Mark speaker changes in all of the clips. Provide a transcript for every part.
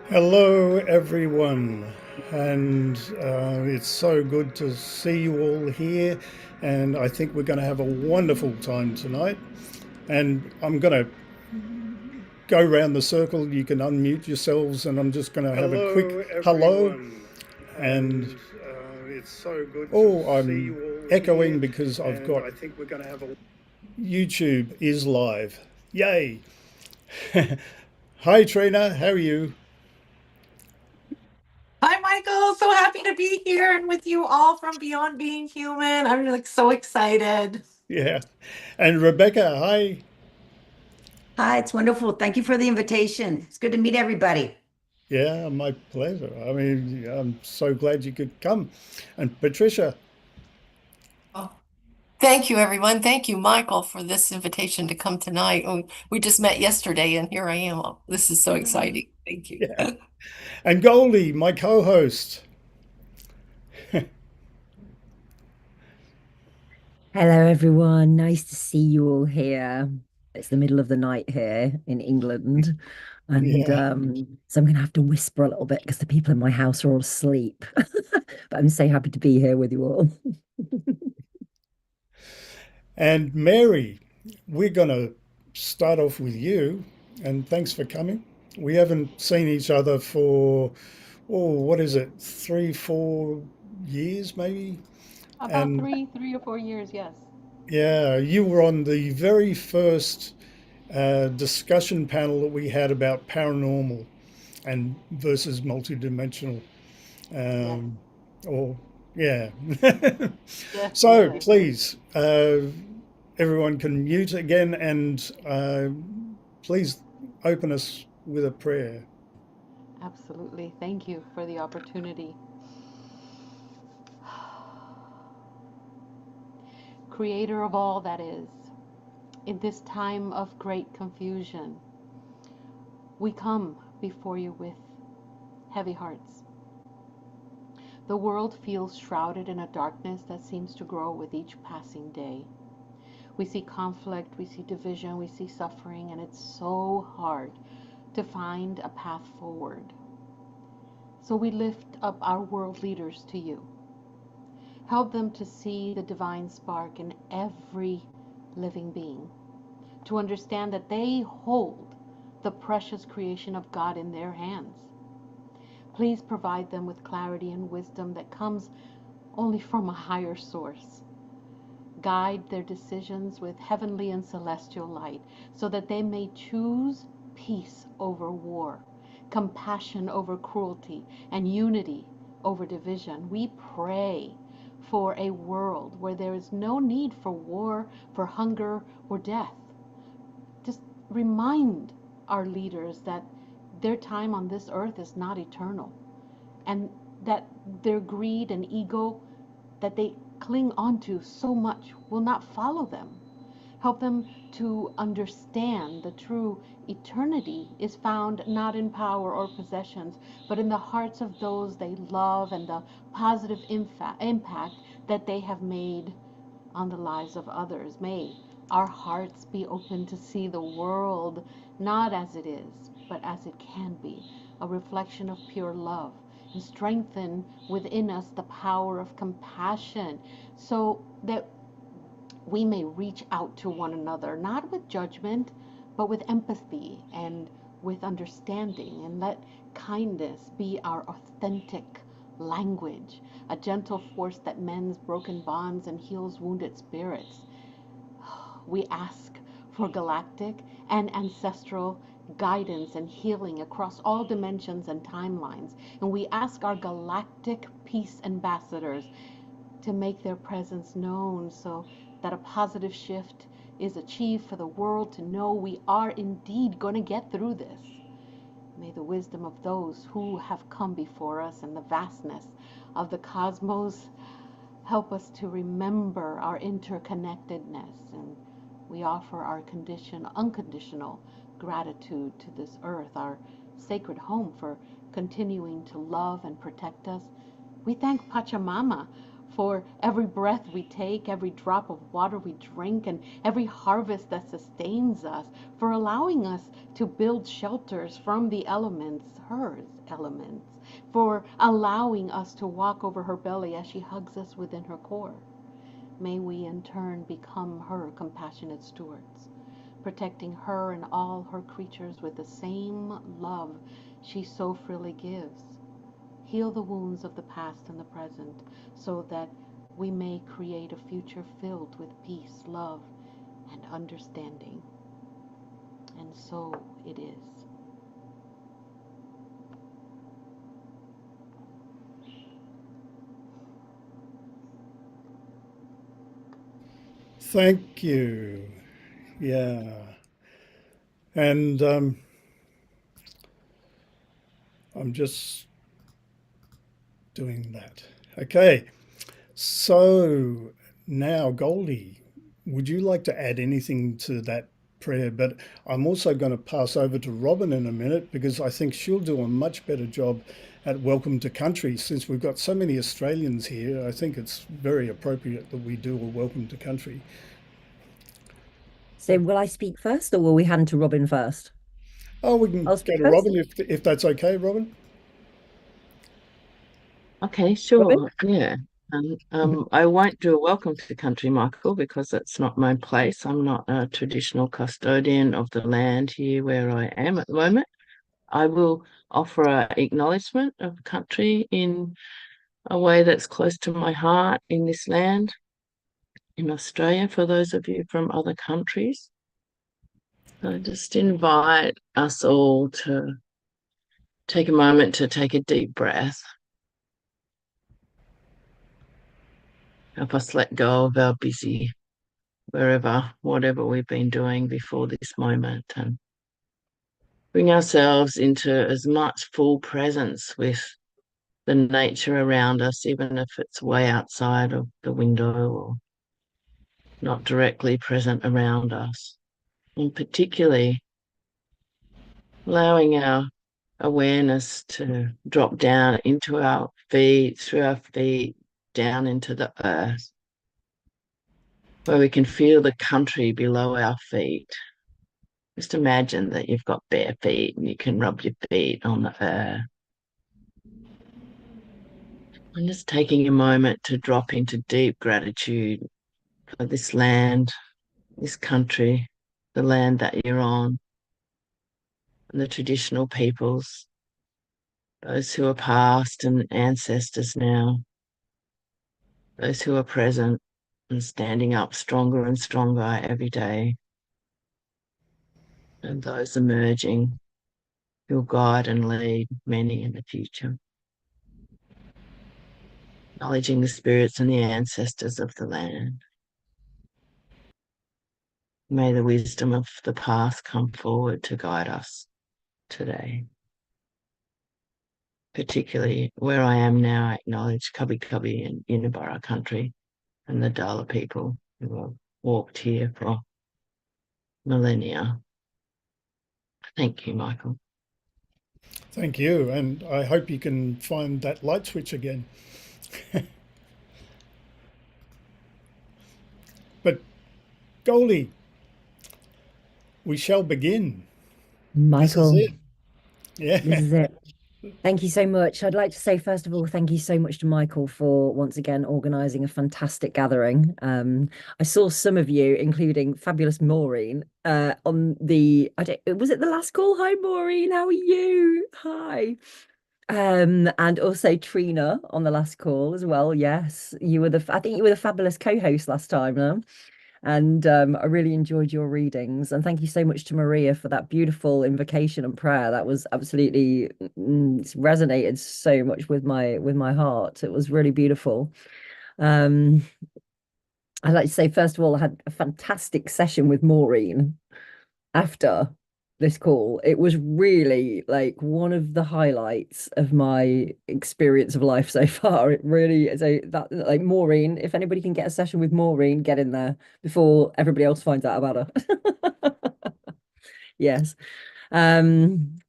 Speaker 1: Hello, everyone, and it's so good to see you all here. And I think we're going to have a wonderful time tonight. And I'm going to go around the circle. You can unmute yourselves, and I'm just going to have a quick hello. And it's so good to see you all echoing here, because I've got. I think we're going to have a. YouTube is live. Yay! Hi, Trina. How are you?
Speaker 2: Hi, Michael. So happy to be here and with you all from Beyond Being Human. I'm like so excited.
Speaker 1: Yeah. And Rebecca, hi.
Speaker 3: Hi, it's wonderful. Thank you for the invitation. It's good to meet everybody.
Speaker 1: Yeah, my pleasure. I mean, I'm so glad you could come. And Patricia.
Speaker 4: Oh, thank you, everyone. Thank you, Michael, for this invitation to come tonight. Oh, we just met yesterday, and here I am. Oh, this is so exciting. Thank you.
Speaker 1: Yeah. And Goldie, my co-host.
Speaker 5: Hello, everyone. Nice to see you all here. It's the middle of the night here in England. And
Speaker 1: Yeah.
Speaker 5: so I'm going to have to whisper a little bit because the people in my house are all asleep. But I'm so happy to be here with you all.
Speaker 1: And Mary, we're going to start off with you, and thanks for coming. We haven't seen each other for, what is it, 3, 4 years maybe?
Speaker 6: About
Speaker 1: And
Speaker 6: 3 or 4 years, yes.
Speaker 1: yeah, you were on the very first discussion panel that we had about paranormal and versus multidimensional.
Speaker 6: Yes,
Speaker 1: Um, or, yeah.
Speaker 6: yes,
Speaker 1: So
Speaker 6: yes.
Speaker 1: please, everyone can mute again, and please open us with a prayer.
Speaker 6: Absolutely. Thank you for the opportunity. Creator of all that is, in this time of great confusion, we come before you with heavy hearts. The world feels shrouded in a darkness that seems to grow with each passing day. We see conflict, we see division, we see suffering, and it's so hard to find a path forward. So we lift up our world leaders to you. Help them to see the divine spark in every living being, to understand that they hold the precious creation of God in their hands. Please provide them with clarity and wisdom that comes only from a higher source. Guide their decisions with heavenly and celestial light so that they may choose peace over war, compassion over cruelty, and unity over division. We pray for a world where there is no need for war, for hunger, or death. Just remind our leaders that their time on this earth is not eternal, and that their greed and ego that they cling onto so much will not follow them. Help them to understand the true eternity is found not in power or possessions, but in the hearts of those they love and the positive impact that they have made on the lives of others. May our hearts be open to see the world not as it is, but as it can be, a reflection of pure love, and strengthen within us the power of compassion so that we may reach out to one another, not with judgment, but with empathy and with understanding. And let kindness be our authentic language, a gentle force that mends broken bonds and heals wounded spirits. We ask for galactic and ancestral guidance and healing across all dimensions and timelines. And we ask our galactic peace ambassadors to make their presence known so that a positive shift is achieved for the world to know we are indeed going to get through this. May the wisdom of those who have come before us and the vastness of the cosmos help us to remember our interconnectedness, and we offer our unconditional gratitude to this earth, our sacred home, for continuing to love and protect us. We thank Pachamama for every breath we take, every drop of water we drink, and every harvest that sustains us, for allowing us to build shelters from the elements, her elements, for allowing us to walk over her belly as she hugs us within her core. May we in turn become her compassionate stewards, protecting her and all her creatures with the same love she so freely gives. Heal the wounds of the past and the present so that we may create a future filled with peace, love, and understanding. And so it is.
Speaker 1: Thank you. Yeah. And I'm just doing that. Okay. So now, Goldie, would you like to add anything to that prayer? But I'm also going to pass over to Robin in a minute because I think she'll do a much better job at Welcome to Country. Since we've got so many Australians here, I think it's very appropriate that we do a Welcome to Country.
Speaker 5: So will I speak first or will we hand to Robin first?
Speaker 1: Oh, we can
Speaker 5: I'll
Speaker 1: go
Speaker 5: speak
Speaker 1: to
Speaker 5: first.
Speaker 1: Robin if that's okay, Robin.
Speaker 7: Okay,
Speaker 5: Robin?
Speaker 7: sure. Yeah. I won't do a welcome to country, Michael, because that's not my place. I'm not a traditional custodian of the land here where I am at the moment. I will offer an acknowledgement of country in a way that's close to my heart in this land, in Australia, for those of you from other countries. I just invite us all to take a moment to take a deep breath. Help us let go of our busy whatever we've been doing before this moment, and bring ourselves into as much full presence with the nature around us, even if it's way outside of the window or not directly present around us. And particularly allowing our awareness to drop down into our feet, through our feet, down into the earth, where we can feel the country below our feet. Just imagine that you've got bare feet and you can rub your feet on the earth. And just taking a moment to drop into deep gratitude for this land, this country, the land that you're on, and the traditional peoples, those who are past and ancestors now, those who are present and standing up stronger and stronger every day, and those emerging who'll guide and lead many in the future. Acknowledging the spirits and the ancestors of the land. May the wisdom of the past come forward to guide us today. Particularly where I am now, I acknowledge Cubby Cubby and Unibara country and the Dala people who have walked here for millennia. Thank you, Michael.
Speaker 1: Thank you, and I hope you can find that light switch again. But Goldie, we shall begin.
Speaker 5: Michael,
Speaker 1: This is it. Yeah.
Speaker 5: this is it. Thank you so much. I'd like to say, first of all, thank you so much to Michael for once again organising a fantastic gathering. I saw some of you, including fabulous Maureen, on was it the last call? Hi, Maureen. How are you? Hi. And also Trina on the last call as well. Yes, I think you were the fabulous co-host last time, no? And I really enjoyed your readings. And thank you so much to Maria for that beautiful invocation and prayer. That was absolutely resonated so much with my heart. It was really beautiful. I'd like to say, first of all, I had a fantastic session with Maureen after this call. It was really like one of the highlights of my experience of life so far. It really is like Maureen, if anybody can get a session with Maureen, get in there before everybody else finds out about her. Yes. And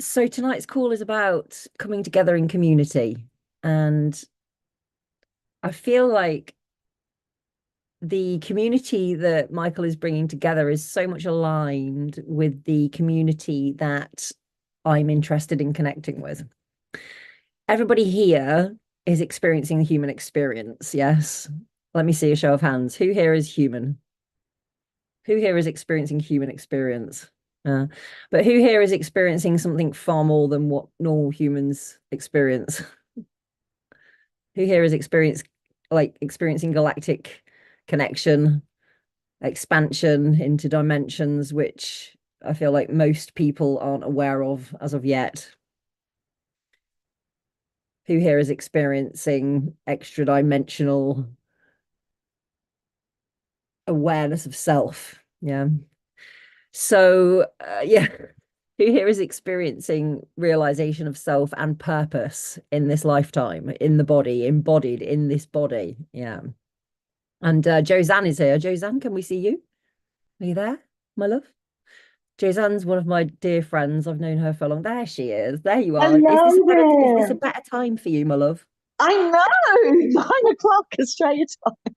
Speaker 5: so tonight's call is about coming together in community. And I feel like the community that Michael is bringing together is so much aligned with the community that I'm interested in connecting with. Everybody here is experiencing the human experience, yes? Let me see a show of hands. Who here is human? Who here is experiencing human experience? But who here is experiencing something far more than what normal humans experience? Who here is experiencing galactic connection, expansion into dimensions, which I feel like most people aren't aware of as of yet? Who here is experiencing extra dimensional awareness of self? Yeah. So, yeah. Who here is experiencing realization of self and purpose in this lifetime, in the body, embodied in this body? Yeah. And Josanne is here. Josanne, can we see you? Are you there, my love? Josanne's one of my dear friends. I've known her for a long. There she is. There you are.
Speaker 8: Hello
Speaker 5: is this a better time for you, my love?
Speaker 8: I know, 9 o'clock Australia time.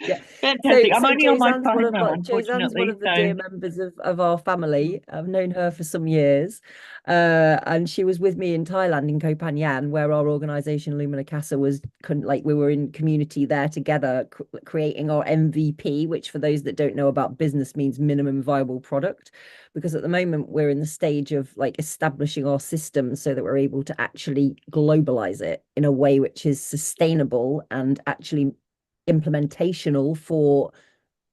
Speaker 5: Yeah.
Speaker 7: Fantastic. I'm
Speaker 5: So
Speaker 7: only on my phone though,
Speaker 5: Josanne's one
Speaker 7: unfortunately.
Speaker 5: of the
Speaker 7: So
Speaker 5: dear members of our family. I've known her for some years. And she was with me in Thailand in Koh Phangan, where our organization Lumina Casa was like we were in community there together, creating our MVP, which for those that don't know about business means minimum viable product. Because at the moment we're in the stage of like establishing our system so that we're able to actually globalize it in a way which is sustainable and actually implementational for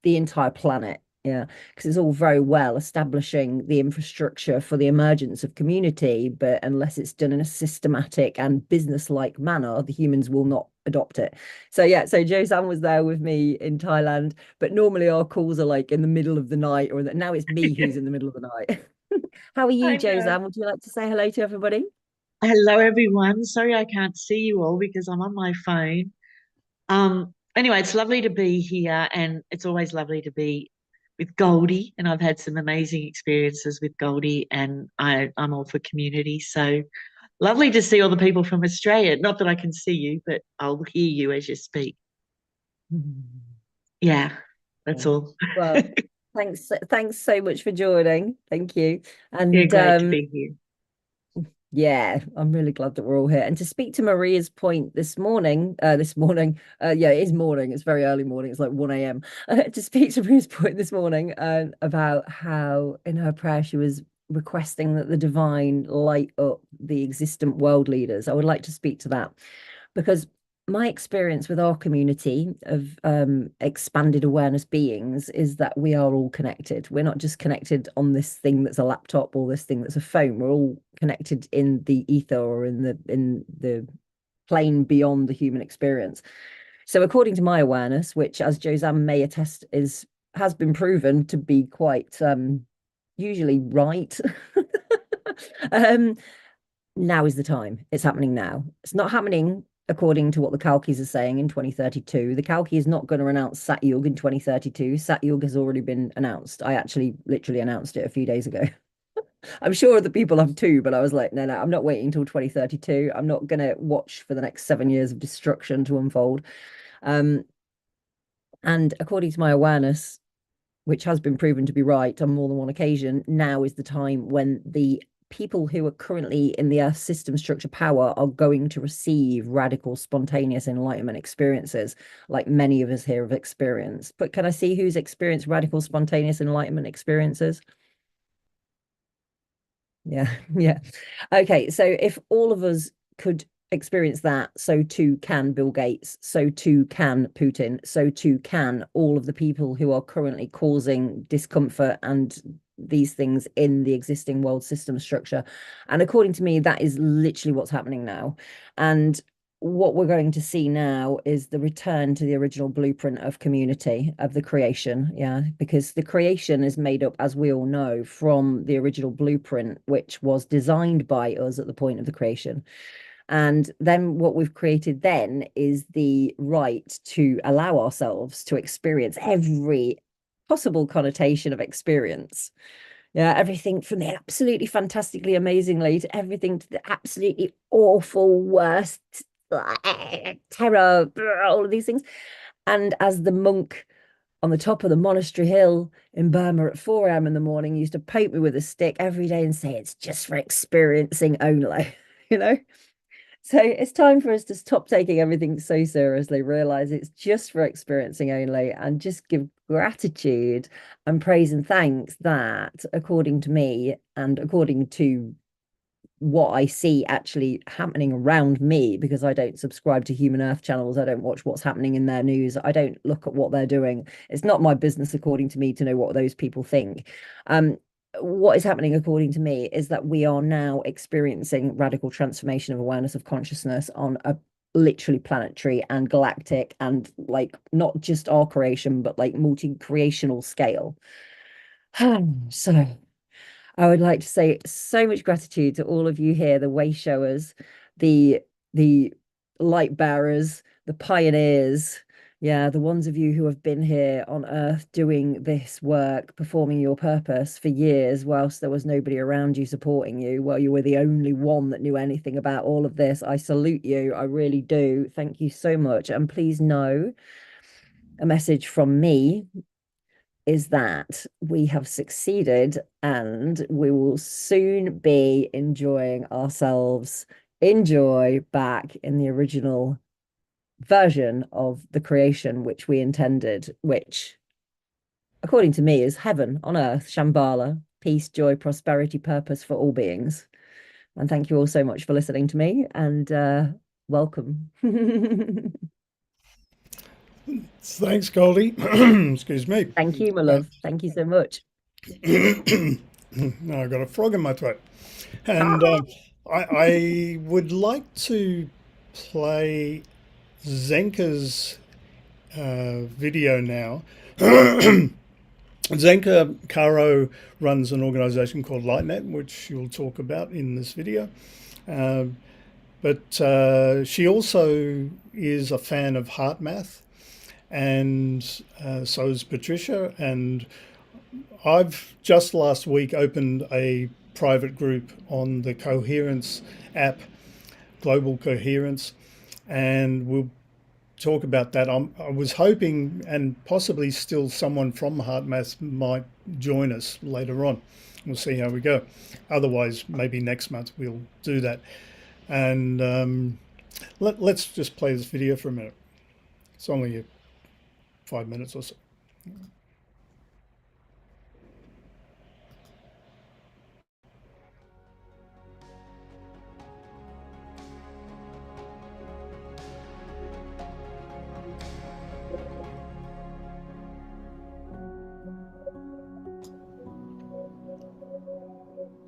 Speaker 5: the entire planet. Yeah, because it's all very well establishing the infrastructure for the emergence of community, but unless it's done in a systematic and business-like manner, the humans will not adopt it. So yeah, so Josanne was there with me in Thailand, but normally our calls are like in the middle of the night, or now it's me who's in the middle of the night. How are you,
Speaker 7: I know.
Speaker 5: Josanne? Would you like to say hello to everybody?
Speaker 8: Hello, everyone. Sorry I can't see you all because I'm on my phone. Anyway, it's lovely to be here, and it's always lovely to be with Goldie. And I've had some amazing experiences with Goldie, and I'm all for community. So lovely to see all the people from Australia. Not that I can see you, but I'll hear you as you speak. Yeah, that's all.
Speaker 5: Well, thanks so much for joining. Thank you.
Speaker 8: Yeah,
Speaker 5: And
Speaker 8: great to be here.
Speaker 5: yeah, I'm really glad that we're all here. And to speak to Maria's point this morning, yeah, it is morning. It's very early morning. It's like 1 a.m. To speak to Maria's point this morning about how in her prayer she was requesting that the divine light up the existent world leaders. I would like to speak to that because my experience with our community of expanded awareness beings is that we are all connected. We're not just connected on this thing that's a laptop or this thing that's a phone. We're all connected in the ether or in the plane beyond the human experience. So according to my awareness, which as Josanne may attest has been proven to be quite usually right. um Now is the time. It's happening now. It's not happening according to what the Kalkis are saying in 2032. The Kalki is not going to announce Satyug in 2032. Satyug has already been announced. I actually literally announced it a few days ago. I'm sure the people have too, but I was like, no, I'm not waiting until 2032. I'm not going to watch for the next 7 years of destruction to unfold. And according to my awareness, which has been proven to be right on more than one occasion, now is the time when the people who are currently in the Earth system structure power are going to receive radical, spontaneous enlightenment experiences, like many of us here have experienced. But can I see who's experienced radical, spontaneous enlightenment experiences? Yeah, yeah. Okay, so if all of us could experience that, so too can Bill Gates, so too can Putin, so too can all of the people who are currently causing discomfort and these things in the existing world system structure. And according to me, that is literally what's happening now. And what we're going to see now is the return to the original blueprint of community, of the creation. Yeah, because the creation is made up, as we all know, from the original blueprint, which was designed by us at the point of the creation. And then what we've created then is the right to allow ourselves to experience every possible connotation of experience. Yeah, everything from the absolutely fantastically amazingly to everything to the absolutely awful worst terror, all of these things. And as the monk on the top of the monastery hill in Burma at 4 a.m. in the morning used to poke me with a stick every day and say, it's just for experiencing only, you know? So it's time for us to stop taking everything so seriously, realize it's just for experiencing only, and just give gratitude and praise and thanks that, according to me and according to what I see actually happening around me, because I don't subscribe to Human Earth channels, I don't watch what's happening in their news, I don't look at what they're doing. It's not my business, according to me, to know what those people think. What is happening, according to me, is that we are now experiencing radical transformation of awareness of consciousness on a literally planetary and galactic and like not just our creation, but like multi-creational scale. So I would like to say so much gratitude to all of you here, the way showers, the light bearers, the pioneers. Yeah, the ones of you who have been here on Earth doing this work, performing your purpose for years, whilst there was nobody around you supporting you, while you were the only one that knew anything about all of this. I salute you. I really do. Thank you so much. And please know a message from me is that we have succeeded and we will soon be enjoying ourselves in joy back in the original version of the creation which we intended, which, according to me, is heaven on earth, Shambhala, peace, joy, prosperity, purpose for all beings. And thank you all so much for listening to me, and welcome.
Speaker 1: Thanks, Goldie. Excuse me.
Speaker 5: Thank you, my love. Thank you so much.
Speaker 1: Now I've got a frog in my throat. And I would like to play Zenka's video now. Zenka Caro runs an organization called LightNet, which she'll talk about in this video. But she also is a fan of heart math, and so is Patricia. And I've just last week opened a private group on the Coherence app, Global Coherence, and we'll talk about that. I was hoping, and possibly still someone from HeartMath might join us later on. We'll see how we go. Otherwise, maybe next month we'll do that. And let's just play this video for a minute. It's only 5 minutes or so.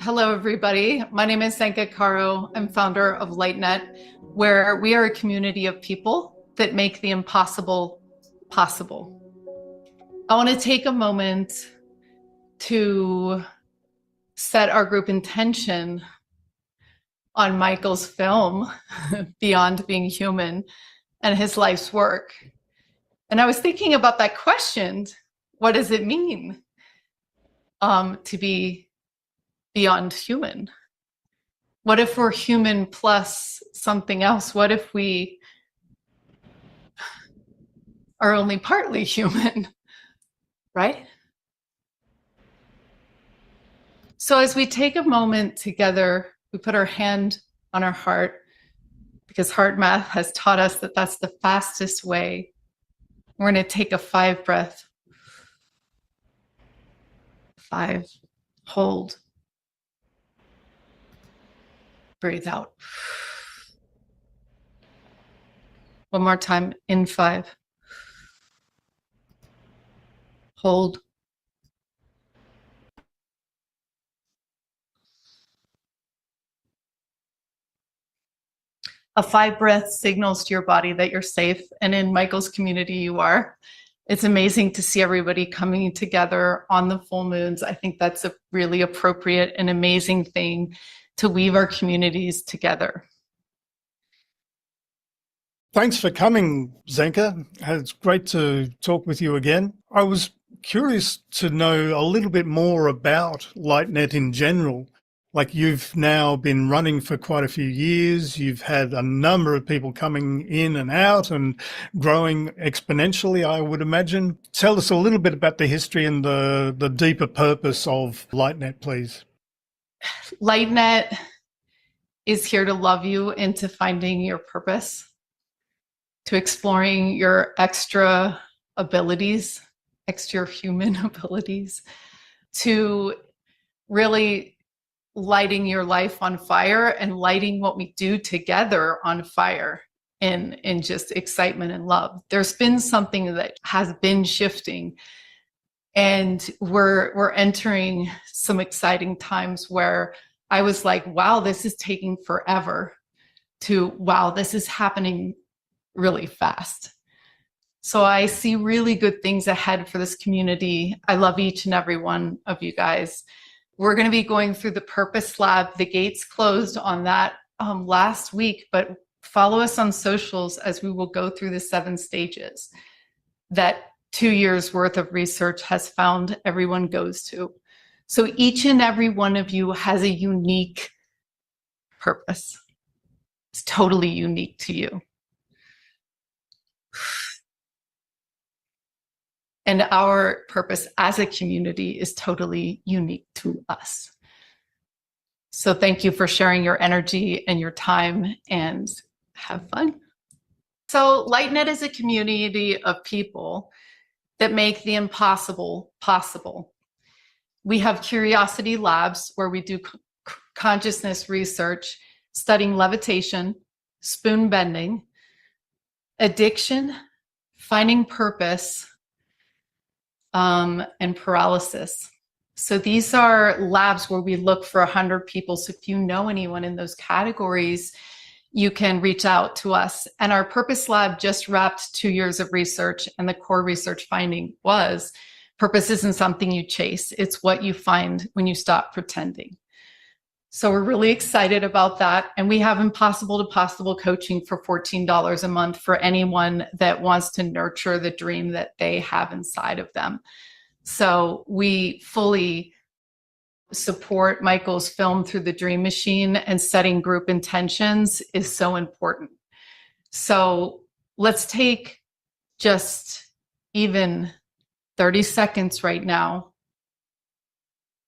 Speaker 9: Hello, everybody. My name is Zenka Caro. I'm founder of LightNet, where we are a community of people that make the impossible possible. I want to take a moment to set our group intention on Michael's film, Beyond Being Human, and his life's work. And I was thinking about that question, what does it mean to be beyond human? What if we're human plus something else? What if we are only partly human, right? So as we take a moment together, we put our hand on our heart, because HeartMath has taught us that that's the fastest way. We're going to take a 5 breath. 5, hold. Breathe out. One more time, in 5. Hold. A 5 breath signals to your body that you're safe, and in Michael's community you are. It's amazing to see everybody coming together on the full moons. I think that's a really appropriate and amazing thing to weave our communities together.
Speaker 1: Thanks for coming, Zenka. It's great to talk with you again. I was curious to know a little bit more about LightNet in general. Like, you've now been running for quite a few years. You've had a number of people coming in and out and growing exponentially, I would imagine. Tell us a little bit about the history and the deeper purpose of LightNet, please.
Speaker 9: LightNet is here to love you into finding your purpose, to exploring your extra abilities, extra human abilities, to really lighting your life on fire and lighting what we do together on fire in just excitement and love. There's been something that has been shifting, and we're entering some exciting times where I was like, wow, this is taking forever, to wow, this is happening really fast. So I see really good things ahead for this community. I love each and every one of you guys. We're going to be going through the Purpose Lab. The gates closed on that last week, but follow us on socials as we will go through the 7 stages that 2 years worth of research has found everyone goes to. So each and every one of you has a unique purpose. It's totally unique to you. And our purpose as a community is totally unique to us. So thank you for sharing your energy and your time, and have fun. So LightNet is a community of people that make the impossible possible. We have curiosity labs where we do consciousness research, studying levitation, spoon bending, addiction, finding purpose, and paralysis. So these are labs where we look for 100 people. So if you know anyone in those categories, you can reach out to us. And our Purpose Lab just wrapped 2 years of research, and the core research finding was purpose isn't something you chase. It's what you find when you stop pretending. So we're really excited about that. And we have Impossible to Possible coaching for $14 a month for anyone that wants to nurture the dream that they have inside of them. So we fully support Michael's film Through the Dream Machine, and setting group intentions is so important. So let's take just even 30 seconds right now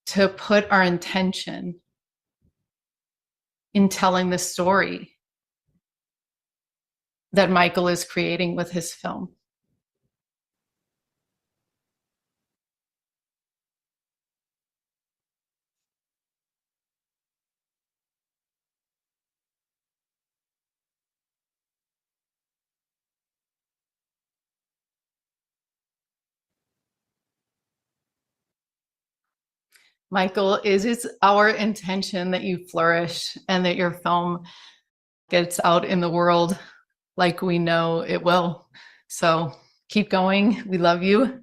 Speaker 9: to put our intention in telling the story that Michael is creating with his film. Michael, it is our intention that you flourish and that your film gets out in the world like we know it will. So keep going. We love you.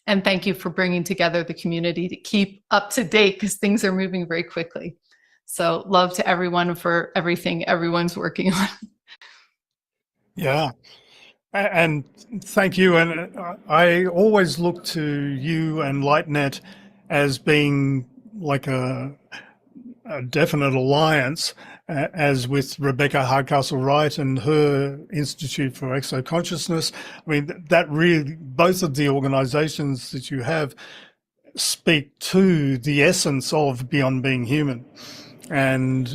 Speaker 9: And thank you for bringing together the community to keep up to date, because things are moving very quickly. So love to everyone for everything everyone's working on.
Speaker 1: Yeah. And thank you. And I always look to you and LightNet as being like a definite alliance, as with Rebecca Hardcastle-Wright and her Institute for Exo-Consciousness. I mean, that really, both of the organizations that you have speak to the essence of Beyond Being Human. And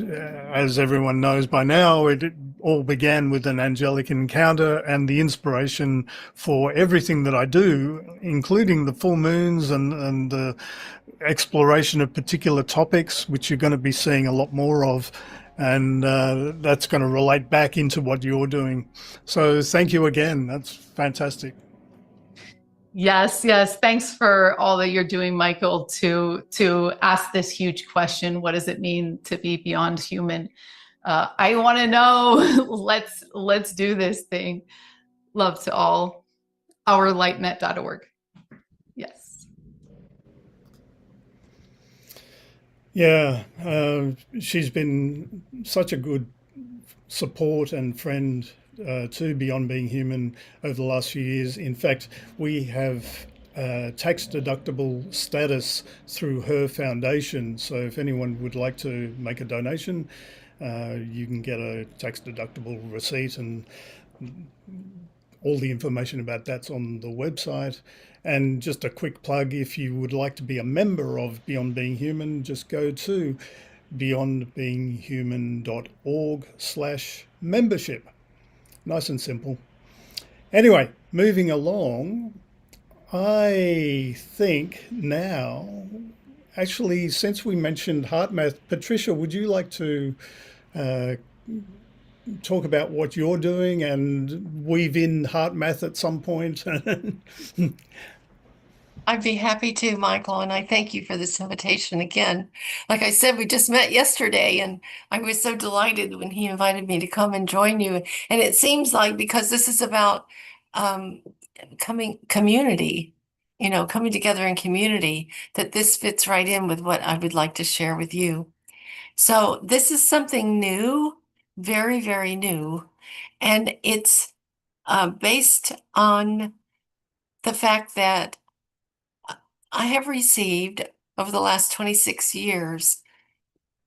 Speaker 1: as everyone knows by now, it all began with an angelic encounter, and the inspiration for everything that I do, including the full moons and the exploration of particular topics, which you're going to be seeing a lot more of. And that's going to relate back into what you're doing. So thank you again. That's fantastic.
Speaker 9: Yes, yes. Thanks for all that you're doing, Michael, to ask this huge question. What does it mean to be beyond human? I want to know. Let's do this thing. Love to all. Ourlightnet.org. Yes.
Speaker 1: Yeah, she's been such a good support and friend to Beyond Being Human over the last few years. In fact, we have tax deductible status through her foundation. So if anyone would like to make a donation, you can get a tax deductible receipt, and all the information about that's on the website. And just a quick plug, if you would like to be a member of Beyond Being Human, just go to beyondbeinghuman.org/membership. Nice and simple. Anyway, moving along, I think now, actually, since we mentioned HeartMath, Patricia, would you like to talk about what you're doing and weave in HeartMath at some point?
Speaker 4: I'd be happy to, Michael, and I thank you for this invitation again. Like I said, we just met yesterday, and I was so delighted when he invited me to come and join you. And it seems like, because this is about community, coming together in community, that this fits right in with what I would like to share with you. So this is something new, very, very new, and it's based on the fact that I have received over the last 26 years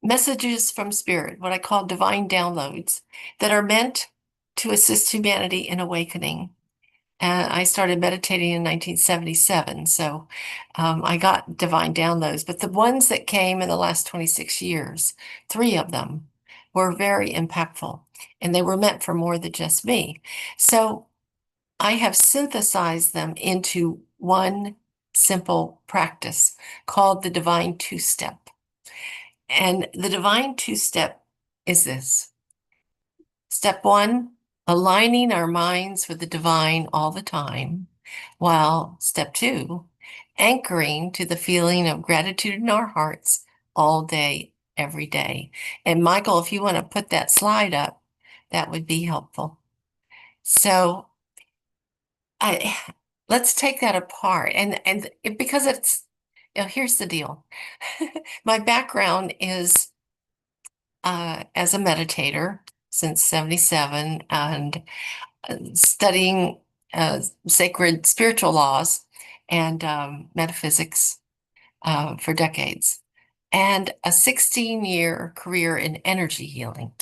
Speaker 4: messages from Spirit, what I call divine downloads, that are meant to assist humanity in awakening. And I started meditating in 1977. So I got divine downloads, but the ones that came in the last 26 years, 3 of them were very impactful, and they were meant for more than just me. So I have synthesized them into one simple practice called the Divine Two-Step. And the Divine Two-Step is this. Step 1, aligning our minds with the divine all the time, while step 2, anchoring to the feeling of gratitude in our hearts all day, every day. And Michael, if you want to put that slide up, that would be helpful. So let's take that apart. Because it's, here's the deal. My background is as a meditator since 77 and studying sacred spiritual laws and metaphysics for decades, and a 16-year career in energy healing.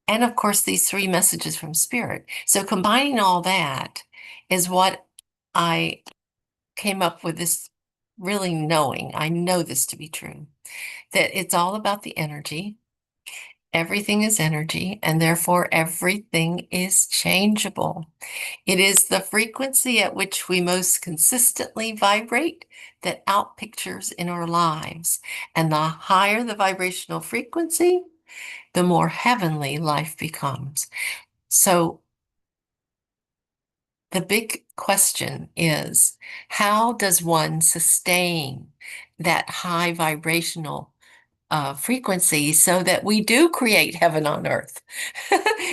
Speaker 4: And of course, these 3 messages from Spirit. So combining all that is what I came up with, this really knowing, I know this to be true, that it's all about the energy. Everything is energy, and therefore everything is changeable. It is the frequency at which we most consistently vibrate that outpictures in our lives. And the higher the vibrational frequency, the more heavenly life becomes. So the big question is, how does one sustain that high vibrational frequency so that we do create heaven on earth?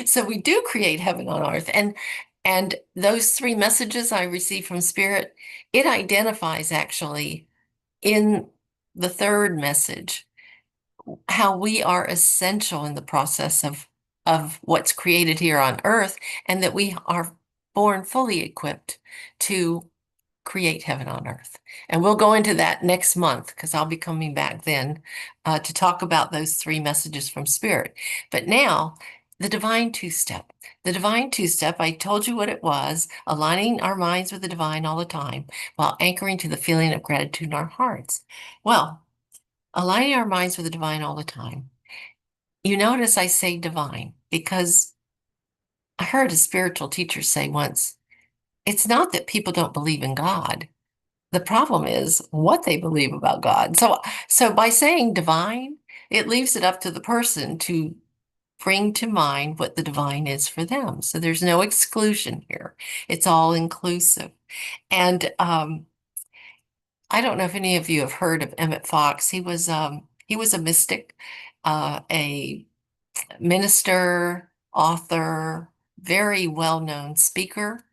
Speaker 4: So we do create heaven on earth. And those 3 messages I received from Spirit, it identifies actually in the 3rd message how we are essential in the process of what's created here on earth, and that we are born fully equipped to create heaven on earth. And we'll go into that next month, because I'll be coming back then to talk about those 3 messages from Spirit. But now, the Divine Two-Step. The Divine Two-Step, I told you what it was, aligning our minds with the divine all the time while anchoring to the feeling of gratitude in our hearts. Well, aligning our minds with the divine all the time. You notice I say divine because I heard a spiritual teacher say once, it's not that people don't believe in God. The problem is what they believe about God. So by saying divine, it leaves it up to the person to bring to mind what the divine is for them. So there's no exclusion here. It's all inclusive. And I don't know if any of you have heard of Emmett Fox. He was a mystic, a minister, author, very well-known speaker,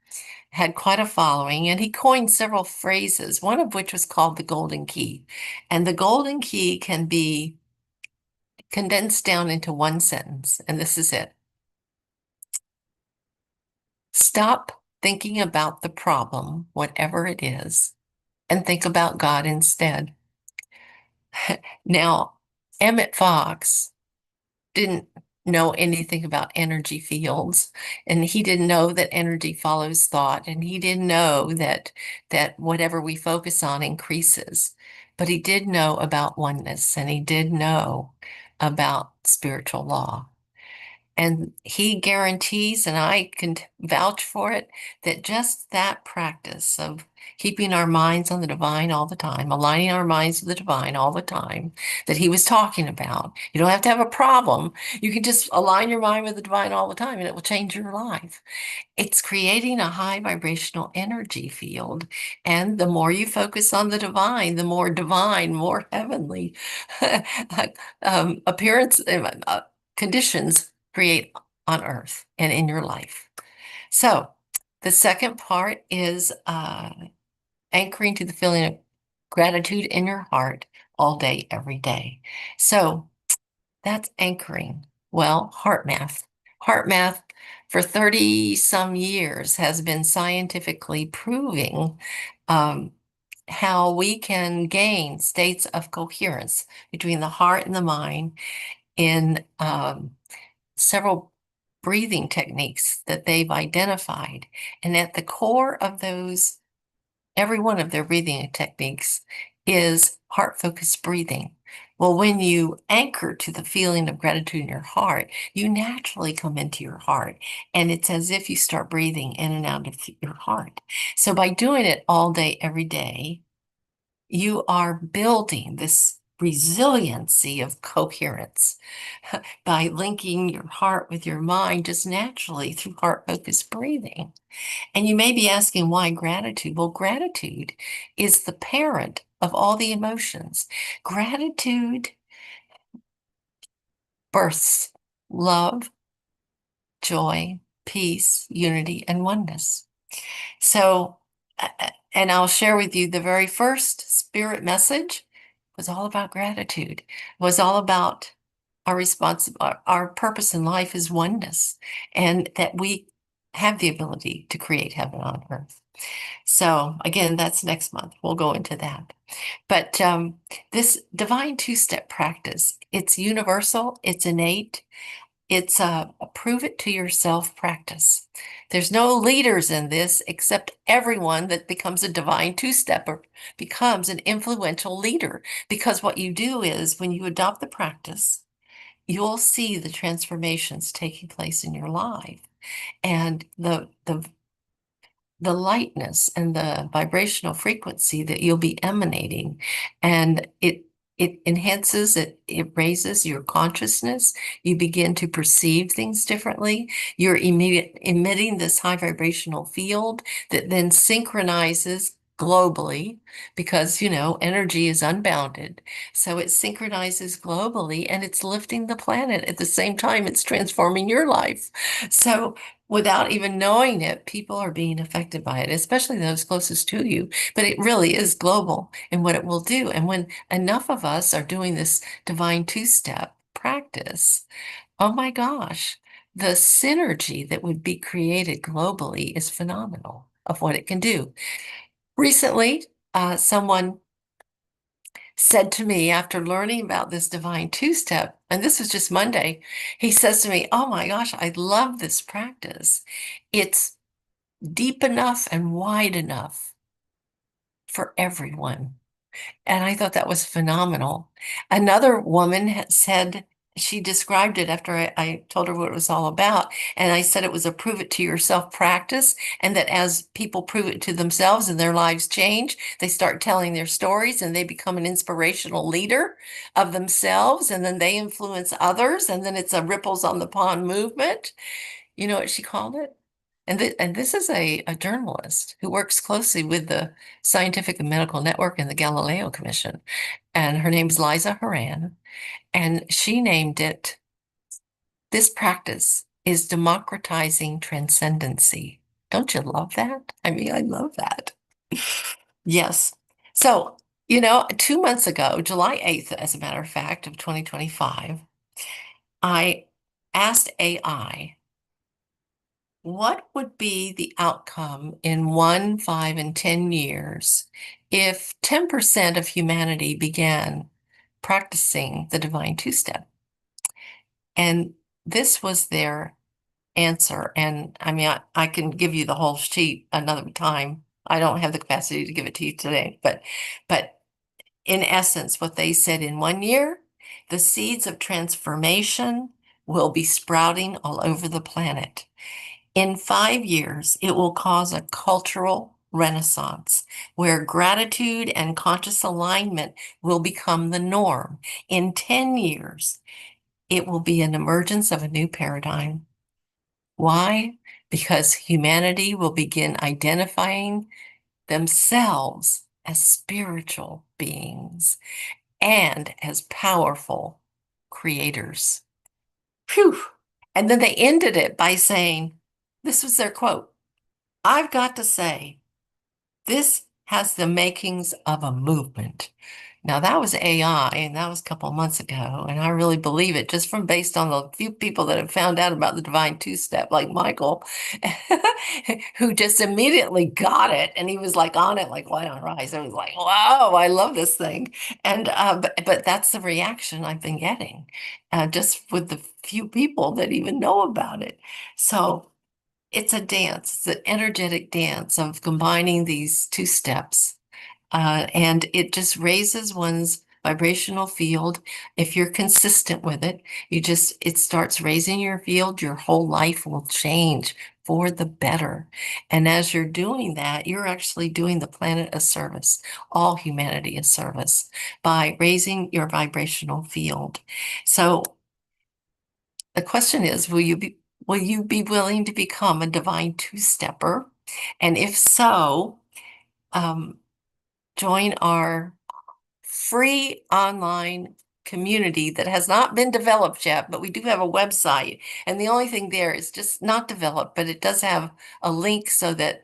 Speaker 4: had quite a following, and he coined several phrases, one of which was called the golden key. And the golden key can be condensed down into one sentence, and this is it. Stop thinking about the problem, whatever it is, and think about God instead. Now, Emmett Fox didn't know anything about energy fields, and he didn't know that energy follows thought, and he didn't know that whatever we focus on increases. But he did know about oneness, and he did know about spiritual law. And he guarantees, and I can vouch for it, that just that practice of keeping our minds on the divine all the time, aligning our minds with the divine all the time, that he was talking about. You don't have to have a problem. You can just align your mind with the divine all the time, and it will change your life. It's creating a high vibrational energy field. And the more you focus on the divine, the more divine, more heavenly appearance conditions create on earth and in your life. So the second part is anchoring to the feeling of gratitude in your heart all day, every day. So that's anchoring. Well, heart math. Heart math for 30 some years has been scientifically proving how we can gain states of coherence between the heart and the mind in several breathing techniques that they've identified. And at the core of those, every one of their breathing techniques is heart-focused breathing. Well, when you anchor to the feeling of gratitude in your heart, you naturally come into your heart. And it's as if you start breathing in and out of your heart. So by doing it all day, every day, you are building this resiliency of coherence by linking your heart with your mind just naturally through heart-focused breathing. And you may be asking, why gratitude? Well, gratitude is the parent of all the emotions. Gratitude births love, joy, peace, unity, and oneness. So, and I'll share with you the very first spirit message was all about gratitude, was all about our purpose in life is oneness, and that we have the ability to create heaven on earth. So again, that's next month. We'll go into that. But this divine two-step practice, it's universal, it's innate, it's a prove it to yourself practice. There's no leaders in this except everyone that becomes a divine two-stepper becomes an influential leader, because what you do is when you adopt the practice, you'll see the transformations taking place in your life, and the lightness and the vibrational frequency that you'll be emanating, and it enhances it, it raises your consciousness. You begin to perceive things differently. You're emitting this high vibrational field that then synchronizes globally, because energy is unbounded. So it synchronizes globally, and it's lifting the planet at the same time it's transforming your life. So without even knowing it, people are being affected by it, especially those closest to you. But it really is global in what it will do. And when enough of us are doing this divine two-step practice, oh my gosh, the synergy that would be created globally is phenomenal of what it can do. Recently, someone said to me, after learning about this divine two-step, and this was just Monday, he says to me, oh my gosh, I love this practice. It's deep enough and wide enough for everyone. And I thought that was phenomenal. Another woman had said, she described it after I told her what it was all about. And I said it was a prove it to yourself practice. And that as people prove it to themselves and their lives change, they start telling their stories and they become an inspirational leader of themselves. And then they influence others. And then it's a ripples on the pond movement. You know what she called it? And this is a journalist who works closely with the Scientific and Medical Network and the Galileo Commission. And her name's Liza Horan. And she named it, this practice is democratizing transcendency. Don't you love that? I mean, I love that. Yes. So, 2 months ago, July 8th, as a matter of fact, of 2025, I asked AI, what would be the outcome in 1, 5, and 10 years if 10% of humanity began practicing the divine two-step? And this was their answer. And I mean, I can give you the whole sheet another time. I don't have the capacity to give it to you today, but in essence, what they said, in 1 year, the seeds of transformation will be sprouting all over the planet. In 5 years, it will cause a cultural renaissance where gratitude and conscious alignment will become the norm. In 10 years, it will be an emergence of a new paradigm. Why? Because humanity will begin identifying themselves as spiritual beings and as powerful creators. Phew. And then they ended it by saying, this was their quote, I've got to say, this has the makings of a movement. Now that was AI, and that was a couple of months ago, and I really believe it just from based on the few people that have found out about the divine two-step, like Michael, who just immediately got it, and he was like on it like white on rice. I was like, wow, I love this thing. And but that's the reaction I've been getting, just with the few people that even know about it. So it's a dance, it's an energetic dance of combining these two steps. And it just raises one's vibrational field. If you're consistent with it, it starts raising your field. Your whole life will change for the better. And as you're doing that, you're actually doing the planet a service, all humanity a service by raising your vibrational field. So the question is, will you be willing to become a divine two-stepper? And if so, join our free online community that has not been developed yet, but we do have a website. And the only thing there is just not developed, but it does have a link so that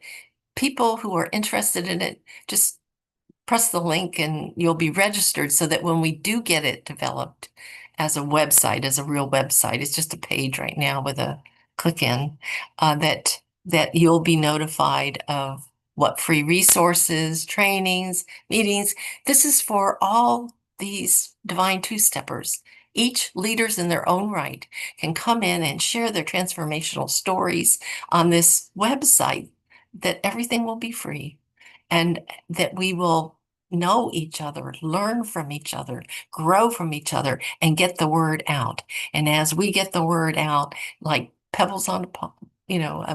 Speaker 4: people who are interested in it just press the link and you'll be registered so that when we do get it developed as a website, as a real website, it's just a page right now with a click in, that you'll be notified of what free resources, trainings, meetings. This is for all these divine two-steppers. Each leaders in their own right can come in and share their transformational stories on this website, that everything will be free and that we will know each other, learn from each other, grow from each other, and get the word out. And as we get the word out, like pebbles on a pond,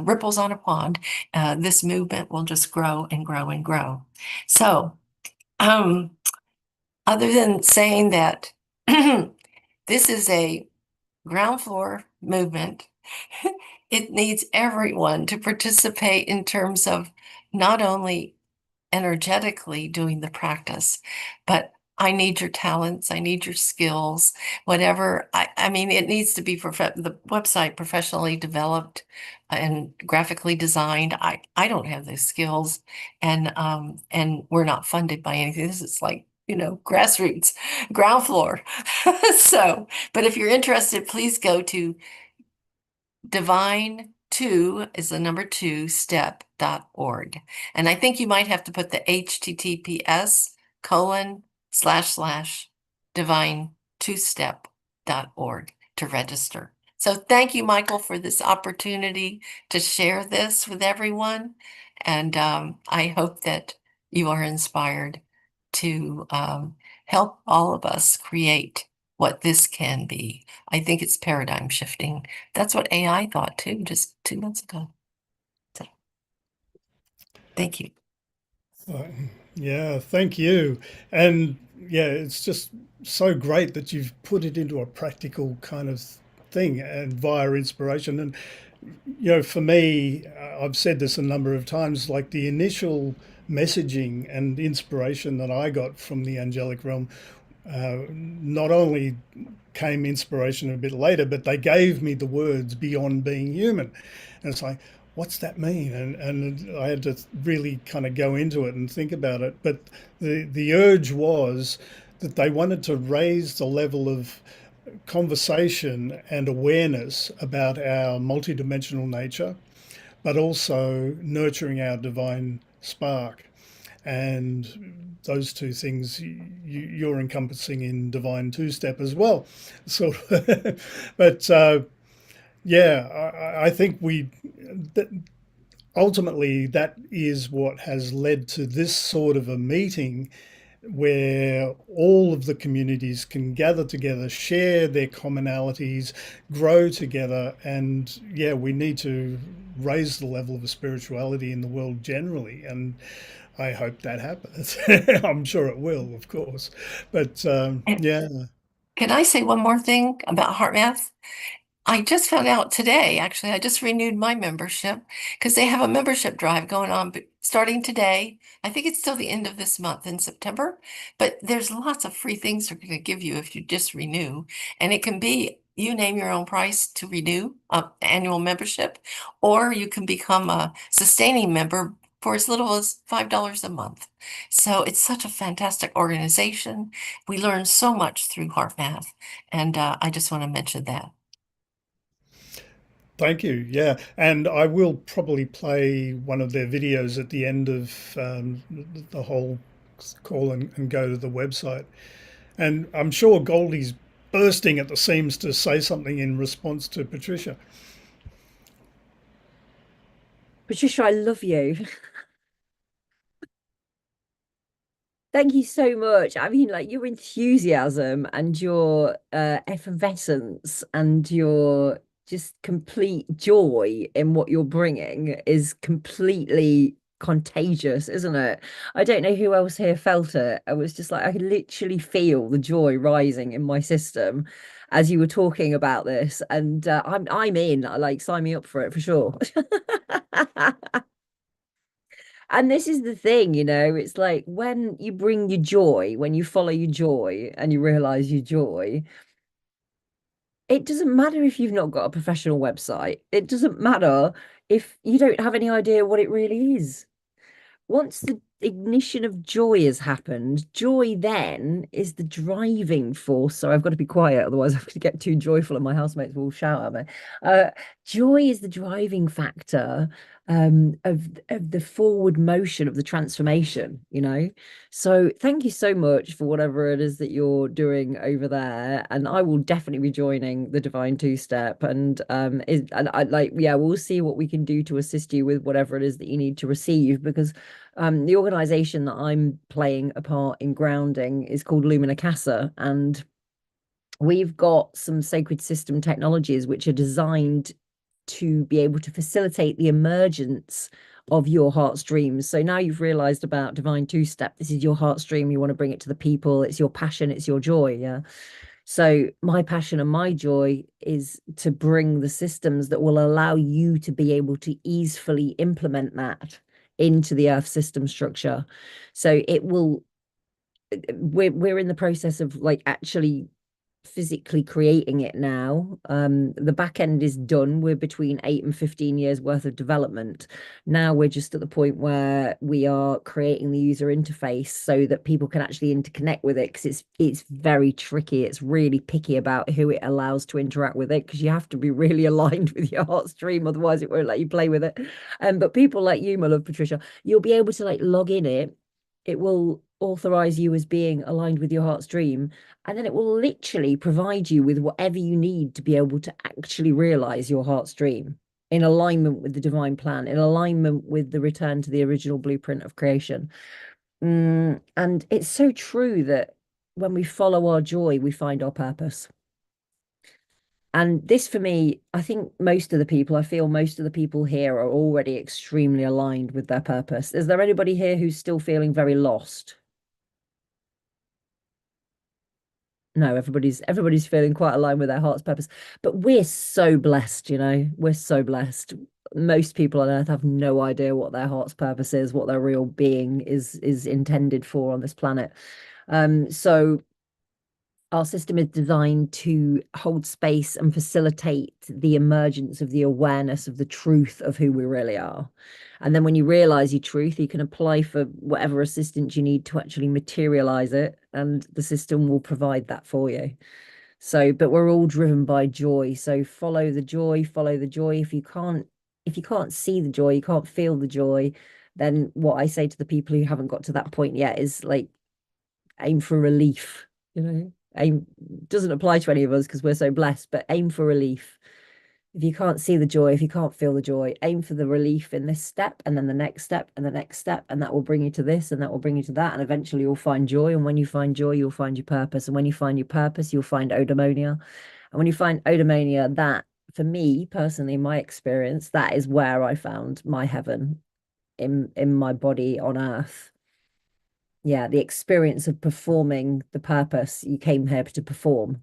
Speaker 4: ripples on a pond, this movement will just grow and grow and grow. So, other than saying that this is a ground floor movement, it needs everyone to participate in terms of not only energetically doing the practice, but I need your talents, I need your skills, whatever. I mean, it needs to be the website professionally developed and graphically designed. I don't have those skills, and we're not funded by anything. This is like, grassroots, ground floor. So, but if you're interested, please go to divine two is the number two step.org. And I think you might have to put the https:// divine2step.org to register. So thank you, Michael, for this opportunity to share this with everyone. And I hope that you are inspired to help all of us create what this can be. I think it's paradigm shifting. That's what AI thought too, just 2 months ago. So, thank you.
Speaker 1: Yeah, thank you. And yeah, it's just so great that you've put it into a practical kind of thing and via inspiration. And, for me, I've said this a number of times, like the initial messaging and inspiration that I got from the angelic realm, not only came inspiration a bit later, but they gave me the words beyond being human. And it's like, what's that mean? And I had to really kind of go into it and think about it. But the urge was that they wanted to raise the level of conversation and awareness about our multidimensional nature, but also nurturing our divine spark. And those two things you're encompassing in divine two-step as well, sort of. But yeah, I think ultimately that is what has led to this sort of a meeting, where all of the communities can gather together, share their commonalities, grow together. And yeah, we need to raise the level of spirituality in the world generally. And I hope that happens. I'm sure it will, of course. But yeah.
Speaker 4: Can I say one more thing about heart math? I just found out today, actually, I just renewed my membership because they have a membership drive going on starting today. I think it's till the end of this month in September, but there's lots of free things they're going to give you if you just renew. And it can be, you name your own price to renew annual membership, or you can become a sustaining member for as little as $5 a month. So it's such a fantastic organization. We learn so much through HeartMath, and I just want to mention that.
Speaker 1: Thank you. Yeah, and I will probably play one of their videos at the end of the whole call and go to the website. And I'm sure Goldie's bursting at the seams to say something in response to Patricia.
Speaker 5: Patricia, I love you. Thank you so much. I mean, like your enthusiasm and your effervescence and your just complete joy in what you're bringing is completely contagious, isn't it? I don't know who else here felt it. I was just like, I could literally feel the joy rising in my system as you were talking about this, and I'm in. Like, sign me up for it for sure. And this is the thing, you know, it's like when you bring your joy, when you follow your joy and you realize your joy, it doesn't matter if you've not got a professional website. It doesn't matter if you don't have any idea what it really is. Once the ignition of joy has happened, joy then is the driving force. So I've got to be quiet, otherwise I'm going to get too joyful and my housemates will shout at me. Joy is the driving factor of the forward motion of the transformation, you know. So thank you so much for whatever it is that you're doing over there, and I will definitely be joining the Divine Two Step, and I like, yeah, we'll see what we can do to assist you with whatever it is that you need to receive, because the organization that I'm playing a part in grounding is called Lumina Casa, and we've got some sacred system technologies which are designed to be able to facilitate the emergence of your heart's dreams. So now you've realized about Divine Two Step, this is your heart's dream, you want to bring it to the people, it's your passion, it's your joy. Yeah. So my passion and my joy is to bring the systems that will allow you to be able to easily implement that into the earth system structure. So it will, we're in the process of like actually physically creating it now. The back end is done. We're between 8 and 15 years worth of development. Now we're just at the point where we are creating the user interface so that people can actually interconnect with it, because it's very tricky. It's really picky about who it allows to interact with it, because you have to be really aligned with your heart stream, otherwise it won't let you play with it. But people like you, my love Patricia, you'll be able to like log in it will authorize you as being aligned with your heart's dream, and then it will literally provide you with whatever you need to be able to actually realize your heart's dream in alignment with the divine plan, in alignment with the return to the original blueprint of creation. And it's so true that when we follow our joy, we find our purpose. And this, for me, I think I feel most of the people here are already extremely aligned with their purpose. Is there anybody here who's still feeling very lost? No, everybody's feeling quite aligned with their heart's purpose. But we're so blessed, you know, we're so blessed. Most people on earth have no idea what their heart's purpose is, what their real being is intended for on this planet. So our system is designed to hold space and facilitate the emergence of the awareness of the truth of who we really are. And then when you realize your truth, you can apply for whatever assistance you need to actually materialize it, and the system will provide that for you. So, but we're all driven by joy. So follow the joy, follow the joy. If you can't see the joy, you can't feel the joy, then what I say to the people who haven't got to that point yet is like, aim for relief, you know. Aim doesn't apply to any of us because we're so blessed, but aim for relief. If you can't see the joy, if you can't feel the joy, aim for the relief in this step, and then the next step, and the next step, and that will bring you to this, and that will bring you to that, and eventually you'll find joy. And when you find joy, you'll find your purpose, and when you find your purpose, you'll find eudaimonia. And when you find eudaimonia, that, for me personally, my experience, that is where I found my heaven in my body on earth. Yeah, the experience of performing the purpose you came here to perform.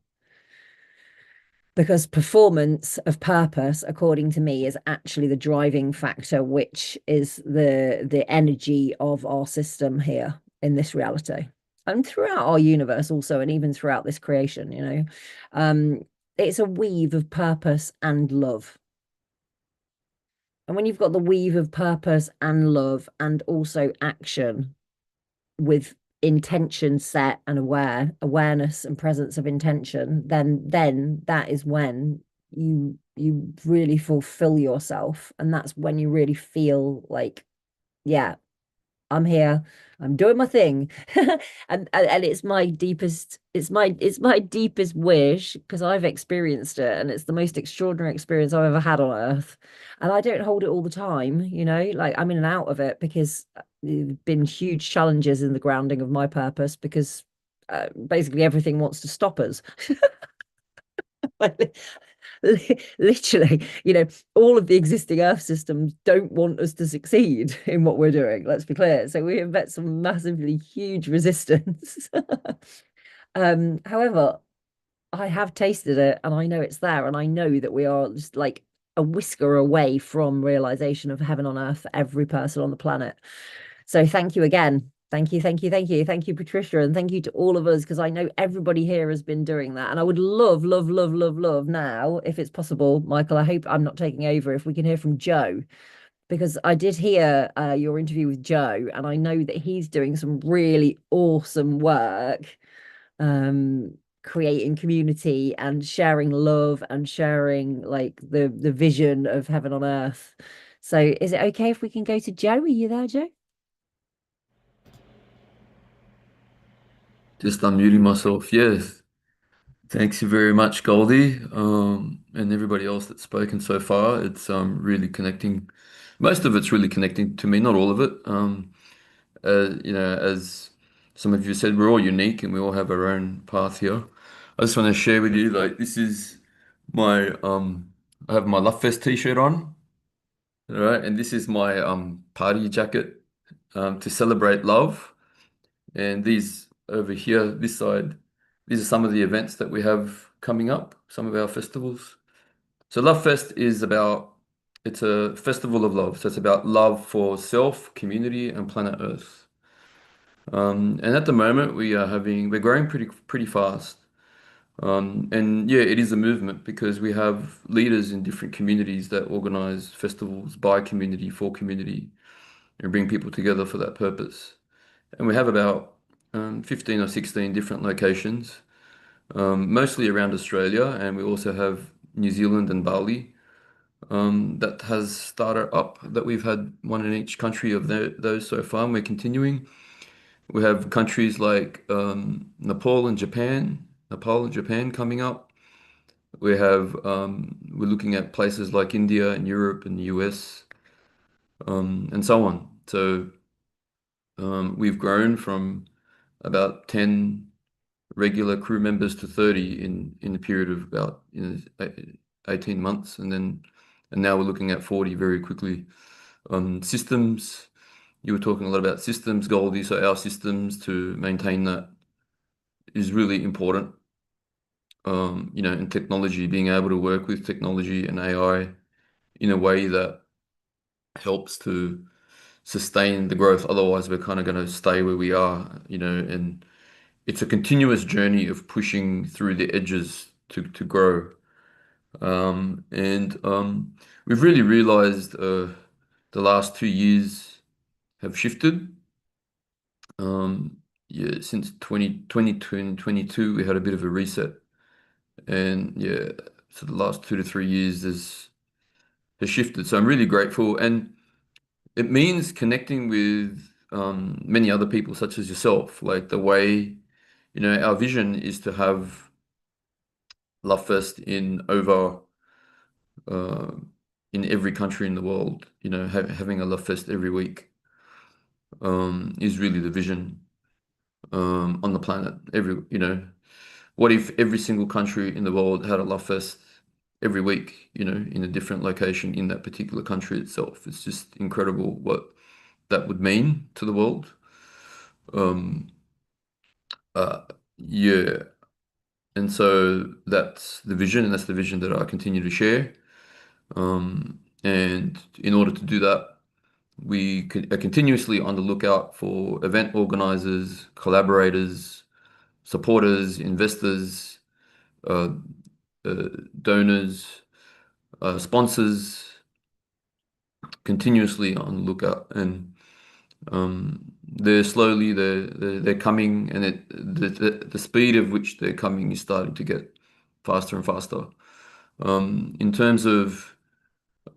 Speaker 5: Because performance of purpose, according to me, is actually the driving factor, which is the energy of our system here in this reality. And throughout our universe also, and even throughout this creation, you know. It's a weave of purpose and love. And when you've got the weave of purpose and love and also action with intention set and awareness and presence of intention, then that is when you really fulfill yourself. And that's when you really feel like, yeah, I'm here. I'm doing my thing. And it's my deepest wish because I've experienced it and it's the most extraordinary experience I've ever had on earth. And I don't hold it all the time, like I'm in and out of it because there's been huge challenges in the grounding of my purpose because basically everything wants to stop us. Literally, all of the existing Earth systems don't want us to succeed in what we're doing. Let's be clear. So we have met some massively huge resistance. However, I have tasted it and I know it's there, and I know that we are just like a whisker away from realization of heaven on earth for every person on the planet. So thank you again. Thank you, thank you, thank you. Thank you, Patricia, and thank you to all of us, because I know everybody here has been doing that. And I would love, love, love, love, love now, if it's possible, Michael, I hope I'm not taking over, if we can hear from Joe, because I did hear your interview with Joe, and I know that he's doing some really awesome work, creating community and sharing love and sharing like the vision of heaven on earth. So is it okay if we can go to Joe? Are you there, Joe?
Speaker 10: Just unmuting myself. Yes. Thanks you very much, Goldie, and everybody else that's spoken so far. It's really connecting. Most of it's really connecting to me, not all of it. As some of you said, we're all unique and we all have our own path here. I just want to share with you, like, this is my I have my Love Fest t-shirt on, all right, and this is my party jacket to celebrate love. And these over here, this side, these are some of the events that we have coming up, some of our festivals. So Love Fest it's a festival of love. So it's about love for self, community, and planet Earth. And at the moment, we're growing pretty fast. And yeah, it is a movement because we have leaders in different communities that organize festivals by community, for community, and bring people together for that purpose. And we have about 15 or 16 different locations, mostly around Australia, and we also have New Zealand and Bali that has started up, that we've had one in each country of those so far, and we're continuing. We have countries like Nepal and Japan coming up. We're looking at places like India and Europe and the US, and so on. So we've grown from about 10 regular crew members to 30 in a period of about 18 months, and now we're looking at 40 very quickly. Systems, you were talking a lot about systems, Goldie, so our systems to maintain that is really important. In technology, being able to work with technology and AI in a way that helps to sustain the growth. Otherwise, we're kind of going to stay where we are, and it's a continuous journey of pushing through the edges to grow. And we've really realized the last 2 years have shifted. Yeah, since 2022, we had a bit of a reset. And yeah, so the last 2 to 3 years has shifted. So I'm really grateful. And it means connecting with many other people, such as yourself, like the way, our vision is to have Love Fest uh, in every country in the world. Having a Love Fest every week is really the vision on the planet. What if every single country in the world had a Love Fest every week, in a different location in that particular country itself? It's just incredible what that would mean to the world. Um, uh, yeah. And so that's the vision, and that's the vision that I continue to share. And in order to do that, are continuously on the lookout for event organizers, collaborators, supporters, investors, uh, uh, donors, sponsors, continuously on the lookout, and they're coming, and the speed of which they're coming is starting to get faster and faster. In terms of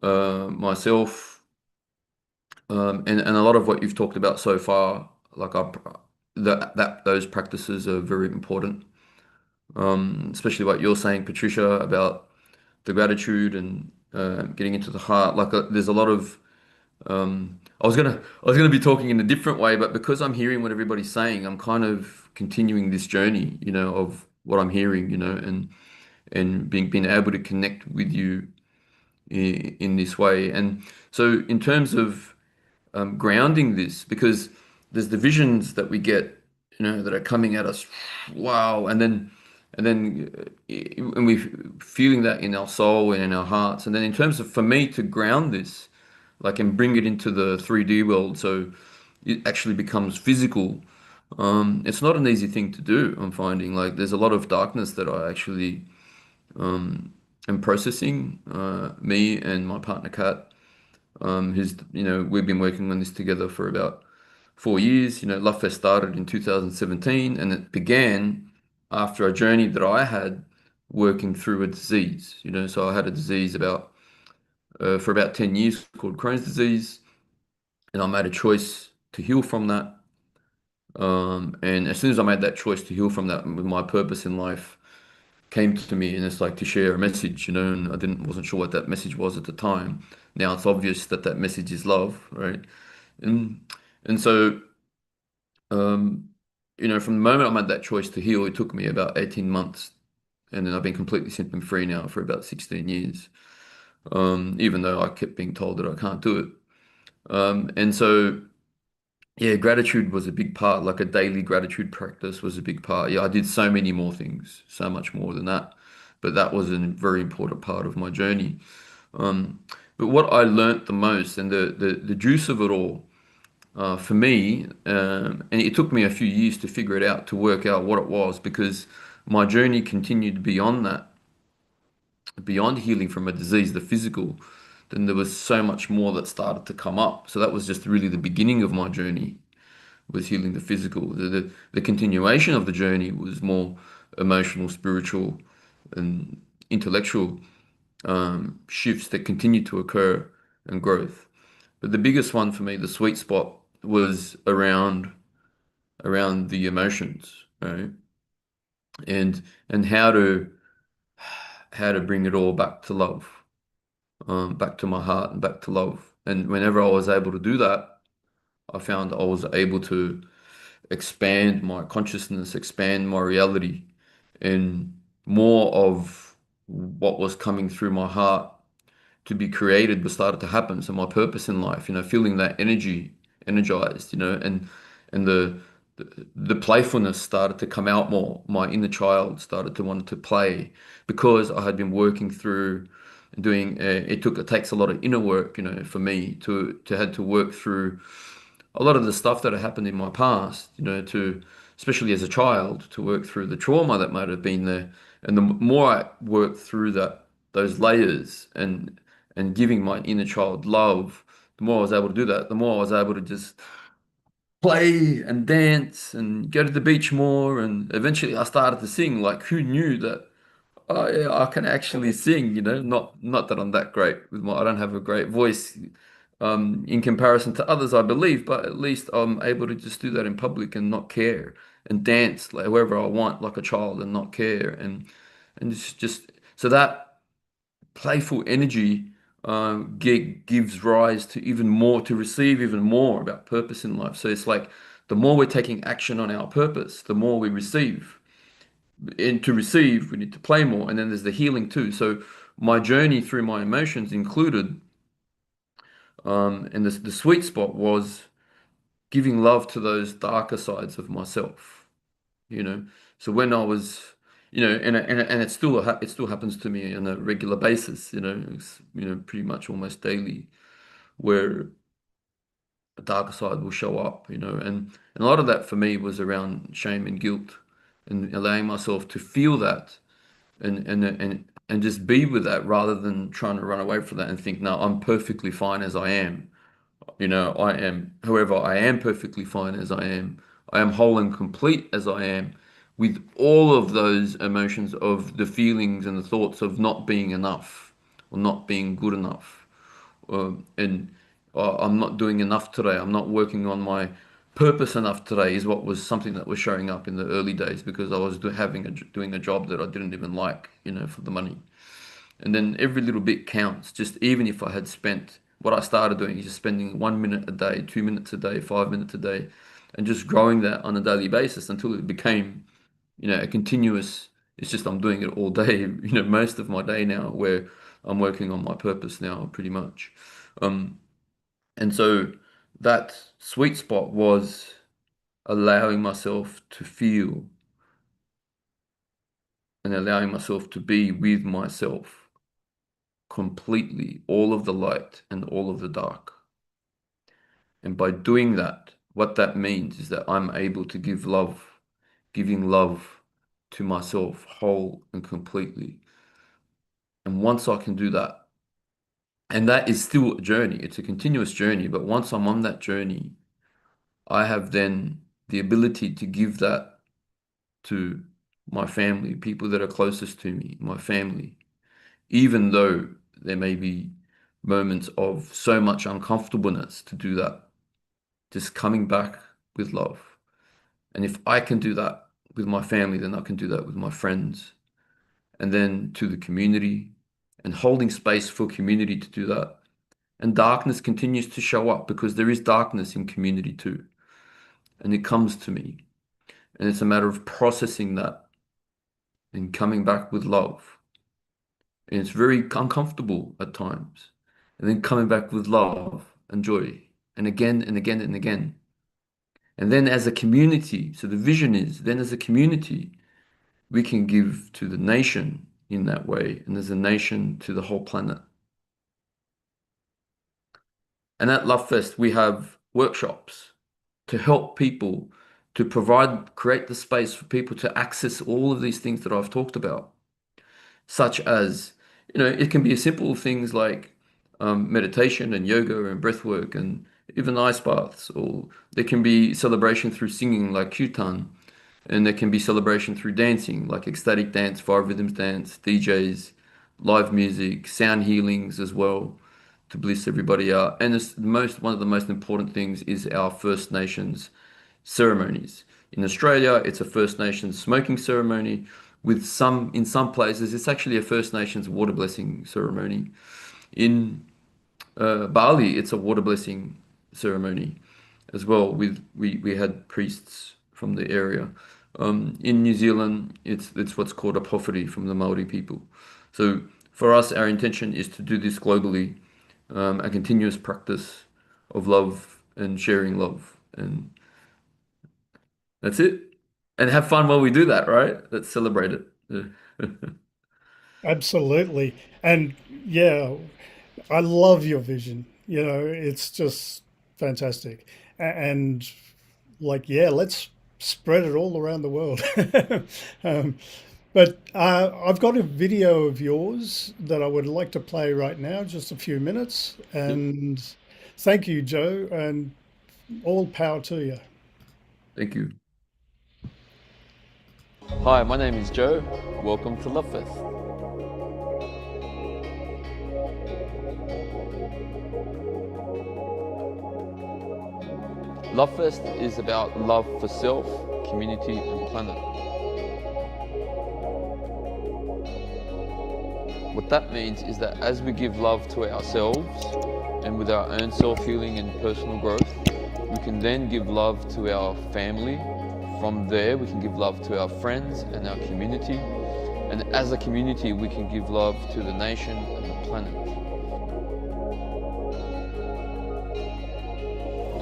Speaker 10: myself, and a lot of what you've talked about so far, like those practices are very important. Especially what you're saying, Patricia, about the gratitude and getting into the heart. Like there's a lot of I was gonna be talking in a different way, but because I'm hearing what everybody's saying, I'm kind of continuing this journey, of what I'm hearing, and being able to connect with you in this way. And so, in terms of grounding this, because there's the visions that we get, that are coming at us, wow, and we feeling that in our soul and in our hearts. And then in terms of, for me to ground this, like, and bring it into the 3D world, so it actually becomes physical. It's not an easy thing to do. I'm finding, like, there's a lot of darkness that I actually am processing. Me and my partner Kat, who's, we've been working on this together for about 4 years. Love Fest started in 2017, and it began after a journey that I had working through a disease. So I had a disease for about 10 years called Crohn's disease, and I made a choice to heal from that. And as soon as I made that choice to heal from that, my purpose in life came to me, and it's like to share a message, and wasn't sure what that message was at the time. Now it's obvious that that message is love, right? And and so, from the moment I made that choice to heal, it took me about 18 months, and then I've been completely symptom free now for about 16 years. Even though I kept being told that I can't do it. And so, yeah, gratitude was a big part. Like a daily gratitude practice was a big part. Yeah, I did so many more things, so much more than that. But that was a very important part of my journey. But what I learnt the most, and the juice of it all, for me, and it took me a few years to figure it out, to work out what it was, because my journey continued beyond that, beyond healing from a disease, the physical. Then there was so much more that started to come up. So that was just really the beginning of my journey, was healing the physical. The continuation of the journey was more emotional, spiritual, and intellectual shifts that continued to occur, and growth. But the biggest one for me, the sweet spot, was around the emotions, right? And how to bring it all back to love, back to my heart and back to love. And whenever I was able to do that, I found I was able to expand my consciousness, expand my reality, and more of what was coming through my heart to be created was started to happen. So my purpose in life, feeling that energy, energized, and the playfulness started to come out more. My inner child started to want to play, because I had been working through doing. It takes a lot of inner work, for me to had to work through a lot of the stuff that had happened in my past, to, especially as a child, to work through the trauma that might have been there. And the more I worked through those layers, and giving my inner child love, the more I was able to do that, the more I was able to just play and dance and go to the beach more. And eventually I started to sing. Like, who knew that? Oh yeah, I can actually sing, not that I'm that great I don't have a great voice, in comparison to others, I believe, but at least I'm able to just do that in public and not care, and dance like wherever I want, like a child, and not care. And it's just, so that playful energy gives rise to even more, to receive even more about purpose in life. So it's like, the more we're taking action on our purpose, the more we receive. And to receive, we need to play more. And then there's the healing too. So my journey through my emotions included, and the sweet spot was giving love to those darker sides of myself. you know so when I was, and it still happens to me on a regular basis. It's, pretty much almost daily, where a darker side will show up. And a lot of that for me was around shame and guilt, and allowing myself to feel that, and and just be with that rather than trying to run away from that and think, no, I'm perfectly fine as I am. I am, however, I am perfectly fine as I am. I am whole and complete as I am, with all of those emotions of the feelings and the thoughts of not being enough or not being good enough. And I'm not doing enough today. I'm not working on my purpose enough today is what was something that was showing up in the early days because I was doing a job that I didn't even like, for the money. And then every little bit counts. Just even if I had spent what I started doing is just spending 1 minute a day, 2 minutes a day, 5 minutes a day, and just growing that on a daily basis until it became, a continuous. It's just I'm doing it all day, most of my day now, where I'm working on my purpose now, pretty much. And so that sweet spot was allowing myself to feel and allowing myself to be with myself completely, all of the light and all of the dark. And by doing that, what that means is that I'm able to giving love to myself whole and completely. And once I can do that, and that is still a journey, it's a continuous journey, but once I'm on that journey, I have then the ability to give that to my family, people that are closest to me, my family, even though there may be moments of so much uncomfortableness to do that, just coming back with love. And if I can do that with my family, then I can do that with my friends, and then to the community, and holding space for community to do that. And darkness continues to show up because there is darkness in community too. And it comes to me. And it's a matter of processing that and coming back with love. And it's very uncomfortable at times. And then coming back with love and joy. And again and again and again. And then as a community, so the vision is, then as a community, we can give to the nation in that way. And as a nation to the whole planet. And at Love Fest, we have workshops to help people, to create the space for people to access all of these things that I've talked about, such as, it can be simple things like meditation and yoga and breath work and even ice baths, or there can be celebration through singing like kirtan, and there can be celebration through dancing like ecstatic dance, 5 rhythms dance, DJs, live music, sound healings as well, to bliss everybody out. And one of the most important things is our First Nations ceremonies. In Australia, it's a First Nations smoking ceremony. In some places, it's actually a First Nations water blessing ceremony. In Bali, it's a water blessing ceremony as well. We had priests from the area. In New Zealand, it's what's called a pōwhiri from the Maori people. So for us, our intention is to do this globally. A continuous practice of love and sharing love, and that's it. And have fun while we do that, right? Let's celebrate it.
Speaker 1: Absolutely. And yeah, I love your vision. It's just fantastic. And let's spread it all around the world. But I've got a video of yours that I would like to play right now, just a few minutes. And thank you, Joe, and all power to you.
Speaker 10: Thank you. Hi, my name is Joe. Welcome to Love Fest. Love Fest is about love for self, community, and planet. What that means is that as we give love to ourselves and with our own self-healing and personal growth, we can then give love to our family. From there, we can give love to our friends and our community. And as a community, we can give love to the nation and the planet.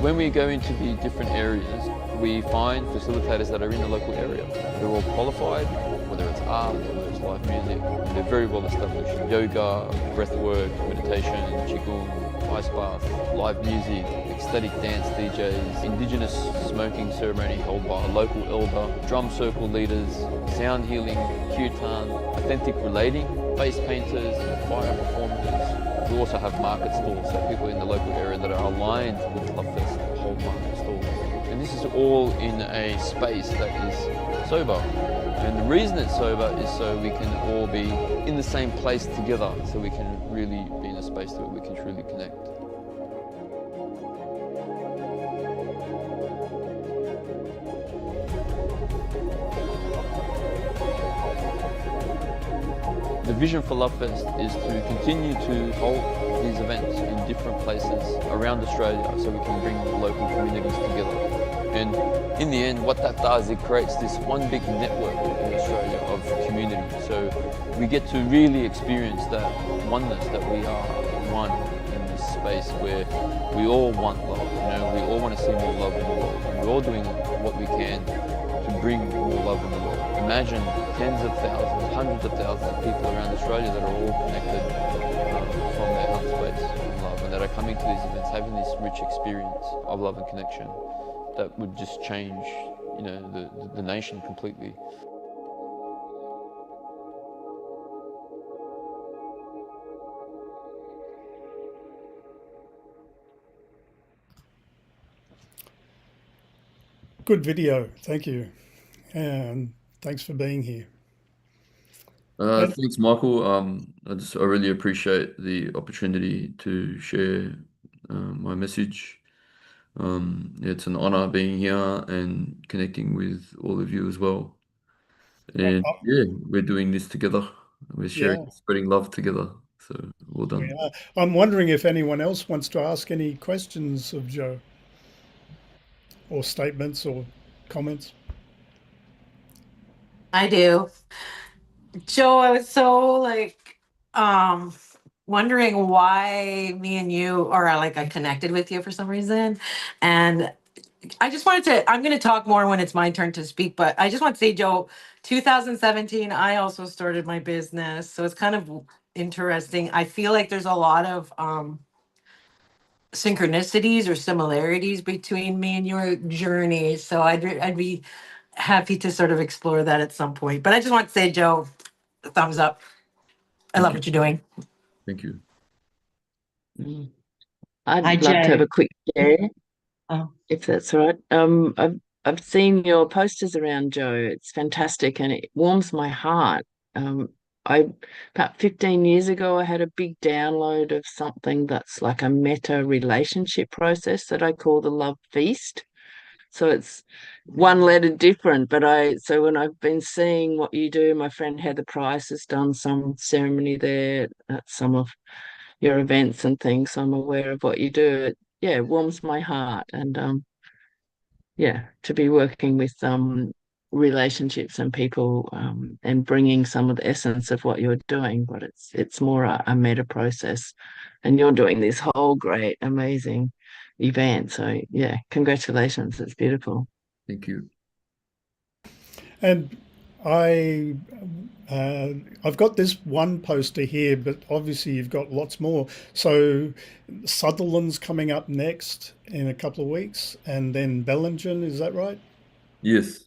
Speaker 10: When we go into the different areas, we find facilitators that are in the local area. They're all qualified, whether it's art, whether it's live music. They're very well established. Yoga, breath work, meditation, qigong, ice bath, live music, ecstatic dance DJs, indigenous smoking ceremony held by a local elder, drum circle leaders, sound healing, kirtan, authentic relating,
Speaker 11: face painters and fire performers. We also have market stalls, so people in the local area that are aligned with Lovefest hold market stalls. And this is all in a space that is sober. And the reason it's sober is so we can all be in the same place together, so we can really be in a space where we can truly connect. The vision for Lovefest is to continue to hold these events in different places around Australia so we can bring the local communities together. And in the end, what that does, it creates this one big network in Australia of community. So we get to really experience that oneness, that we are one in this space where we all want love. We all want to see more love in the world. And we're all doing what we can to bring more love in the world. Imagine tens of thousands, hundreds of thousands of people around Australia that are all connected from their heart space of love, and that are coming to these events, having this rich experience of love and connection that would just change, the nation completely.
Speaker 1: Good video, thank you, and thanks for being here.
Speaker 10: Thanks, Michael. I really appreciate the opportunity to share my message. It's an honor being here and connecting with all of you as well. And yeah, we're doing this together. We're sharing, spreading love together. So well done.
Speaker 1: We are. I'm wondering if anyone else wants to ask any questions of Joe, or statements or comments.
Speaker 2: I do. Joe, I was so wondering why me and you, or I connected with you for some reason. And I just wanted to, I'm going to talk more when it's my turn to speak, but I just want to say, Joe, 2017, I also started my business. So it's kind of interesting. I feel like there's a lot of synchronicities or similarities between me and your journey. So I'd be happy to sort of explore that at some point. But I just want to say, Joe, thumbs up. I love what you're doing.
Speaker 10: Thank you.
Speaker 7: I'd love to have a quick share, if that's all right. I've seen your posters around, Joe. It's fantastic and it warms my heart. About 15 years ago, I had a big download of something that's like a meta relationship process that I call the Love Feast. So it's one letter different, so when I've been seeing what you do, my friend Heather Price has done some ceremony there at some of your events and things, so I'm aware of what you do. It warms my heart, and to be working with relationships and people, and bringing some of the essence of what you're doing, but it's more a meta process, and you're doing this whole great, amazing event. So congratulations, it's beautiful.
Speaker 10: Thank you.
Speaker 1: And I've got this one poster here, but obviously you've got lots more. So Sutherland's coming up next in a couple of weeks, and then Bellingen, is that right?
Speaker 10: Yes.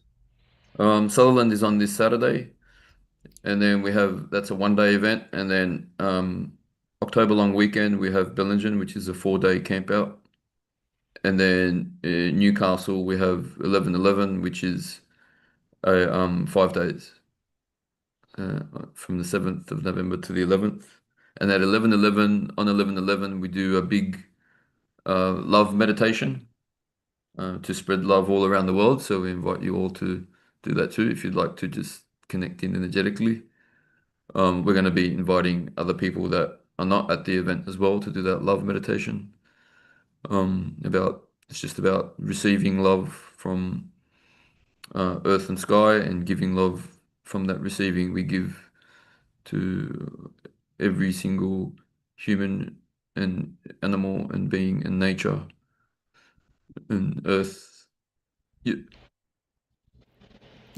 Speaker 10: Sutherland is on this Saturday, and then that's a one-day event, and then October long weekend we have Bellingen, which is a 4-day camp out, and then Newcastle we have 11/11, which is 5 days, from the 7th of November to the 11th, and at 11/11 we do a big love meditation to spread love all around the world. So we invite you all to do that too if you'd like to just connect in energetically. We're going to be inviting other people that are not at the event as well to do that love meditation. It's just about receiving love from earth and sky, and giving love from that receiving. We give to every single human and animal and being and nature and earth.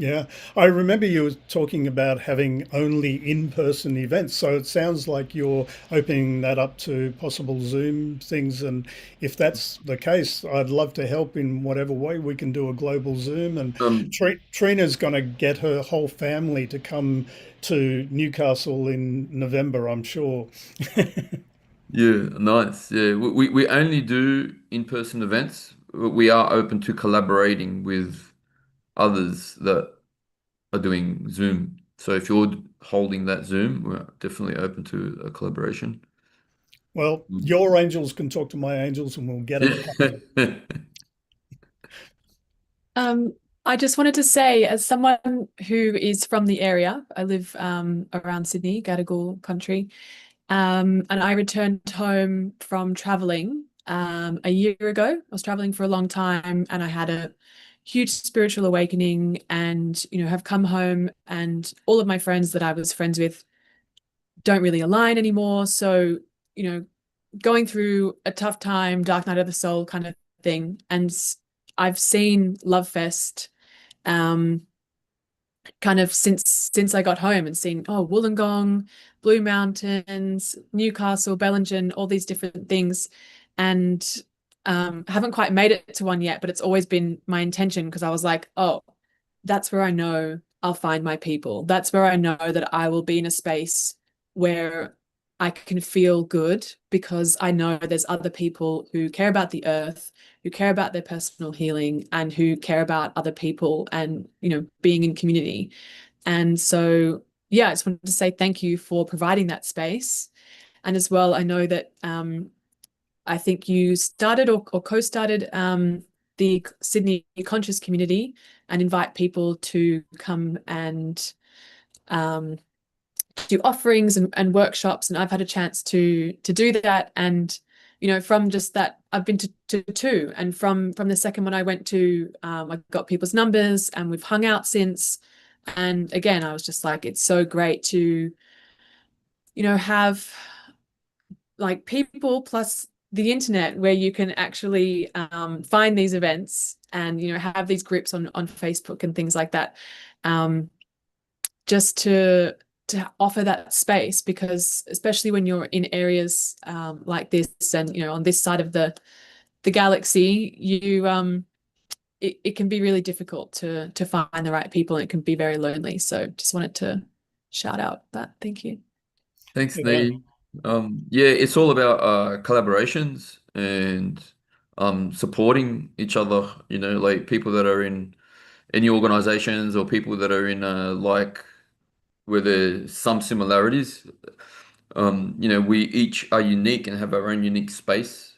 Speaker 1: Yeah, I remember you were talking about having only in-person events. So it sounds like you're opening that up to possible Zoom things. And if that's the case, I'd love to help in whatever way we can do a global Zoom. And Trina's going to get her whole family to come to Newcastle in November, I'm sure.
Speaker 10: Yeah, nice. Yeah, we only do in-person events. We are open to collaborating with others that are doing Zoom. So if you're holding that Zoom, we're definitely open to a collaboration.
Speaker 1: Well, your angels can talk to my angels and we'll get them coming.
Speaker 12: I just wanted to say, as someone who is from the area, I live around Sydney, Gadigal country, and I returned home from traveling a year ago. I was traveling for a long time and I had a huge spiritual awakening and, have come home and all of my friends that I was friends with don't really align anymore. So, going through a tough time, dark night of the soul kind of thing. And I've seen Love Fest kind of since I got home and seen Wollongong, Blue Mountains, Newcastle, Bellingen, all these different things, and haven't quite made it to one yet, but it's always been my intention because I was like, oh, that's where I know I'll find my people. That's where I know that I will be in a space where I can feel good because I know there's other people who care about the earth, who care about their personal healing and who care about other people and, being in community. And so, yeah, I just wanted to say thank you for providing that space. And as well, I know that I think you started or co-started the Sydney Conscious Community and invite people to come and do offerings and workshops. And I've had a chance to do that. And, from just that, I've been to two. And from the second one I went to, I got people's numbers and we've hung out since. And again, I was just like, it's so great to, have like people plus the internet where you can actually find these events and, have these groups on Facebook and things like that. Just to offer that space, because especially when you're in areas like this and on this side of the galaxy, you it can be really difficult to find the right people and it can be very lonely. So just wanted to shout out that. Thank you.
Speaker 10: Thanks, Neve. Yeah, it's all about collaborations and supporting each other, like people that are in any organizations or people that are in where there's some similarities. We each are unique and have our own unique place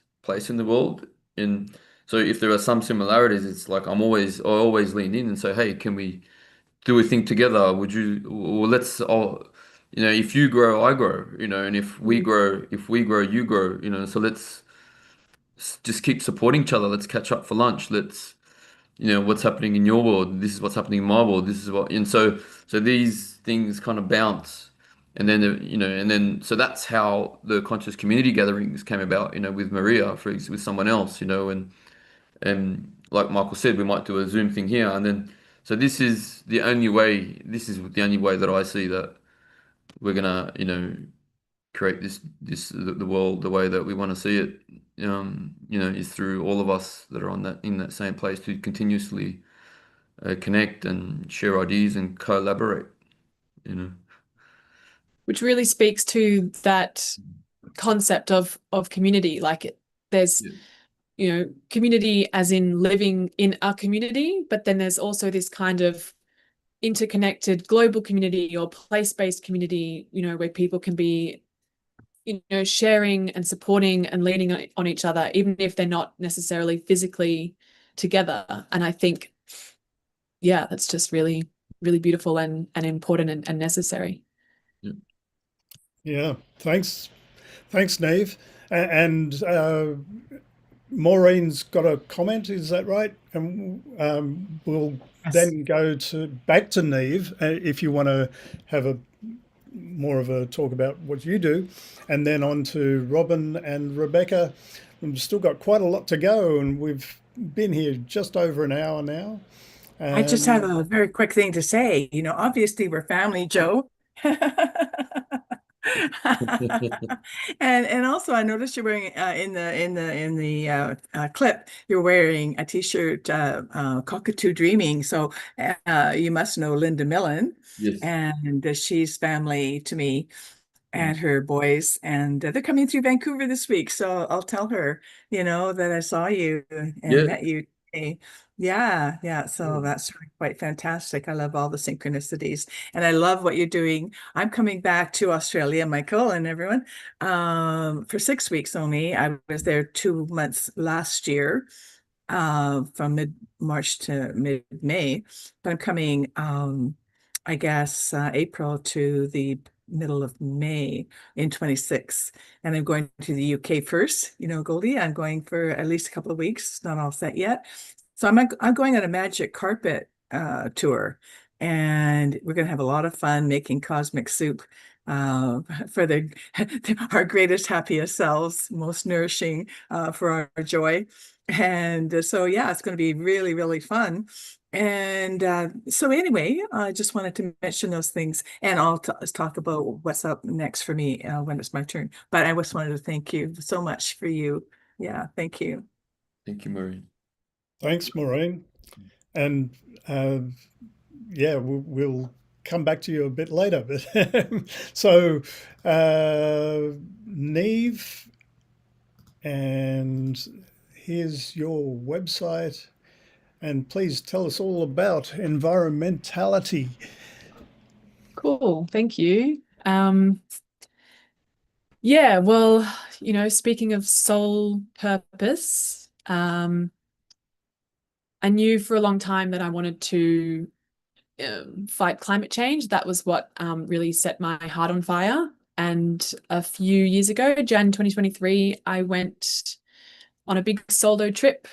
Speaker 10: in the world. And so if there are some similarities, it's like I always lean in and say, hey, can we do a thing together? Or let's all, if you grow, I grow, and if we grow, you grow, so let's just keep supporting each other. Let's catch up for lunch. Let's, what's happening in your world. This is what's happening in my world. This is what, and so these things kind of bounce. And then, so that's how the conscious community gatherings came about, with Maria, with someone else, and like Michael said, we might do a Zoom thing here. And then, so this is the only way that I see that we're gonna, create the world the way that we want to see it, is through all of us that are in that same place to continuously connect and share ideas and collaborate,
Speaker 12: Which really speaks to that concept of community. Like there's, community as in living in a community, but then there's also this kind of interconnected global community or place-based community, where people can be, sharing and supporting and leaning on each other, even if they're not necessarily physically together. And I think, yeah, that's just really, really beautiful and important and necessary.
Speaker 1: Yeah, thanks, Neve. And Maureen's got a comment. Is that right? And we'll then go back to Neve if you want to have more of a talk about what you do, and then on to Robin and Rebecca. We've still got quite a lot to go, and we've been here just over an hour now.
Speaker 13: I just have
Speaker 1: And
Speaker 13: a very quick thing to say. Obviously we're family, Joe. And also I noticed you're wearing in the clip you're wearing a t-shirt Cockatoo Dreaming. So you must know Linda Millen,
Speaker 10: Yes.
Speaker 13: and she's family to me
Speaker 10: Mm.
Speaker 13: and her boys, and they're coming through Vancouver this week. So I'll tell her, that I saw you and
Speaker 10: Yeah.
Speaker 13: met you today. Yeah, yeah. So
Speaker 10: Yeah.
Speaker 13: that's really quite fantastic. I love all the synchronicities, and I love what you're doing. I'm coming back to Australia, Michael, and everyone, for 6 weeks only. I was there 2 months last year, from mid-March to mid-May, but I'm coming, I guess, April to the middle of May in 26. And I'm going to the UK first, Goldie. I'm going for at least a couple of weeks. It's not all set yet. So I'm going on a magic carpet tour, and we're going to have a lot of fun making cosmic soup for our greatest, happiest selves, most nourishing for our joy. And so, yeah, it's going to be really, really fun. And so anyway, I just wanted to mention those things, and I'll talk about what's up next for me when it's my turn. But I just wanted to thank you so much for you. Yeah, thank you.
Speaker 10: Thank you, Maureen.
Speaker 1: thanks, Maureen. And yeah, we'll come back to you a bit later. But so, Neve, and here's your website. And please tell us all about environmentality.
Speaker 12: Cool, thank you. Yeah, well, speaking of soul purpose, I knew for a long time that I wanted to fight climate change. That was what really set my heart on fire. And a few years ago, Jan 2023, I went on a big solo trip,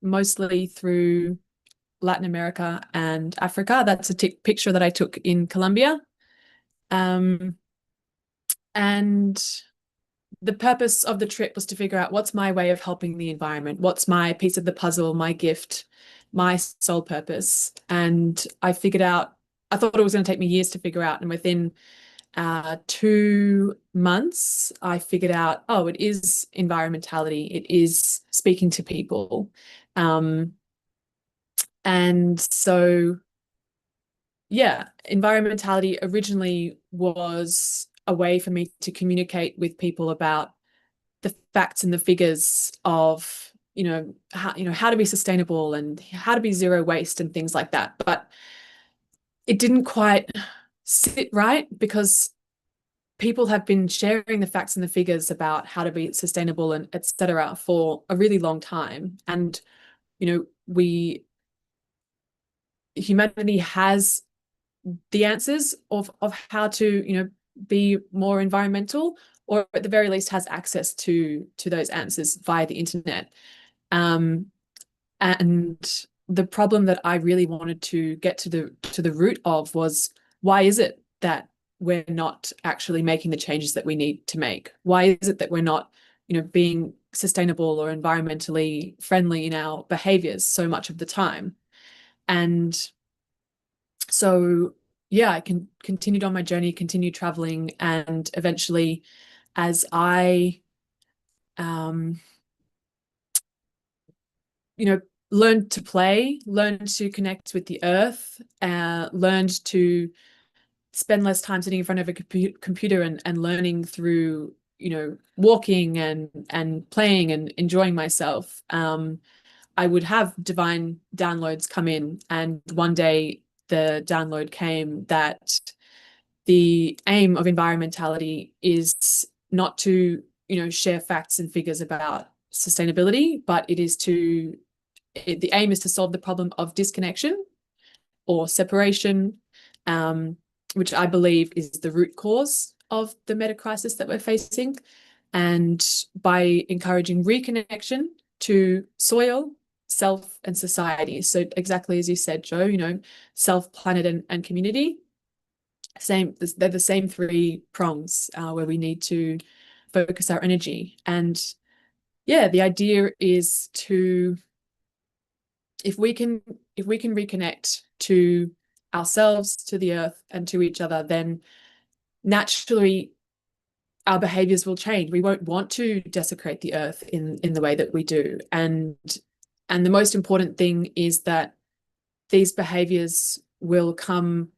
Speaker 12: mostly through Latin America and Africa. That's a picture that I took in Colombia. And the purpose of the trip was to figure out what's my way of helping the environment, what's my piece of the puzzle, my gift, my soul purpose. And I figured out, I thought it was going to take me years to figure out. And within 2 months, I figured out, oh, it is environmentality. It is speaking to people. And so, yeah, environmentality originally was a way for me to communicate with people about the facts and the figures of, how to be sustainable and how to be zero waste and things like that. But it didn't quite sit right, because people have been sharing the facts and the figures about how to be sustainable and etc. for a really long time. And, humanity has the answers of how to, be more environmental, or at the very least has access to those answers via the internet. And the problem that I really wanted to get to the root of was, why is it that we're not actually making the changes that we need to make? Why is it that we're not, being sustainable or environmentally friendly in our behaviors so much of the time? And so, yeah, I continued on my journey, continued traveling, and eventually, as I learned to play, learned to connect with the earth, learned to spend less time sitting in front of a computer and learning through, walking and playing and enjoying myself. I would have divine downloads come in, and one day the download came that the aim of environmentality is not to, share facts and figures about sustainability, but the aim is to solve the problem of disconnection or separation, which I believe is the root cause of the meta crisis that we're facing. And by encouraging reconnection to soil, self, and society. So exactly as you said, Joe, self, planet, and community. They're the same three prongs where we need to focus our energy. And yeah, the idea is to, if we can if we can reconnect to ourselves, to the earth, and to each other, then naturally our behaviors will change. We won't want to desecrate the earth in the way that we do. And the most important thing is that these behaviors will come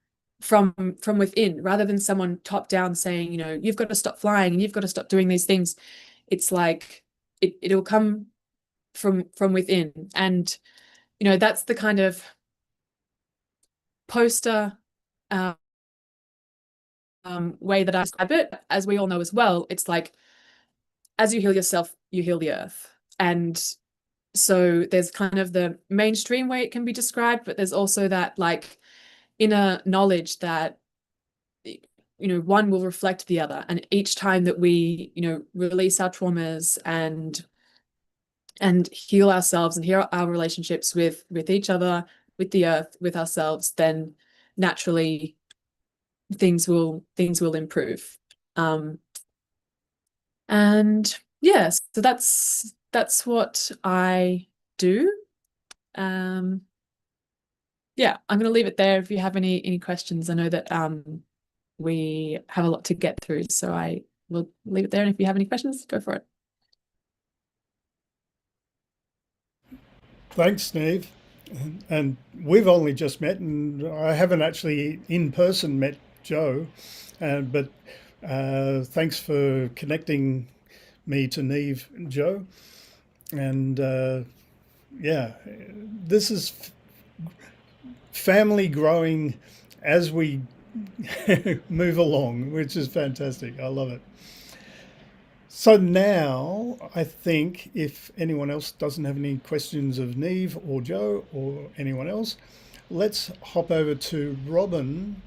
Speaker 12: from within, rather than someone top down saying, you know, you've got to stop flying and you've got to stop doing these things. It's like it'll come from within. And you know, that's the kind of poster way that I describe it. As we all know as well, it's like, as you heal yourself, you heal the earth. And so there's kind of the mainstream way it can be described, but there's also that like inner knowledge that, you know, one will reflect the other. And each time that we, you know, release our traumas and heal ourselves and heal our relationships with each other, with the earth, with ourselves, then naturally things will improve. And yes, so that's what I do. Yeah, I'm going to leave it there. If you have any questions, I know that we have a lot to get through, so I will leave it there. And if you have any questions, go for it.
Speaker 1: Thanks, Neve. And we've only just met, and I haven't actually in person met Joe, but thanks for connecting me to Neve and Joe. And yeah, this is family growing as we move along, which is fantastic. I love it. So now I think if anyone else doesn't have any questions of Neve or Joe or anyone else, let's hop over to Robin,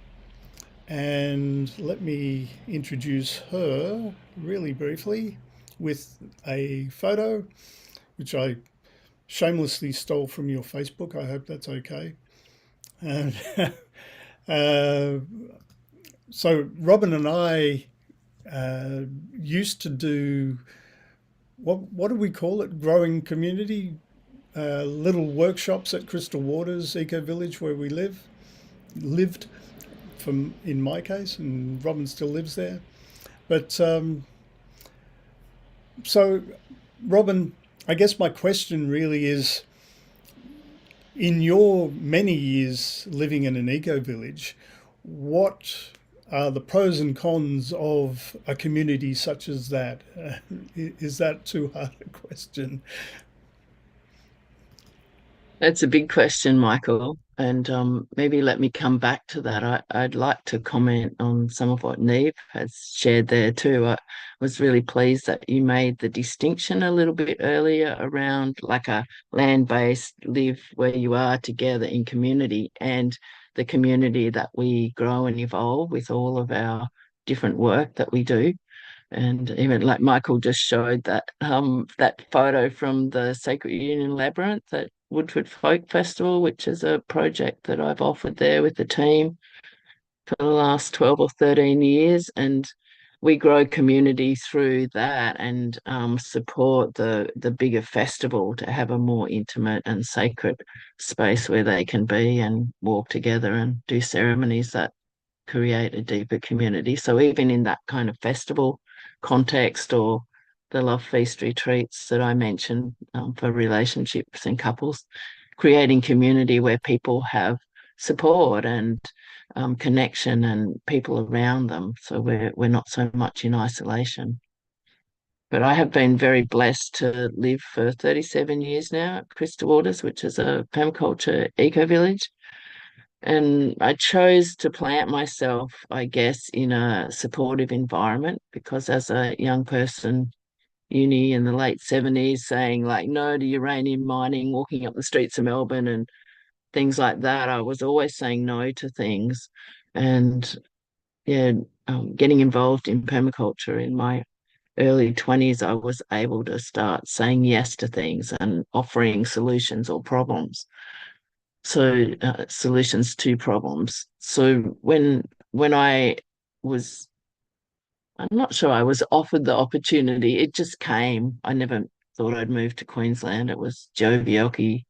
Speaker 1: and let me introduce her really briefly with a photo which I shamelessly stole from your Facebook. I hope that's okay. And so Robin and I used to do, what do we call it? Growing community, little workshops at Crystal Waters Eco Village where we lived from, in my case, and Robin still lives there. But so Robin, I guess my question really is, in your many years living in an eco village, what are the pros and cons of a community such as that? Is that too hard a question?
Speaker 7: That's a big question, Michael, and maybe let me come back to that. I'd like to comment on some of what Neve has shared there too. I was really pleased that you made the distinction a little bit earlier around like a land-based live where you are together in community, and the community that we grow and evolve with all of our different work that we do. And even like Michael just showed that that photo from the Sacred Union Labyrinth at Woodford Folk Festival, which is a project that I've offered there with the team for the last 12 or 13 years. And we grow community through that and support the bigger festival to have a more intimate and sacred space where they can be and walk together and do ceremonies that create a deeper community. So even in that kind of festival context, or the Love Feast retreats that I mentioned for relationships and couples, creating community where people have support and connection and people around them, so we're not so much in isolation. But I have been very blessed to live for 37 years now at Crystal Waters, which is a permaculture eco village. And I chose to plant myself, I guess, in a supportive environment, because as a young person, uni in the late 70s, saying like no to uranium mining, walking up the streets of Melbourne and things like that, I was always saying no to things. And yeah, getting involved in permaculture in my early 20s, I was able to start saying yes to things and offering solutions or problems. So solutions to problems. So when I was, I'm not sure I was offered the opportunity, it just came. I never thought I'd move to Queensland. It was Joe Bielke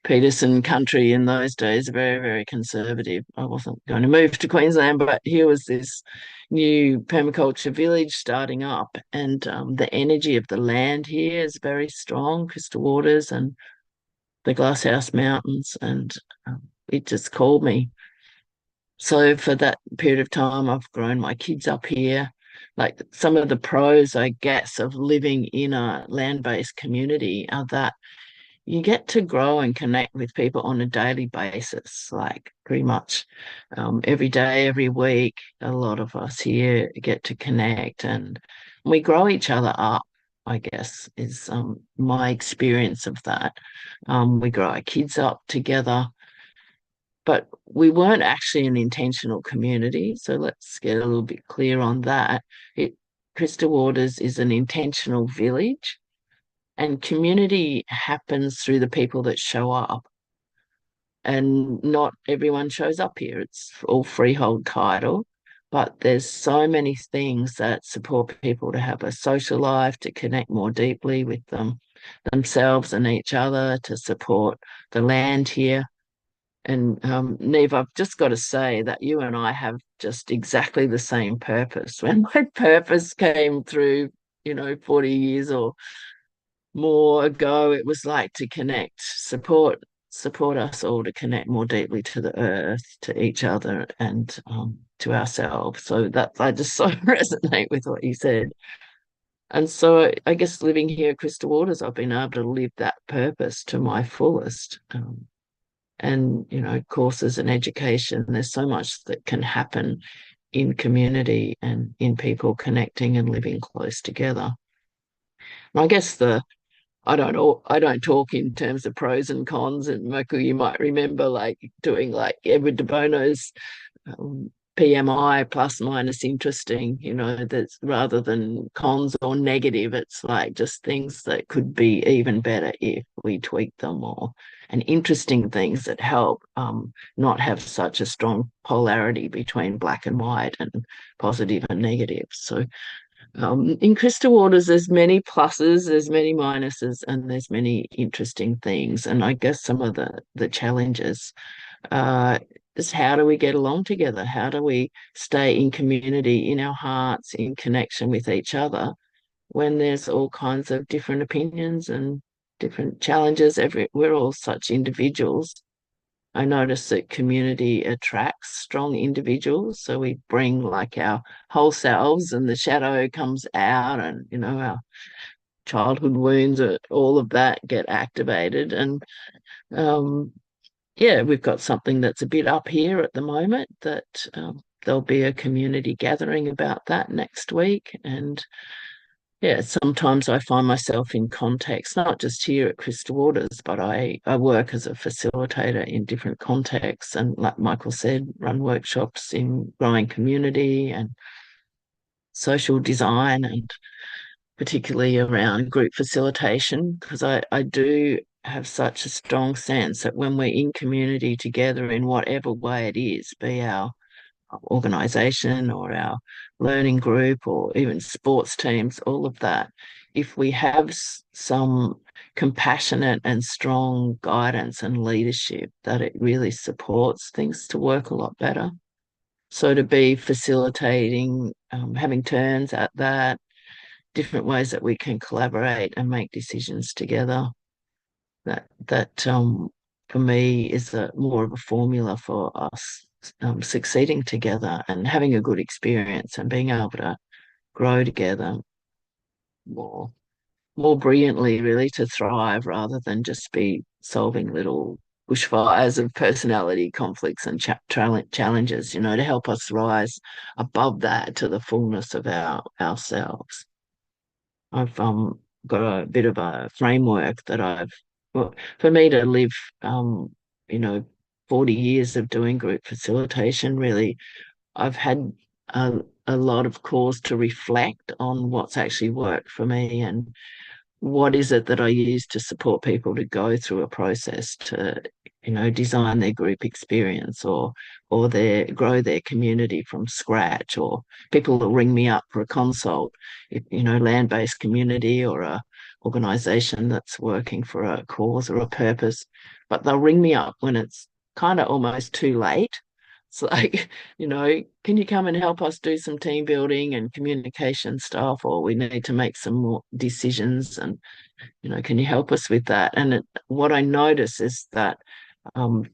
Speaker 7: Peterson country in those days, very, very conservative. I wasn't going to move to Queensland, but here was this new permaculture village starting up, and the energy of the land here is very strong, Crystal Waters and the Glasshouse Mountains, and it just called me. So for that period of time, I've grown my kids up here. Like, some of the pros, I guess, of living in a land-based community are that you get to grow and connect with people on a daily basis, like pretty much every day, every week. A lot of us here get to connect, and we grow each other up, I guess, is my experience of that. We grow our kids up together, but we weren't actually an intentional community. So let's get a little bit clear on that. Crystal Waters is an intentional village. And community happens through the people that show up. And not everyone shows up here. It's all freehold title. But there's so many things that support people to have a social life, to connect more deeply with themselves and each other, to support the land here. And Neve, I've just got to say that you and I have just exactly the same purpose. When my purpose came through, 40 years or more ago, it was like to connect, support us all to connect more deeply to the earth, to each other, and to ourselves. So that I just so resonate with what you said. And so I guess living here at Crystal Waters, I've been able to live that purpose to my fullest. And courses and education, there's so much that can happen in community and in people connecting and living close together. And I guess I don't talk in terms of pros and cons. And Michael, you might remember doing Edward de Bono's PMI, plus minus interesting, that's rather than cons or negative, it's like just things that could be even better if we tweak them, and interesting things that help not have such a strong polarity between black and white and positive and negative. So in Crystal Waters, there's many pluses, there's many minuses, and there's many interesting things. And I guess some of the challenges is, how do we get along together? How do we stay in community, in our hearts, in connection with each other, when there's all kinds of different opinions and different challenges? We're all such individuals. I notice that community attracts strong individuals. So we bring our whole selves, and the shadow comes out, and, our childhood wounds, all of that get activated. And we've got something that's a bit up here at the moment that there'll be a community gathering about that next week. And sometimes I find myself in context, not just here at Crystal Waters, but I work as a facilitator in different contexts, and, like Michael said, run workshops in growing community and social design, and particularly around group facilitation, because I do have such a strong sense that when we're in community together in whatever way it is, be our organisation or our learning group or even sports teams, all of that, if we have some compassionate and strong guidance and leadership, that it really supports things to work a lot better. So to be facilitating, having turns at that, different ways that we can collaborate and make decisions together, that for me is more of a formula for us succeeding together and having a good experience and being able to grow together more brilliantly, really, to thrive rather than just be solving little bushfires of personality conflicts and challenges, to help us rise above that to the fullness of ourselves. I've got a bit of a framework that for me to live 40 years of doing group facilitation, really, I've had a lot of cause to reflect on what's actually worked for me, and what is it that I use to support people to go through a process to, design their group experience or grow their community from scratch, or people will ring me up for a consult, land-based community or organization that's working for a cause or a purpose, but they'll ring me up when it's kind of almost too late. It's like, can you come and help us do some team building and communication stuff, or we need to make some more decisions, and can you help us with that? And what I notice is that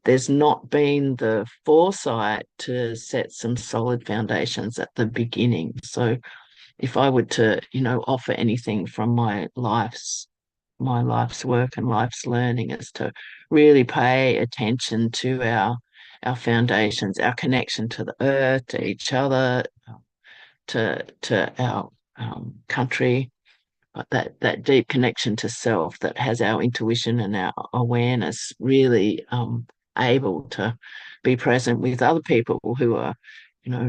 Speaker 7: there's not been the foresight to set some solid foundations at the beginning. So if I were to, offer anything from my life's work and life's learning, is to really pay attention to our foundations, our connection to the earth, to each other, to our country, that deep connection to self that has our intuition and our awareness really able to be present with other people who are,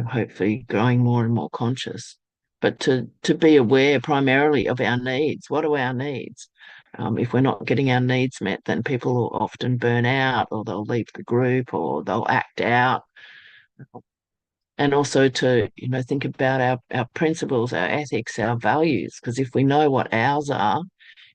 Speaker 7: hopefully growing more and more conscious. But to be aware primarily of our needs. What are our needs? If we're not getting our needs met, then people will often burn out, or they'll leave the group, or they'll act out. And also to, think about our principles, our ethics, our values, because if we know what ours are,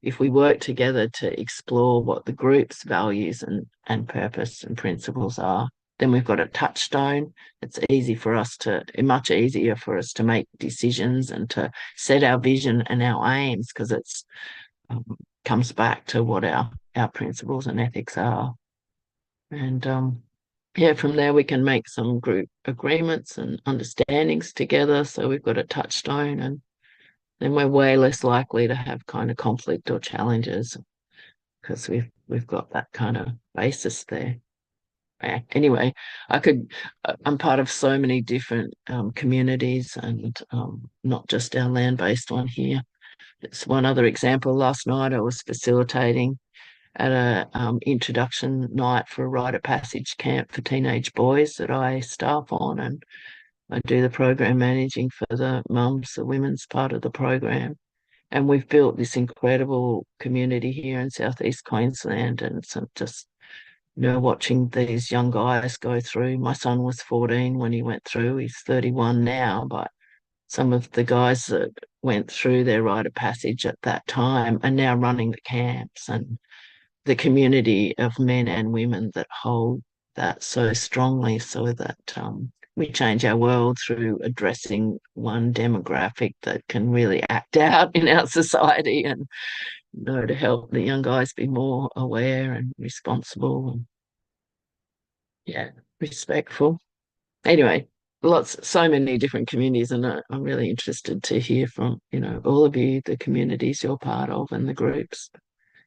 Speaker 7: if we work together to explore what the group's values and purpose and principles are, then we've got a touchstone. It's much easier for us to make decisions and to set our vision and our aims, because it's comes back to what our principles and ethics are. And from there we can make some group agreements and understandings together, so we've got a touchstone, and then we're way less likely to have kind of conflict or challenges because we've got that kind of basis there. Anyway, I'm part of so many different communities, and not just our land-based one here. It's one other example. Last night I was facilitating at a introduction night for a rite of passage camp for teenage boys that I staff on, and I do the program managing for the mums, the women's part of the program. And we've built this incredible community here in southeast Queensland, and so just watching these young guys go through. My son was 14 when he went through. He's 31 now, but some of the guys that went through their rite of passage at that time are now running the camps, and the community of men and women that hold that so strongly, so that we change our world through addressing one demographic that can really act out in our society, and to help the young guys be more aware and responsible and respectful. Anyway, so many different communities, and I'm really interested to hear from all of you, the communities you're part of and the groups.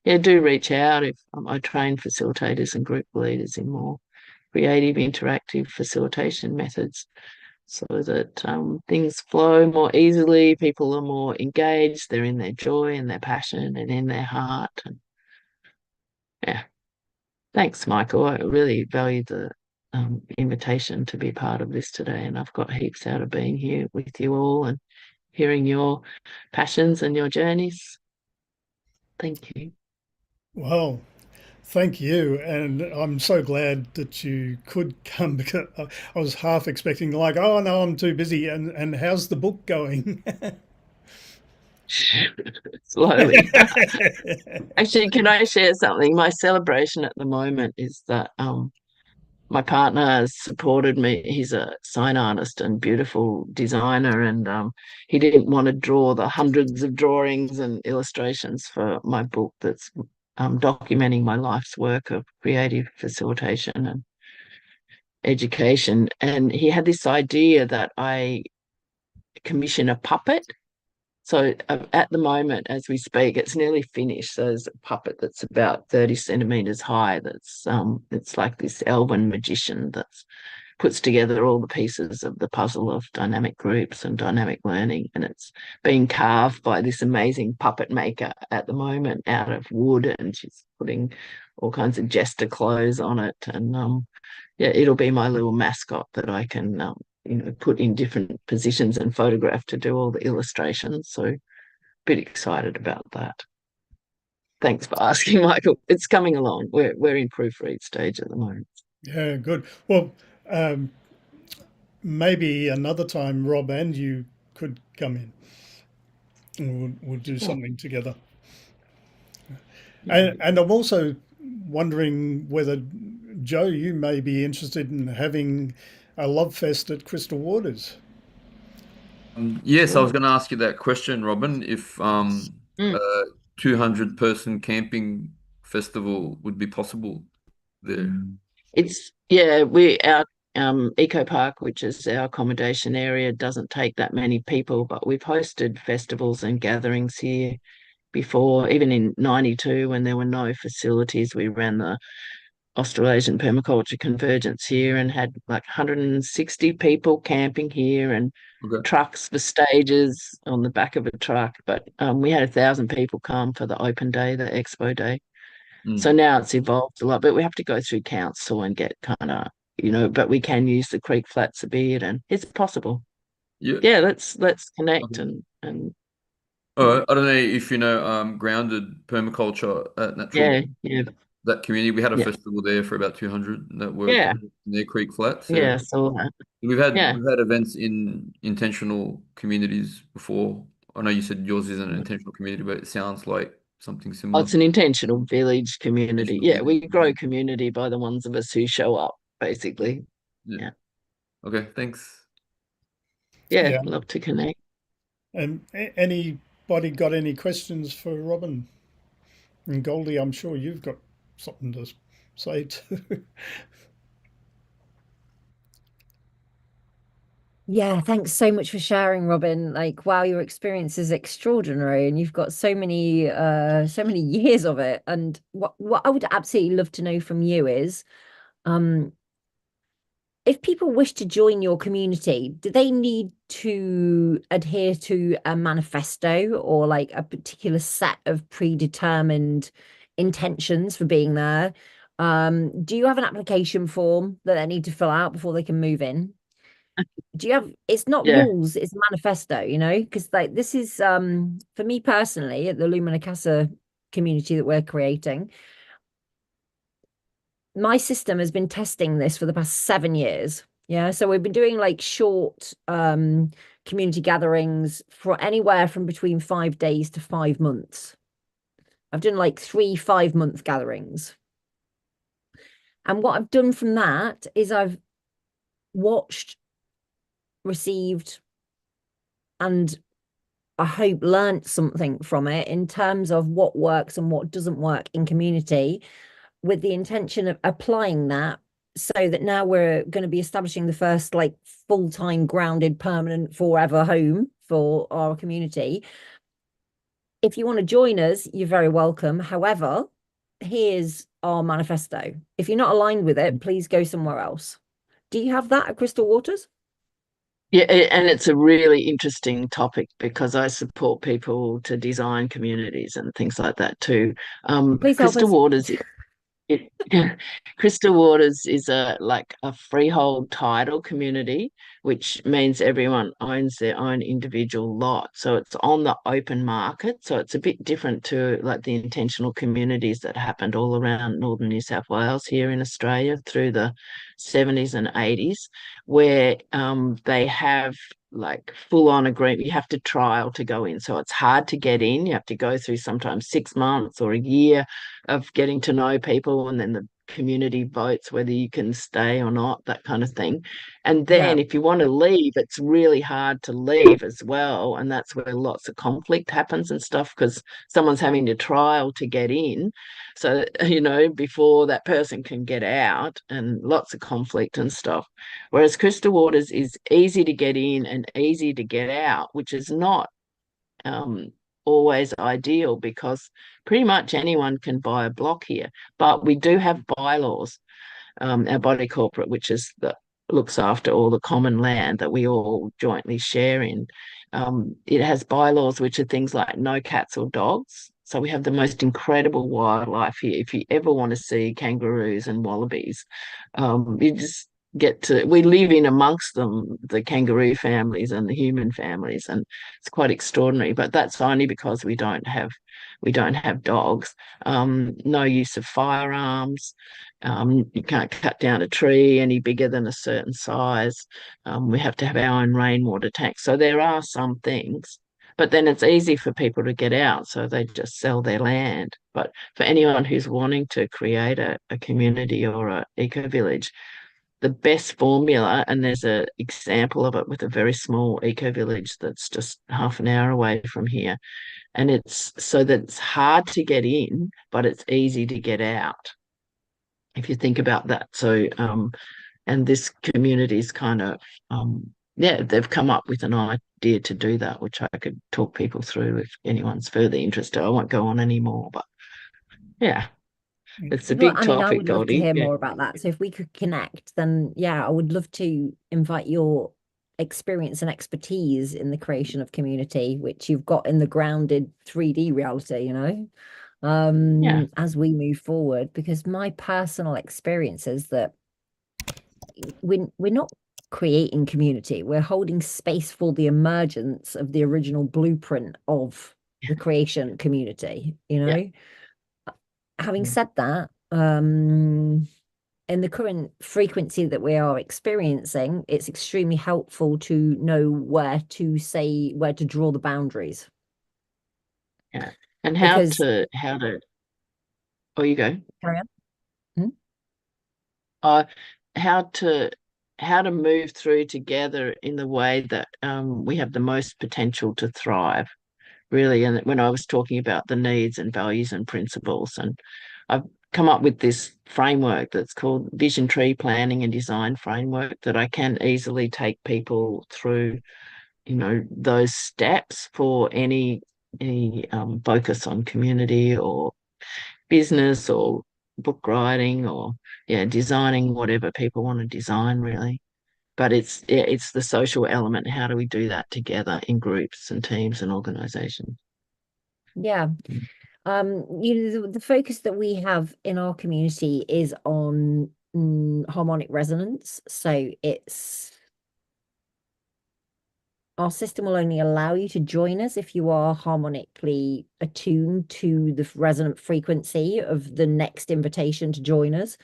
Speaker 7: Do reach out. If I train facilitators and group leaders in more creative, interactive facilitation methods, so that things flow more easily, people are more engaged, they're in their joy and their passion and in their heart. And thanks, Michael. I really value the invitation to be part of this today, and I've got heaps out of being here with you all and hearing your passions and your journeys. Thank you.
Speaker 1: Well, thank you, and I'm so glad that you could come, because I was half expecting oh no, I'm too busy, and how's the book going?
Speaker 7: Slowly. Actually, can I share something? My celebration at the moment is that my partner has supported me. He's a sign artist and beautiful designer, and he didn't want to draw the hundreds of drawings and illustrations for my book that's documenting my life's work of creative facilitation and education. And he had this idea that I commission a puppet. So at the moment, as we speak, it's nearly finished. So there's a puppet that's about 30 centimeters high. That's it's like this elven magician that puts together all the pieces of the puzzle of dynamic groups and dynamic learning. And it's being carved by this amazing puppet maker at the moment out of wood, and she's putting all kinds of jester clothes on it. And it'll be my little mascot that I can put in different positions and photograph to do all the illustrations. So a bit excited about that. Thanks for asking, Michael. It's coming along. We're in proofread stage at the moment.
Speaker 1: Yeah, good. Well, maybe another time Rob and you could come in, and we'll do something together. And I'm also wondering whether, Joe, you may be interested in having a love fest at Crystal Waters.
Speaker 10: Yes, I was going to ask you that question, Robin, if a
Speaker 7: Mm.
Speaker 10: 200-person camping festival would be possible there.
Speaker 7: It's our eco park, which is our accommodation area, doesn't take that many people, but we've hosted festivals and gatherings here before. Even in '92, when there were no facilities, we ran the Australasian Permaculture Convergence here and had like 160 people camping here and
Speaker 10: Okay.
Speaker 7: trucks for stages on the back of a truck. But we had 1,000 people come for the open day, the expo day. So now it's evolved a lot, but we have to go through council and get kind of, but we can use the creek flats a bit, and it's possible.
Speaker 10: Yeah.
Speaker 7: Yeah, let's connect
Speaker 10: Okay.
Speaker 7: and
Speaker 10: All right. I don't know if you know grounded permaculture at Natural
Speaker 7: yeah,
Speaker 10: that community. We had a
Speaker 7: yeah,
Speaker 10: festival there for about 200 that worked
Speaker 7: yeah,
Speaker 10: in their creek flats. Yeah.
Speaker 7: yeah. So yeah,
Speaker 10: We've had events in intentional communities before. I know you said yours isn't an intentional community, but it sounds like something
Speaker 7: oh,
Speaker 10: similar.
Speaker 7: it's an intentional village community.
Speaker 10: Intentional
Speaker 7: Yeah,
Speaker 10: village.
Speaker 7: we grow community by the ones of us who show up, basically.
Speaker 10: Yeah.
Speaker 7: Yeah,
Speaker 10: Okay, thanks.
Speaker 7: yeah,
Speaker 1: Yeah.
Speaker 7: love to connect.
Speaker 1: And anybody got any questions for Robin? And Goldie, I'm sure you've got something to say too.
Speaker 5: Yeah, thanks so much for sharing, Robin. Like, wow, your experience is extraordinary and you've got so many years of it. And what I would absolutely love to know from you is, um, if people wish to join your community, do they need to adhere to a manifesto or like a particular set of predetermined intentions for being there? Do you have an application form that they need to fill out before they can move in? Do you have, it's not
Speaker 7: Yeah,
Speaker 5: rules, it's a manifesto, because like this is for me personally at the Lumina Casa community that we're creating, my system has been testing this for the past 7 years. Yeah. So we've been doing like short community gatherings for anywhere from between 5 days to 5 months. I've done like 3 5 month gatherings. And what I've done from that is I've watched, received, and I hope learned something from it in terms of what works and what doesn't work in community, with the intention of applying that so that now we're going to be establishing the first like full-time grounded permanent forever home for our community. If you want to join us, you're very welcome. However, here's our manifesto. If you're not aligned with it, please go somewhere else. Do you have that at Crystal Waters?
Speaker 7: yeah, and it's a really interesting topic because I support people to design communities and things like that too.
Speaker 5: Please help
Speaker 7: Crystal
Speaker 5: us.
Speaker 7: Waters It, Crystal Waters is a freehold title community, which means everyone owns their own individual lot. So it's on the open market. So it's a bit different to like the intentional communities that happened all around northern New South Wales here in Australia through the 70s and 80s, where they have like full on agreement. You have to trial to go in. So it's hard to get in. You have to go through sometimes 6 months or a year of getting to know people, and then the community votes whether you can stay or not, that kind of thing. And
Speaker 5: Yeah.
Speaker 7: then if you want to leave, it's really hard to leave as well. And that's where lots of conflict happens and stuff, because someone's having to trial to get in. So, before that person can get out, and lots of conflict and stuff. Whereas Crystal Waters is easy to get in and easy to get out, which is not always ideal because pretty much anyone can buy a block here. But we do have bylaws. Our body corporate, which is looks after all the common land that we all jointly share in. It has bylaws which are things like no cats or dogs. So we have the most incredible wildlife here. If you ever want to see kangaroos and wallabies, you just we live in amongst them, the kangaroo families and the human families, and it's quite extraordinary. But that's only because we don't have dogs. No use of firearms. You can't cut down a tree any bigger than a certain size. We have to have our own rainwater tank. So there are some things But then it's easy for people to get out, so they just sell their land. But for anyone who's wanting to create a community or a eco-village, the best formula, and there's an example of it with a very small eco-village that's just half an hour away from here, and it's so that it's hard to get in, but it's easy to get out, if you think about that. So, and this community's kind of, yeah, they've come up with an idea to do that, which I could talk people through if anyone's further interested. I won't go on anymore, but yeah, it's a
Speaker 5: Well,
Speaker 7: big
Speaker 5: I mean, I
Speaker 7: topic,
Speaker 5: would love to
Speaker 7: Goldie.
Speaker 5: hear
Speaker 7: Yeah.
Speaker 5: more about that. So if we could connect, then yeah, I would love to invite your experience and expertise in the creation of community, which you've got in the grounded 3D reality,
Speaker 7: Yeah.
Speaker 5: as we move forward, because my personal experience is that we're not creating community, we're holding space for the emergence of the original blueprint of the creation community,
Speaker 7: Yeah.
Speaker 5: Having said that, in the current frequency that we are experiencing, it's extremely helpful to know where to draw the boundaries.
Speaker 7: Yeah. And
Speaker 5: Because
Speaker 7: oh, you go.
Speaker 5: carry on. Hmm?
Speaker 7: uh, how to move through together in the way that we have the most potential to thrive, really. And when I was talking about the needs and values and principles, and I've come up with this framework that's called Vision Tree Planning and Design Framework that I can easily take people through, those steps for any focus on community or business or book writing or designing whatever people want to design, really. But it's the social element. How do we do that together in groups and teams and organizations?
Speaker 5: Yeah. The focus that we have in our community is on harmonic resonance. So our system will only allow you to join us if you are harmonically attuned to the resonant frequency of the next invitation to join us.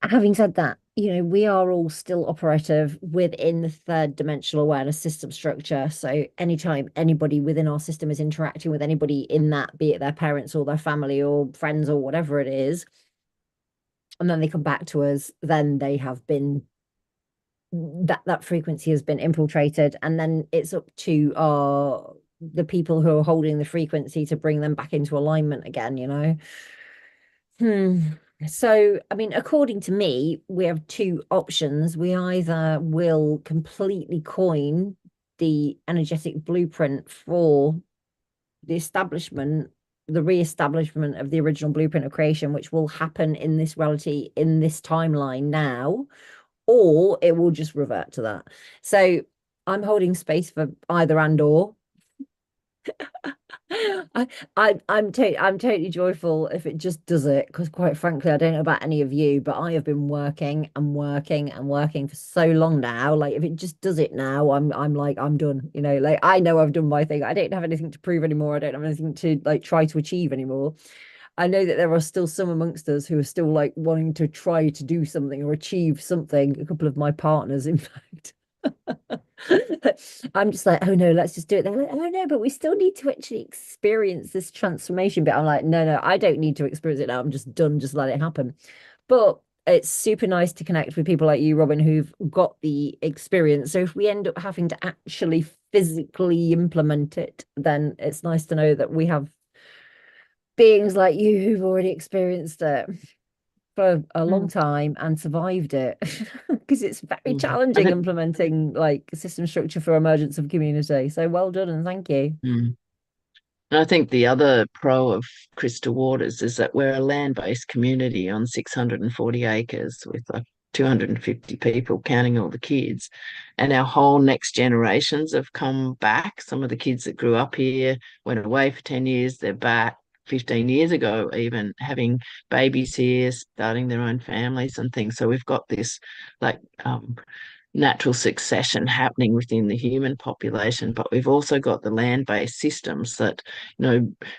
Speaker 5: Having said that, we are all still operative within the third dimensional awareness system structure. So anytime anybody within our system is interacting with anybody in that, be it their parents or their family or friends or whatever it is, and then they come back to us, then they have been that frequency has been infiltrated, and then it's up to the people who are holding the frequency to bring them back into alignment again. So, I mean, according to me, we have two options. We either will completely coin the energetic blueprint for the re-establishment of the original blueprint of creation, which will happen in this reality, in this timeline now, or it will just revert to that. So I'm holding space for either and or. I'm totally joyful if it just does it, because quite frankly, I don't know about any of you, but I have been working and working and working for so long now. Like, if it just does it now, I'm like, I'm done. Like, I know I've done my thing. I don't have anything to prove anymore. I don't have anything to like try to achieve anymore. I know that there are still some amongst us who are still like wanting to try to do something or achieve something. A couple of my partners, in fact. I'm just like, oh no, let's just do it. They're like, oh no, but we still need to actually experience this transformation bit. I'm like, no, I don't need to experience it now. I'm just done. Just let it happen. But it's super nice to connect with people like you, Robin, who've got the experience. So if we end up having to actually physically implement it, then it's nice to know that we have beings like you who've already experienced it for a long time and survived it, because it's very challenging implementing like system structure for emergence of community. So well done and thank you.
Speaker 7: And I think the other pro of Crystal Waters is that we're a land-based community on 640 acres with like 250 people, counting all the kids. And our whole next generations have come back. Some of the kids that grew up here went away for 10 years, they're back. 15 years ago, even having babies here, starting their own families and things. So we've got this like natural succession happening within the human population, but we've also got the land-based systems that,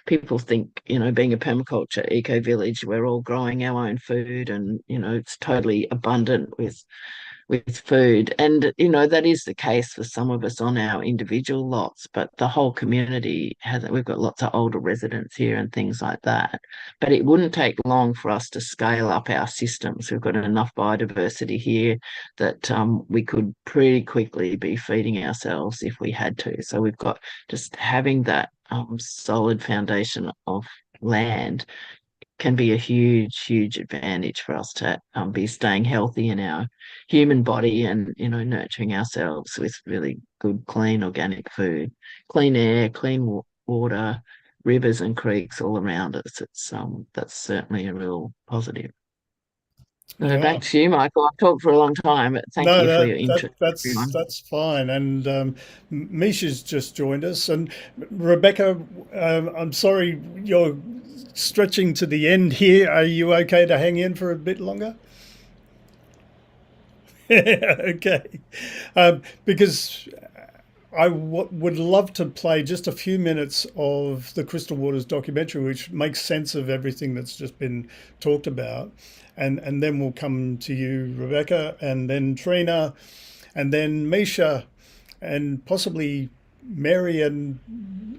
Speaker 7: people think, being a permaculture eco-village, we're all growing our own food and, it's totally abundant with with food. And, you know, that is the case for some of us on our individual lots, but the whole community hasn't. We've got lots of older residents here and things like that. But it wouldn't take long for us to scale up our systems. We've got enough biodiversity here that we could pretty quickly be feeding ourselves if we had to. So we've got just having that solid foundation of land can be a huge, huge advantage for us to be staying healthy in our human body and, you know, nurturing ourselves with really good, clean, organic food, clean air, clean water, rivers and creeks all around us. It's that's certainly a real positive.
Speaker 1: Yeah.
Speaker 7: Back to you, Michael. I've talked for a long time, but thank you for your interest, everyone.
Speaker 1: That's fine. And Misha's just joined us. And Rebecca, I'm sorry you're stretching to the end here. Are you okay to hang in for a bit longer? Okay. Because I would love to play just a few minutes of the Crystal Waters documentary, which makes sense of everything that's just been talked about. And then we'll come to you, Rebecca, and then Trina, and then Misha, and possibly Mary. And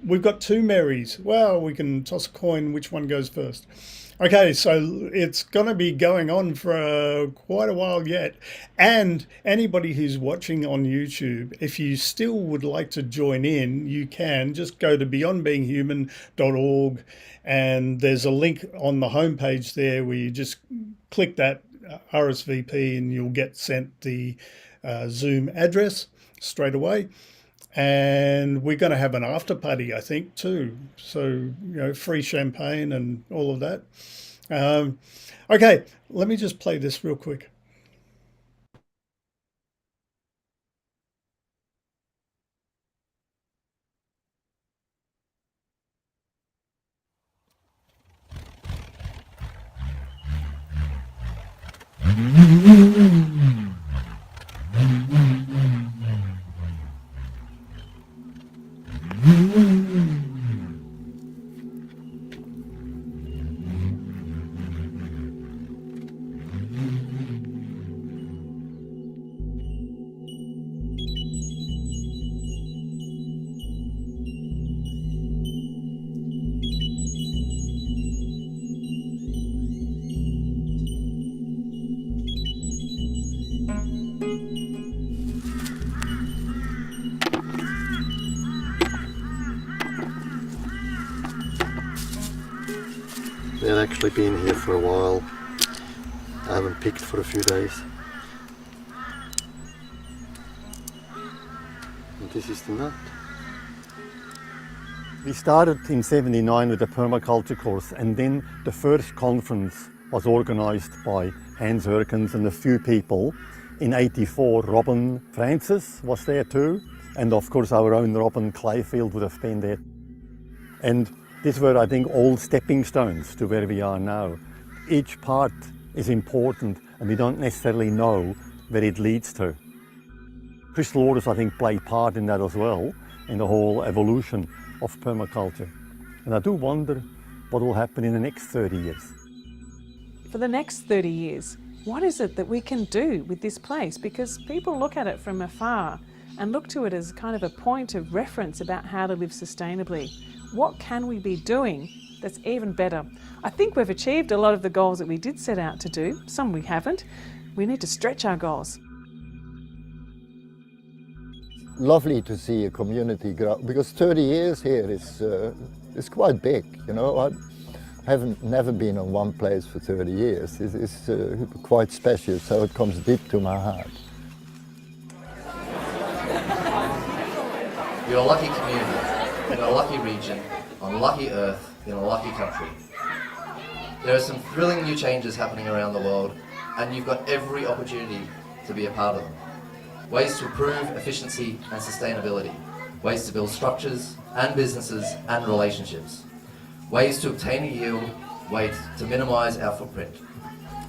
Speaker 1: we've got two Marys. Well, we can toss a coin which one goes first. Okay, so it's going to be going on for quite a while yet. And anybody who's watching on YouTube, if you still would like to join in, you can just go to beyondbeinghuman.org, and there's a link on the homepage there where you just click that RSVP and you'll get sent the Zoom address straight away. And we're going to have an after party, I think, too. So, you know, free champagne and all of that. Okay, let me just play this real quick.
Speaker 14: They've actually been here for a while. I haven't picked for a few days. And this is the nut. We started in '79 with the permaculture course, and then the first conference was organized by Hans Herkens and a few people. In '84, Robin Francis was there too, and of course our own Robin Clayfield would have been there. And these were, I think, all stepping stones to where we are now. Each part is important, and we don't necessarily know where it leads to. Crystal waters, I think, play part in that as well, in the whole evolution of permaculture. And I do wonder what will happen in the next 30 years.
Speaker 15: For the next 30 years, what is it that we can do with this place? Because people look at it from afar and look to it as kind of a point of reference about how to live sustainably. What can we be doing that's even better? I think we've achieved a lot of the goals that we did set out to do. Some we haven't. We need to stretch our goals.
Speaker 14: Lovely to see a community grow, because 30 years here is quite big. You know, I haven't never been in one place for 30 years. It's quite special, so it comes deep to my heart.
Speaker 16: You're a lucky community, in a lucky region, on a lucky earth, in a lucky country. There are some thrilling new changes happening around the world, and you've got every opportunity to be a part of them. Ways to improve efficiency and sustainability, ways to build structures and businesses and relationships, ways to obtain a yield, ways to minimise our footprint,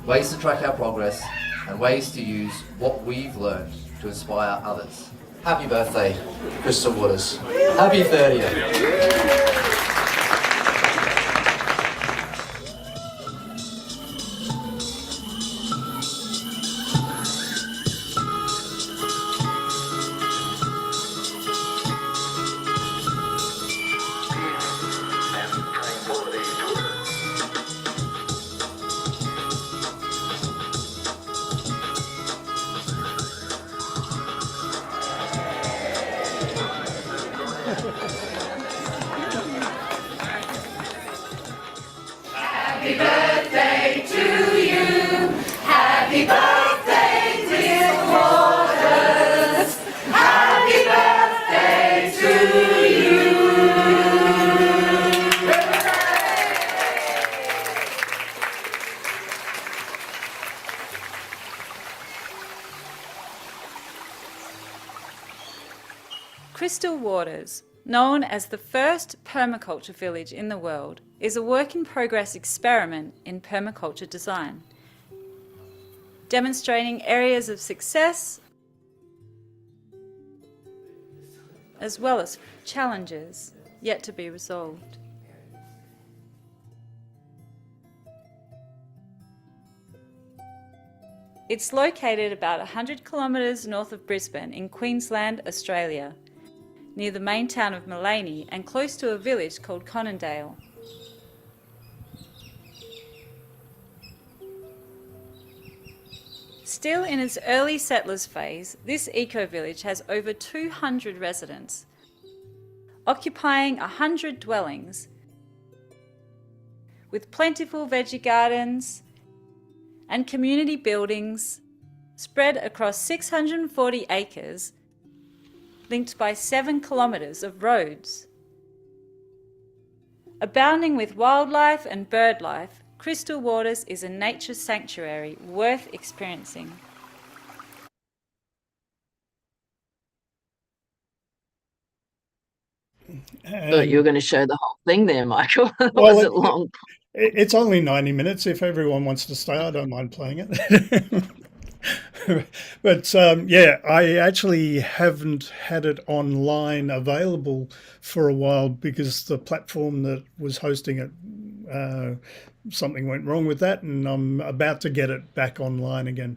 Speaker 16: ways to track our progress, and ways to use what we've learned to inspire others. Happy birthday, Crystal Waters. Happy 30th.
Speaker 17: Happy birthday to you. Happy birthday, dear Waters. Happy birthday to you.
Speaker 18: Crystal Waters, known as the first permaculture village in the world, is a work-in-progress experiment in permaculture design, demonstrating areas of success as well as challenges yet to be resolved. It's located about 100 kilometres north of Brisbane in Queensland, Australia, near the main town of Mullaney and close to a village called Conondale. Still in its early settlers phase, this eco-village has over 200 residents, occupying 100 dwellings, with plentiful veggie gardens and community buildings spread across 640 acres, linked by 7 kilometres of roads. Abounding with wildlife and bird life, Crystal Waters is a nature sanctuary worth experiencing.
Speaker 7: Thought you were going to show the whole thing there, Michael.
Speaker 1: Well,
Speaker 7: Was it long?
Speaker 1: It's only 90 minutes. If everyone wants to stay, I don't mind playing it. But yeah, I actually haven't had it online available for a while because the platform that was hosting it, something went wrong with that, and I'm about to get it back online again.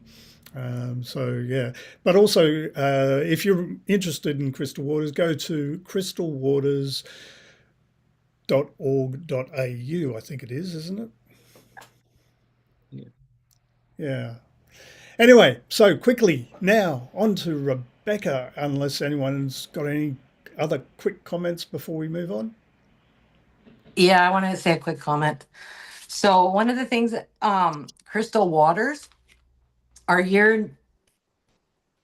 Speaker 1: So yeah, but also if you're interested in Crystal Waters, go to crystalwaters.org.au, I think it is, isn't it?
Speaker 7: Yeah.
Speaker 1: Yeah. Anyway, so quickly now on to Rebecca, unless anyone's got any other quick comments before we move on.
Speaker 2: Yeah, I want to say a quick comment. So one of the things that Crystal Waters, are your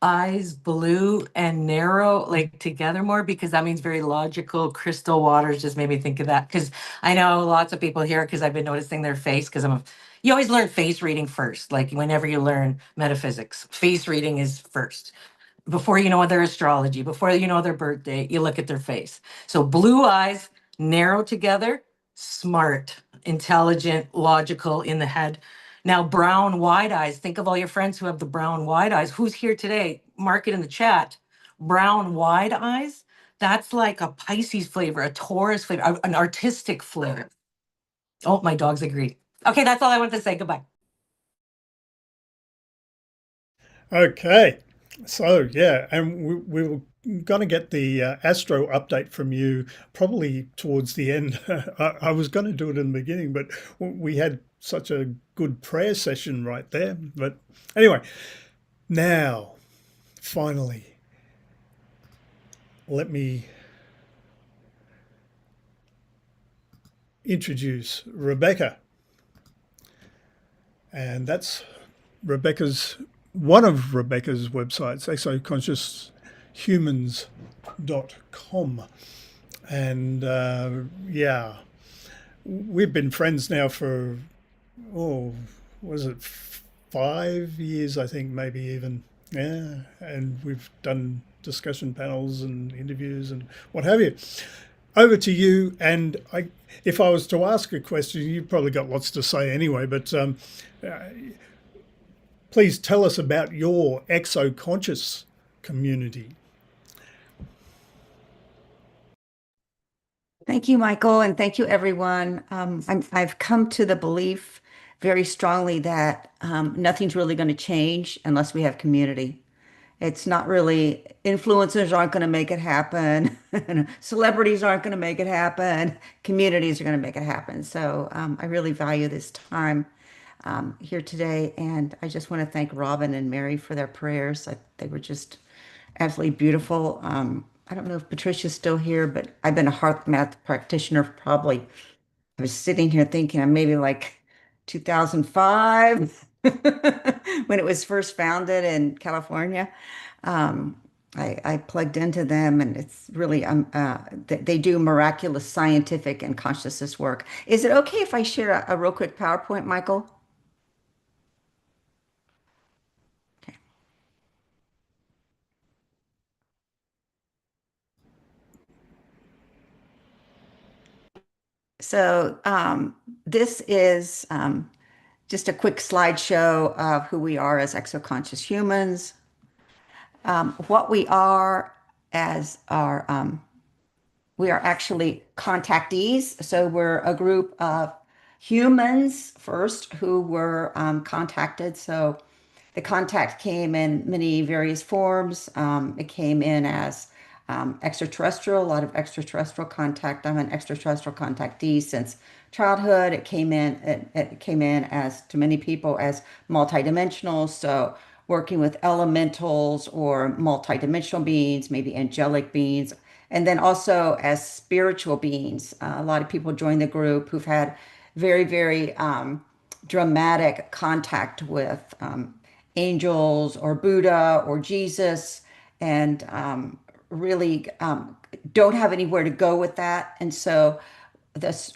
Speaker 2: eyes blue and narrow like together more? Because that means very logical. Crystal Waters just made me think of that, because I know lots of people here, because I've been noticing their face, because you always learn face reading first. Like whenever you learn metaphysics, face reading is first. Before you know their astrology, before you know their birthday, you look at their face. So blue eyes, narrow together, smart, intelligent, logical in the head. Now brown wide eyes, think of all your friends who have the brown wide eyes. Who's here today? Mark it in the chat. Brown wide eyes, that's like a Pisces flavor, a Taurus flavor, an artistic flavor. Oh, my dogs agree. Okay, that's all I want to say. Goodbye.
Speaker 1: Okay, so yeah, and we were going to get the astro update from you probably towards the end. I was going to do it in the beginning, but we had such a good prayer session right there. But anyway, now finally, let me introduce Rebecca, and that's one of Rebecca's websites, exoconscioushumans.com. And yeah, we've been friends now for, was it 5 years, I think, maybe even. Yeah, and we've done discussion panels and interviews and what have you. Over to you. And if I was to ask a question, you've probably got lots to say anyway, but please tell us about your exo-conscious community.
Speaker 3: Thank you, Michael, and thank you, everyone. I've come to the belief very strongly that nothing's really going to change unless we have community. It's not really, influencers aren't going to make it happen. Celebrities aren't going to make it happen. Communities are going to make it happen. So I really value this time here today. And I just want to thank Robin and Mary for their prayers. They were just absolutely beautiful. I don't know if Patricia's still here, but I've been a heart math practitioner for probably, I was sitting here thinking I'm maybe like 2005 when it was first founded in California. Um, I plugged into them, and it's really they do miraculous scientific and consciousness work. Is it okay if I share a real quick PowerPoint, Michael? So this is just a quick slideshow of who we are as exoconscious humans, what we are as our we are actually contactees. So we're a group of humans first who were contacted. So the contact came in many various forms. It came in as extraterrestrial, a lot of extraterrestrial contact. I'm an extraterrestrial contactee since childhood. It came in as to many people as multidimensional. So working with elementals or multidimensional beings, maybe angelic beings, and then also as spiritual beings. A lot of people join the group who've had very, very dramatic contact with angels or Buddha or Jesus, and really don't have anywhere to go with that. And so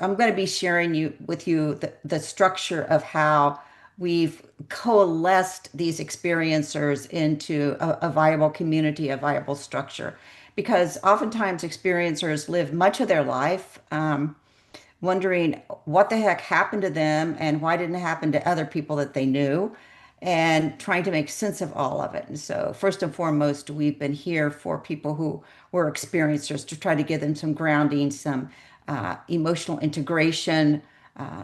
Speaker 3: I'm going to be sharing with you the structure of how we've coalesced these experiencers into a viable community, a viable structure. Because oftentimes experiencers live much of their life wondering what the heck happened to them and why didn't it happen to other people that they knew, and trying to make sense of all of it. And so, first and foremost, we've been here for people who were experiencers to try to give them some grounding, some emotional integration,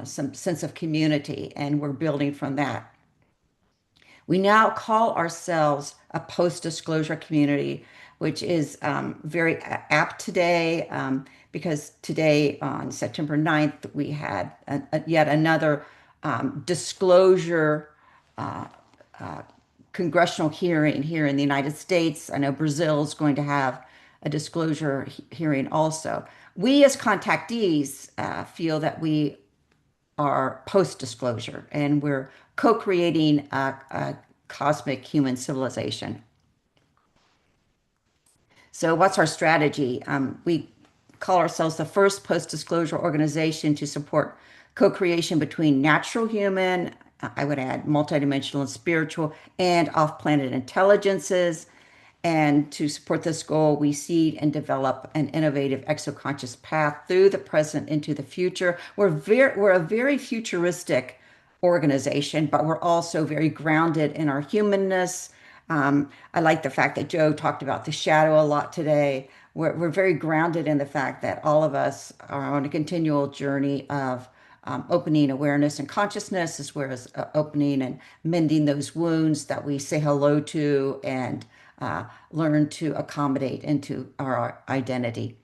Speaker 3: some sense of community, and we're building from that. We now call ourselves a post-disclosure community, which is very apt today because today on September 9th, we had yet another disclosure congressional hearing here in the United States. I know Brazil is going to have a disclosure hearing also. We as contactees feel that we are post-disclosure, and we're co-creating a cosmic human civilization. So what's our strategy? We call ourselves the first post-disclosure organization to support co-creation between natural human, I would add multidimensional and spiritual, and off-planet intelligences. And to support this goal, we seed and develop an innovative exoconscious path through the present into the future. We're a very futuristic organization, but we're also very grounded in our humanness. I like the fact that Joe talked about the shadow a lot today. We're very grounded in the fact that all of us are on a continual journey of opening awareness and consciousness, as well as opening and mending those wounds that we say hello to and learn to accommodate into our identity.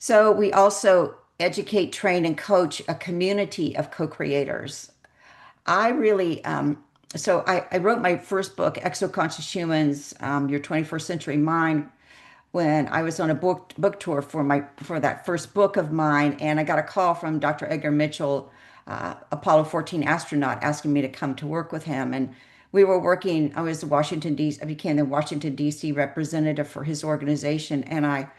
Speaker 3: So we also educate, train, and coach a community of co-creators. I really, I wrote my first book, Exoconscious Humans, Your 21st Century Mind, when I was on a book tour for that first book of mine, and I got a call from Dr. Edgar Mitchell, Apollo 14 astronaut, asking me to come to work with him. And we were working. I became the Washington D.C. representative for his organization, and I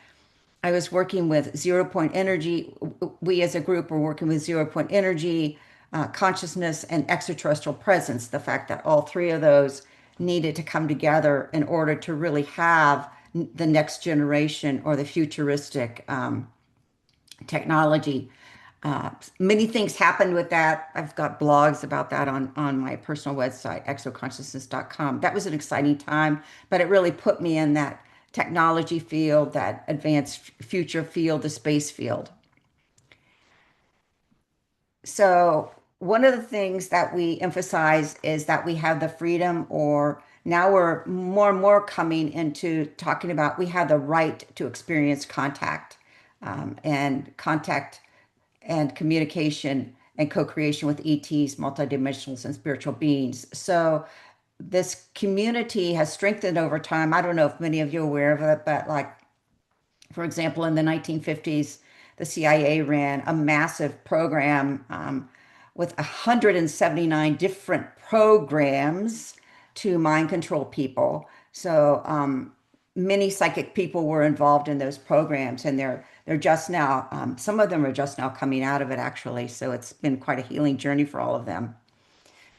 Speaker 3: was working with zero point energy. We as a group were working with zero point energy, consciousness, and extraterrestrial presence. The fact that all three of those needed to come together in order to really have the next generation or the futuristic technology. Many things happened with that. I've got blogs about that on my personal website, exoconsciousness.com. That was an exciting time, but it really put me in that technology field, that advanced future field, the space field. So one of the things that we emphasize is that we have the freedom, or now we're more and more coming into talking about we have the right to experience contact and communication and co-creation with ETs, multidimensionals, and spiritual beings. So this community has strengthened over time. I don't know if many of you are aware of it, but like For example, in the 1950s, the CIA ran a massive program with 179 different programs to mind control people. So many psychic people were involved in those programs, and they're just now, some of them are just now coming out of it, actually. So it's been quite a healing journey for all of them.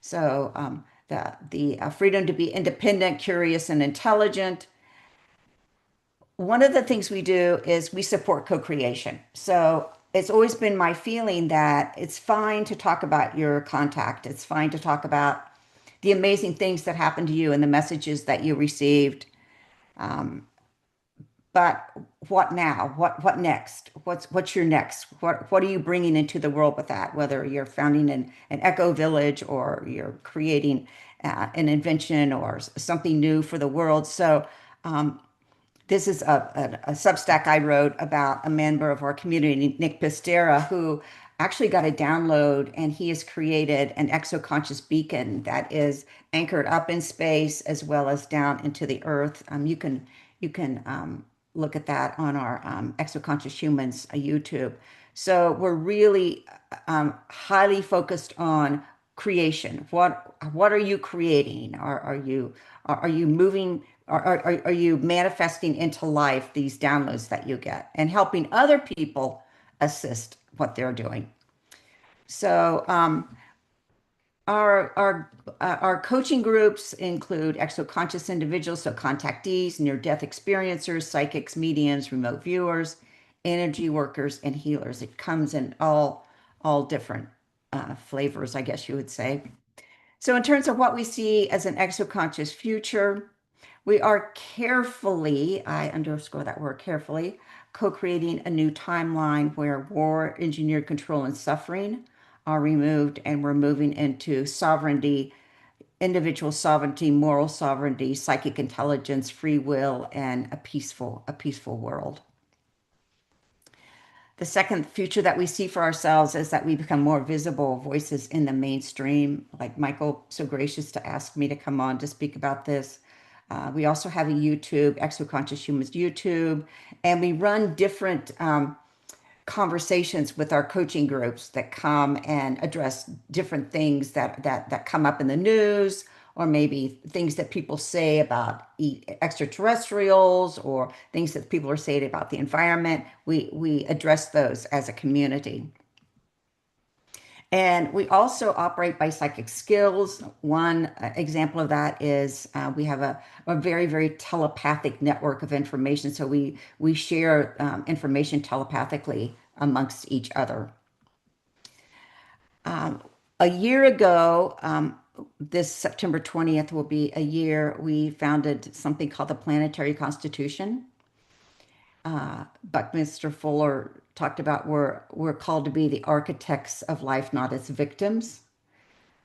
Speaker 3: So the freedom to be independent, curious, and intelligent. One of the things we do is we support co-creation. So it's always been my feeling that it's fine to talk about your contact. It's fine to talk about the amazing things that happened to you and the messages that you received. But what now? What next? What's your next? What are you bringing into the world with that? Whether you're founding an eco village, or you're creating an invention or something new for the world. So this is a Substack I wrote about a member of our community, Nick Pistera, who actually got a download, and he has created an exoconscious beacon that is anchored up in space as well as down into the earth. You can look at that on our Exoconscious Humans YouTube. So we're really highly focused on creation. What are you creating? Are you moving? Are you manifesting into life these downloads that you get, and helping other people assist what they're doing? So our coaching groups include exoconscious individuals, so contactees, near-death experiencers, psychics, mediums, remote viewers, energy workers, and healers. It comes in all different flavors, I guess you would say. So in terms of what we see as an exoconscious future, we are carefully, I underscore that word carefully, co-creating a new timeline where war, engineered control, and suffering are removed, and we're moving into sovereignty, individual sovereignty, moral sovereignty, psychic intelligence, free will, and a peaceful world. The second future that we see for ourselves is that we become more visible voices in the mainstream, like Michael, so gracious to ask me to come on to speak about this. We also have a YouTube, Exoconscious Humans YouTube, and we run different conversations with our coaching groups that come and address different things that come up in the news, or maybe things that people say about extraterrestrials, or things that people are saying about the environment. We address those as a community. And we also operate by psychic skills. One example of that is we have a very, very telepathic network of information. So we share information telepathically amongst each other. A year ago, this September 20th will be a year, we founded something called the Planetary Constitution. Buckminster Fuller talked about we're called to be the architects of life, not its victims.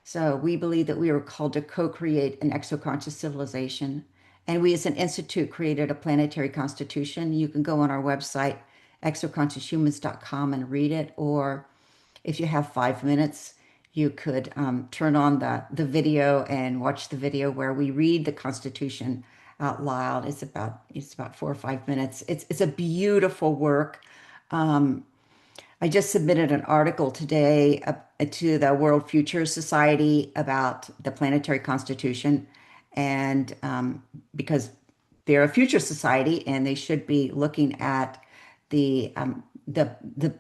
Speaker 3: So we believe that we are called to co-create an exoconscious civilization. And we as an institute created a planetary constitution. You can go on our website, exoconscioushumans.com, and read it. Or if you have 5 minutes, you could turn on the video and watch the video where we read the Constitution out loud. It's about 4 or 5 minutes. It's a beautiful work. I just submitted an article today to the World Future Society about the Planetary Constitution, and because they're a future society and they should be looking at the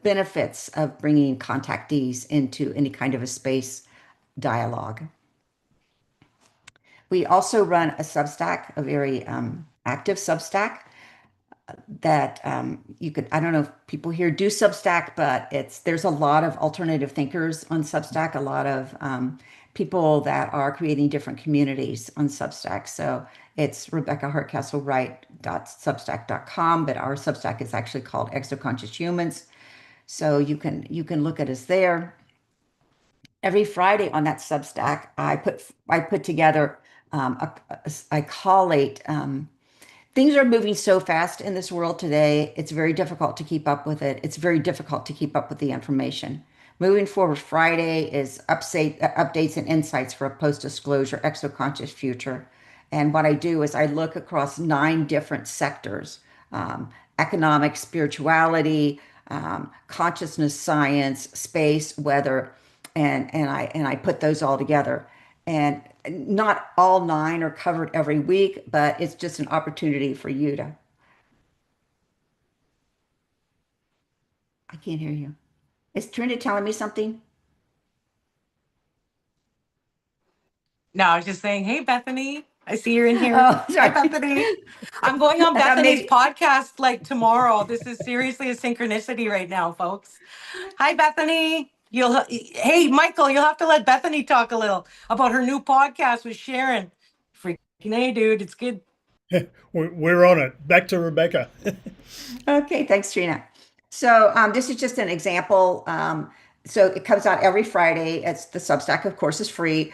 Speaker 3: benefits of bringing contactees into any kind of a space dialogue. We also run a Substack, a very active Substack that you could, I don't know if people here do Substack, but there's a lot of alternative thinkers on Substack, a lot of people that are creating different communities on Substack. So it's RebeccaHartcastleWright.substack.com, but our Substack is actually called Exoconscious Humans. So you can look at us there. Every Friday on that Substack, I put together I collate. Things are moving so fast in this world today. It's very difficult to keep up with it. It's very difficult to keep up with the information. Moving forward, Friday is updates and insights for a post-disclosure exoconscious future. And what I do is I look across 9 different sectors economics, spirituality, consciousness, science, space, weather, and I put those all together. And not all 9 are covered every week, but it's just an opportunity for you to. I can't hear you. Is Trina telling me something?
Speaker 2: No, I was just saying, hey, Bethany, I see you're in here.
Speaker 3: Oh,
Speaker 2: Hi,
Speaker 3: sorry.
Speaker 2: Bethany. I'm going on
Speaker 3: I thought
Speaker 2: Bethany's
Speaker 3: maybe.
Speaker 2: podcast like tomorrow. This is seriously a synchronicity right now, folks. Hi, Bethany. Hey, Michael, you'll have to let Bethany talk a little about her new podcast with Sharon. Freaking hey, dude, it's good.
Speaker 1: We're on it. Back to Rebecca.
Speaker 3: Okay, thanks, Trina. So this is just an example. So it comes out every Friday. It's the Substack, of course, is free.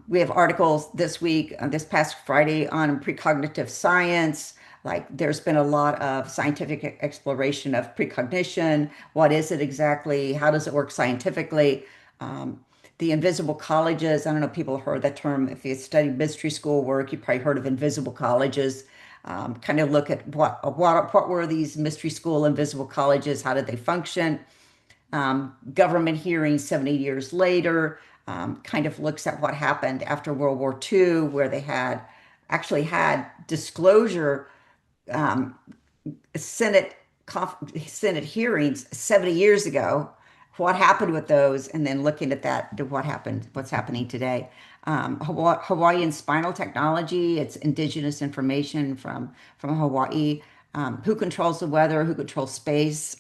Speaker 3: We have articles this week, this past Friday, on precognitive science. Like there's been a lot of scientific exploration of precognition. What is it exactly? How does it work scientifically? The invisible colleges. I don't know if people have heard that term. If you study mystery school work, you probably heard of invisible colleges. Kind of look at what were these mystery school invisible colleges? How did they function? Government hearings 70 years later kind of looks at what happened after World War II, where they actually had disclosure Senate hearings 70 years ago. What happened with those, and then looking at that to what's happening today. Hawaiian spinal technology, it's indigenous information from Hawaii. Who controls the weather? Who controls space?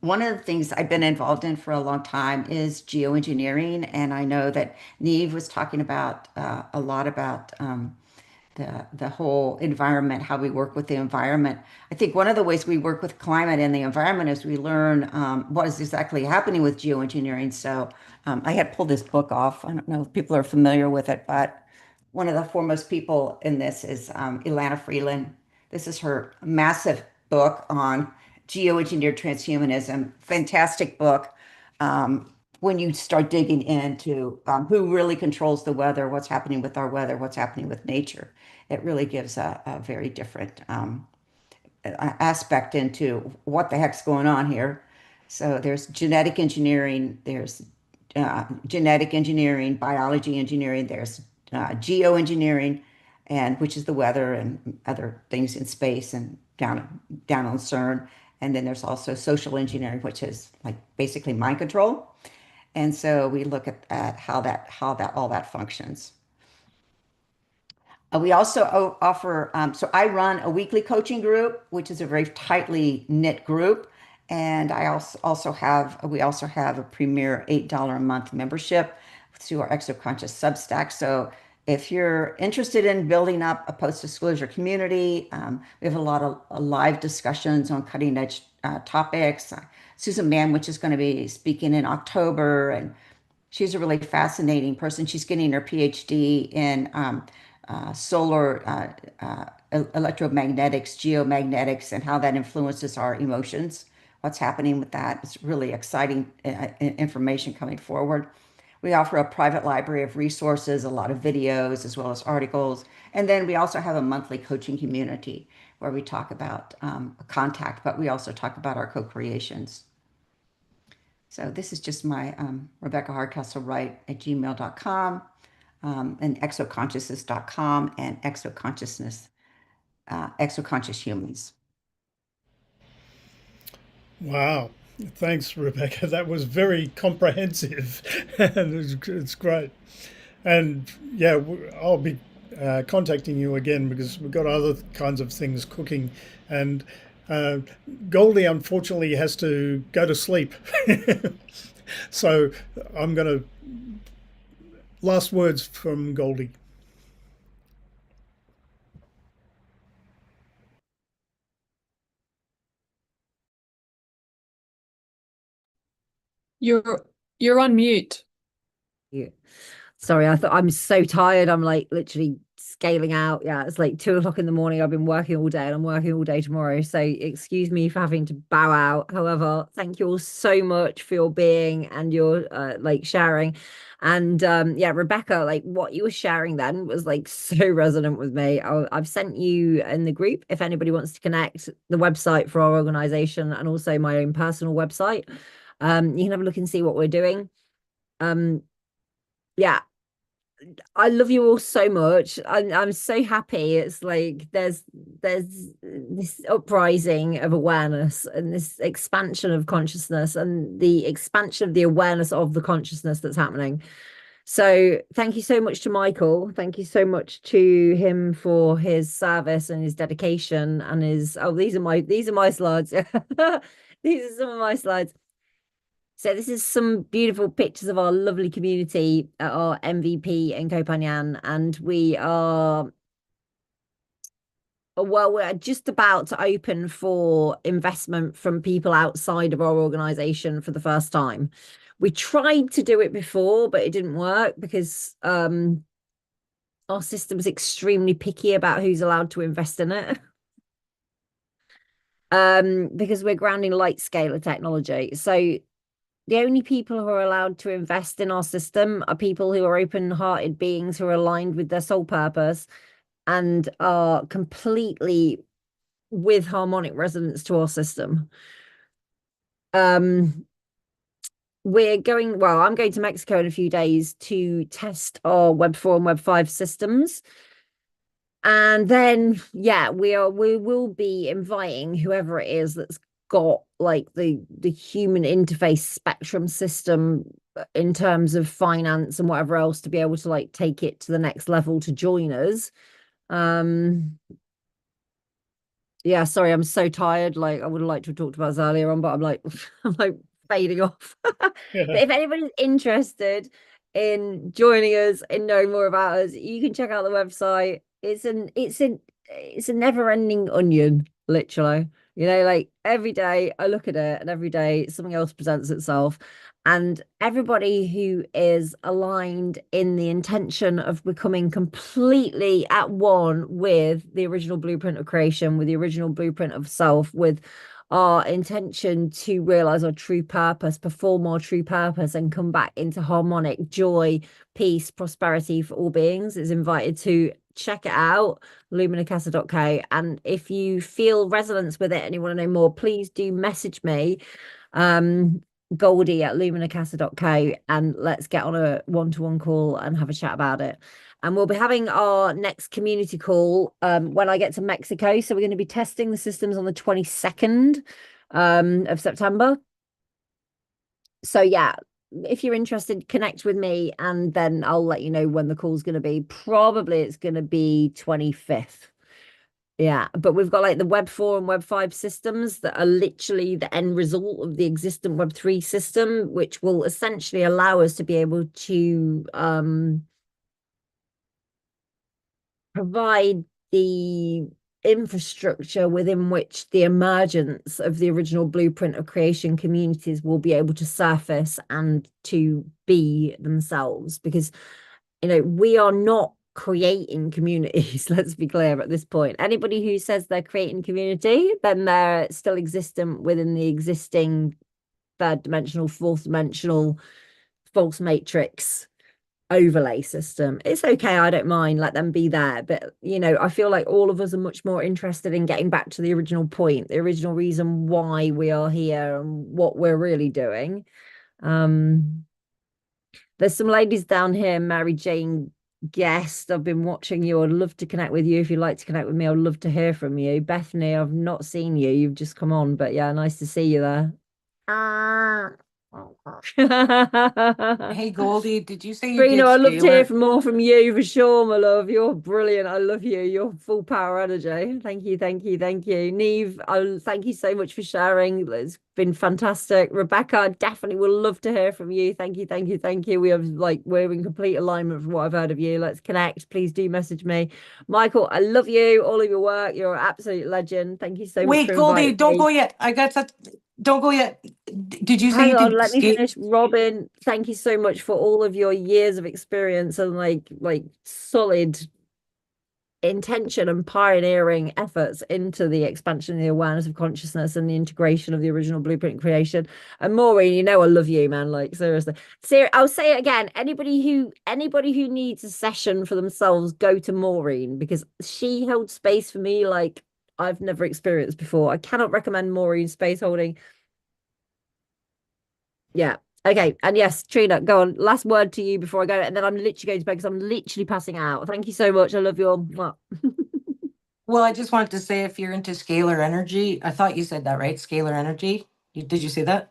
Speaker 3: One of the things I've been involved in for a long time is geoengineering, and I know that Neve was talking about a lot about the whole environment, how we work with the environment. I think one of the ways we work with climate and the environment is we learn what is exactly happening with geoengineering. So I had pulled this book off. I don't know if people are familiar with it, but one of the foremost people in this is Ilana Freeland. This is her massive book on geoengineered transhumanism. Fantastic book. When you start digging into who really controls the weather, what's happening with our weather, what's happening with nature, it really gives a very different aspect into what the heck's going on here. So there's genetic engineering, there's genetic engineering, biology engineering, there's geoengineering, and which is the weather and other things in space and down on CERN. And then there's also social engineering, which is like basically mind control. And so we look at how all that functions. We also offer, so I run a weekly coaching group, which is a very tightly knit group. And we also have a premier $8 a month membership to our Exoconscious Substack. So if you're interested in building up a post-disclosure community, we have a lot of live discussions on cutting edge topics. Susan Manwich is going to be speaking in October, and she's a really fascinating person. She's getting her PhD in solar electromagnetics, geomagnetics, and how that influences our emotions. What's happening with that? It's really exciting information coming forward. We offer a private library of resources, a lot of videos, as well as articles. And then we also have a monthly coaching community where we talk about contact, but we also talk about our co-creations. So this is just my Rebecca Hardcastle Wright at gmail.com and exoconsciousness.com and exoconsciousness, exoconscious humans.
Speaker 1: Wow. Thanks, Rebecca. That was very comprehensive and it's great. And yeah, I'll be contacting you again because we've got other kinds of things cooking. And Goldie unfortunately has to go to sleep. So I'm going to, last words from Goldie.
Speaker 12: You're on mute.
Speaker 5: Yeah. Sorry, I'm so tired. I'm like literally scaling out. Yeah, it's like 2 o'clock in the morning. I've been working all day and I'm working all day tomorrow. So excuse me for having to bow out. However, thank you all so much for your being and your like sharing. And yeah, Rebecca, like what you were sharing then was like so resonant with me. I've sent you in the group, if anybody wants to connect, the website for our organization and also my own personal website. You can have a look and see what we're doing. Yeah, I love you all so much. I'm so happy. It's like there's this uprising of awareness and this expansion of consciousness and the expansion of the awareness of the consciousness that's happening. So thank you so much to Michael. Thank you so much to him for his service and his dedication and his, oh, these are my slides. These are some of my slides. So this is some beautiful pictures of our lovely community at our MVP in Koh Phangan, and we are, well, we're just about to open for investment from people outside of our organization for the first time. We tried to do it before, but it didn't work because our system is extremely picky about who's allowed to invest in it. Because we're grounding light scalar technology. So the only people who are allowed to invest in our system are people who are open-hearted beings who are aligned with their soul purpose and are completely with harmonic resonance to our system. We're going, well, I'm going to Mexico in a few days to test our Web 4 and Web 5 systems. And then, yeah, we will be inviting whoever it is that's got like the human interface spectrum system in terms of finance and whatever else to be able to like take it to the next level to join us. Yeah, sorry, I'm so tired. Like I would have liked to have talked about this earlier on, but I'm like I'm like fading off. But if anybody's interested in joining us and knowing more about us, you can check out the website. It's a never-ending onion, literally. You know, like every day I look at it and every day something else presents itself. And everybody who is aligned in the intention of becoming completely at one with the original blueprint of creation, with the original blueprint of self, with our intention to realize our true purpose, perform our true purpose, and come back into harmonic joy, peace, prosperity for all beings is invited to check it out, luminacasa.co. And if you feel resonance with it and you want to know more, please do message me, Goldie at luminacasa.co, and let's get on a one-to-one call and have a chat about it. And we'll be having our next community call when I get to Mexico. So we're going to be testing the systems on the 22nd of September. So yeah, if you're interested, connect with me and then I'll let you know when the call's going to be. Probably it's going to be 25th. Yeah, but we've got like the Web 4 and Web 5 systems that are literally the end result of the existing Web 3 system, which will essentially allow us to be able to provide the infrastructure within which the emergence of the original blueprint of creation communities will be able to surface and to be themselves. Because, you know, we are not creating communities, let's be clear at this point. Anybody who says they're creating community, then they're still existent within the existing third dimensional, fourth dimensional, false matrix overlay system. It's okay, I don't mind, let them be there, but you know, I feel like all of us are much more interested in getting back to the original point, the original reason why we are here and what we're really doing. There's some ladies down here, Mary Jane Guest, I've been watching you. I'd love to connect with you. If you'd like to connect with me, I'd love to hear from you. Bethany, I've not seen you, you've just come on, but yeah, nice to see you there.
Speaker 2: Hey Goldie, did you say you
Speaker 5: Reno,
Speaker 2: did
Speaker 5: I'd love to hear
Speaker 2: scalar?
Speaker 5: more from you for sure, my love. You're brilliant. I love you. You're full power energy. Thank you, thank you, thank you. Neve, thank you so much for sharing. It's been fantastic. Rebecca, I definitely would love to hear from you. Thank you, thank you, thank you. We're in complete alignment from what I've heard of you. Let's connect. Please do message me. Michael, I love you. All of your work. You're an absolute legend. Thank you so much
Speaker 2: Wait,
Speaker 5: for
Speaker 2: Goldie,
Speaker 5: inviting
Speaker 2: don't
Speaker 5: me.
Speaker 2: go yet. Don't go yet. Did you say
Speaker 5: Hang
Speaker 2: you
Speaker 5: on,
Speaker 2: did
Speaker 5: let me
Speaker 2: skate?
Speaker 5: finish. Robin, thank you so much for all of your years of experience and like solid intention and pioneering efforts into the expansion of the awareness of consciousness and the integration of the original blueprint creation. And Maureen, you know I love you, man. Like seriously. I'll say it again. Anybody who needs a session for themselves, go to Maureen, because she held space for me like I've never experienced before. I cannot recommend Maureen's space holding. Yeah. Okay. And yes, Trina, go on. Last word to you before I go. And then I'm literally going to bed because I'm literally passing out. Thank you so much. I love you all.
Speaker 2: Well, I just wanted to say, if you're into scalar energy, I thought you said that, right? Scalar energy. Did you say that?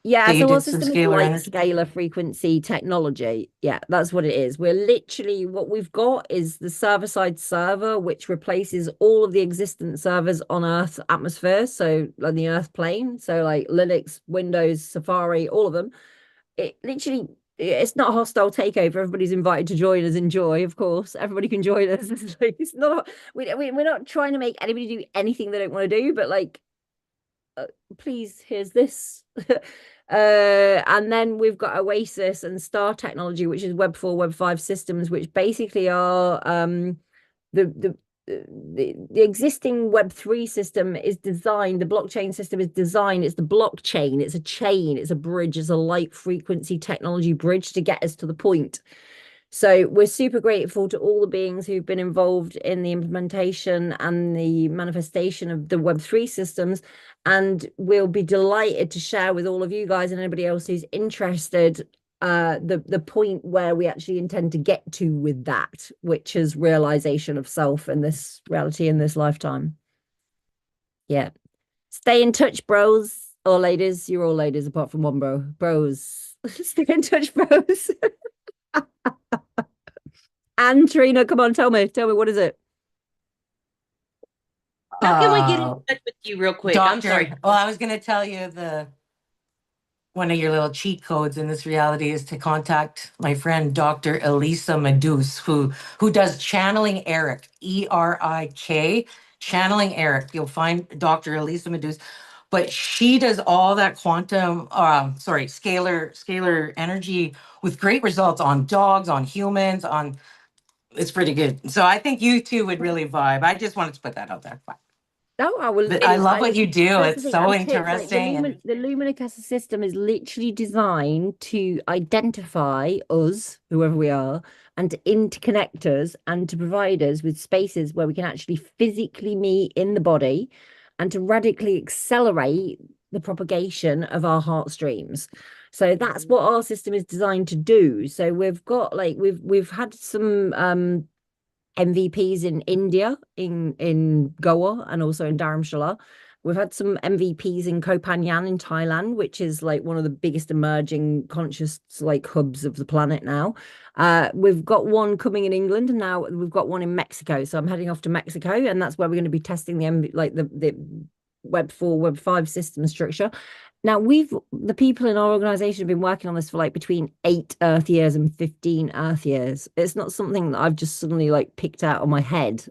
Speaker 5: Yeah,
Speaker 2: That you
Speaker 5: so our
Speaker 2: did some
Speaker 5: system is
Speaker 2: scalar
Speaker 5: like
Speaker 2: energy?
Speaker 5: scalar frequency technology. Yeah, that's what it is. We're literally, what we've got is the server-side server, which replaces all of the existing servers on Earth's atmosphere, so on the Earth plane. So like Linux, Windows, Safari, all of them. It literally, it's not a hostile takeover. Everybody's invited to join us. Enjoy, of course. Everybody can join us. It's not, we're not trying to make anybody do anything they don't want to do, but like, please, here's this. And then we've got Oasis and Star Technology, which is Web 4, Web 5 systems, which basically are the existing Web 3 system is designed, the blockchain system is designed, it's the blockchain, it's a chain, it's a bridge, it's a light frequency technology bridge to get us to the point. So we're super grateful to all the beings who've been involved in the implementation and the manifestation of the Web3 systems. And we'll be delighted to share with all of you guys and anybody else who's interested the point where we actually intend to get to with that, which is realization of self in this reality in this lifetime. Yeah. Stay in touch, bros or ladies. You're all ladies apart from one bro. Bros. Stay in touch, bros. And Trina, come on, tell me, what is it?
Speaker 19: How can we get in touch with you real quick? I'm sorry.
Speaker 2: Well, I was going to tell you one of your little cheat codes in this reality is to contact my friend Dr. Elisa Medus, who does channeling Eric, ERIK, channeling Eric. You'll find Dr. Elisa Medus, but she does all that quantum, scalar energy with great results on dogs, on humans, it's pretty good. So I think you two would really vibe. I just wanted to put that out there.
Speaker 5: No, I will.
Speaker 2: But I love what you do. It's so
Speaker 5: Like,
Speaker 2: interesting.
Speaker 5: the Lumina Casa system is literally designed to identify us, whoever we are, and to interconnect us and to provide us with spaces where we can actually physically meet in the body and to radically accelerate the propagation of our heartstreams. So that's what our system is designed to do. So we've got we've had some MVPs in India, in Goa, and also in Dharamshala. We've had some MVPs in Koh Phangan in Thailand, which is like one of the biggest emerging conscious hubs of the planet now. We've got one coming in England, and now we've got one in Mexico. So I'm heading off to Mexico, and that's where we're going to be testing the Web 4, Web 5 system structure. Now, the people in our organization have been working on this for between 8 Earth years and 15 Earth years. It's not something that I've just suddenly picked out of my head.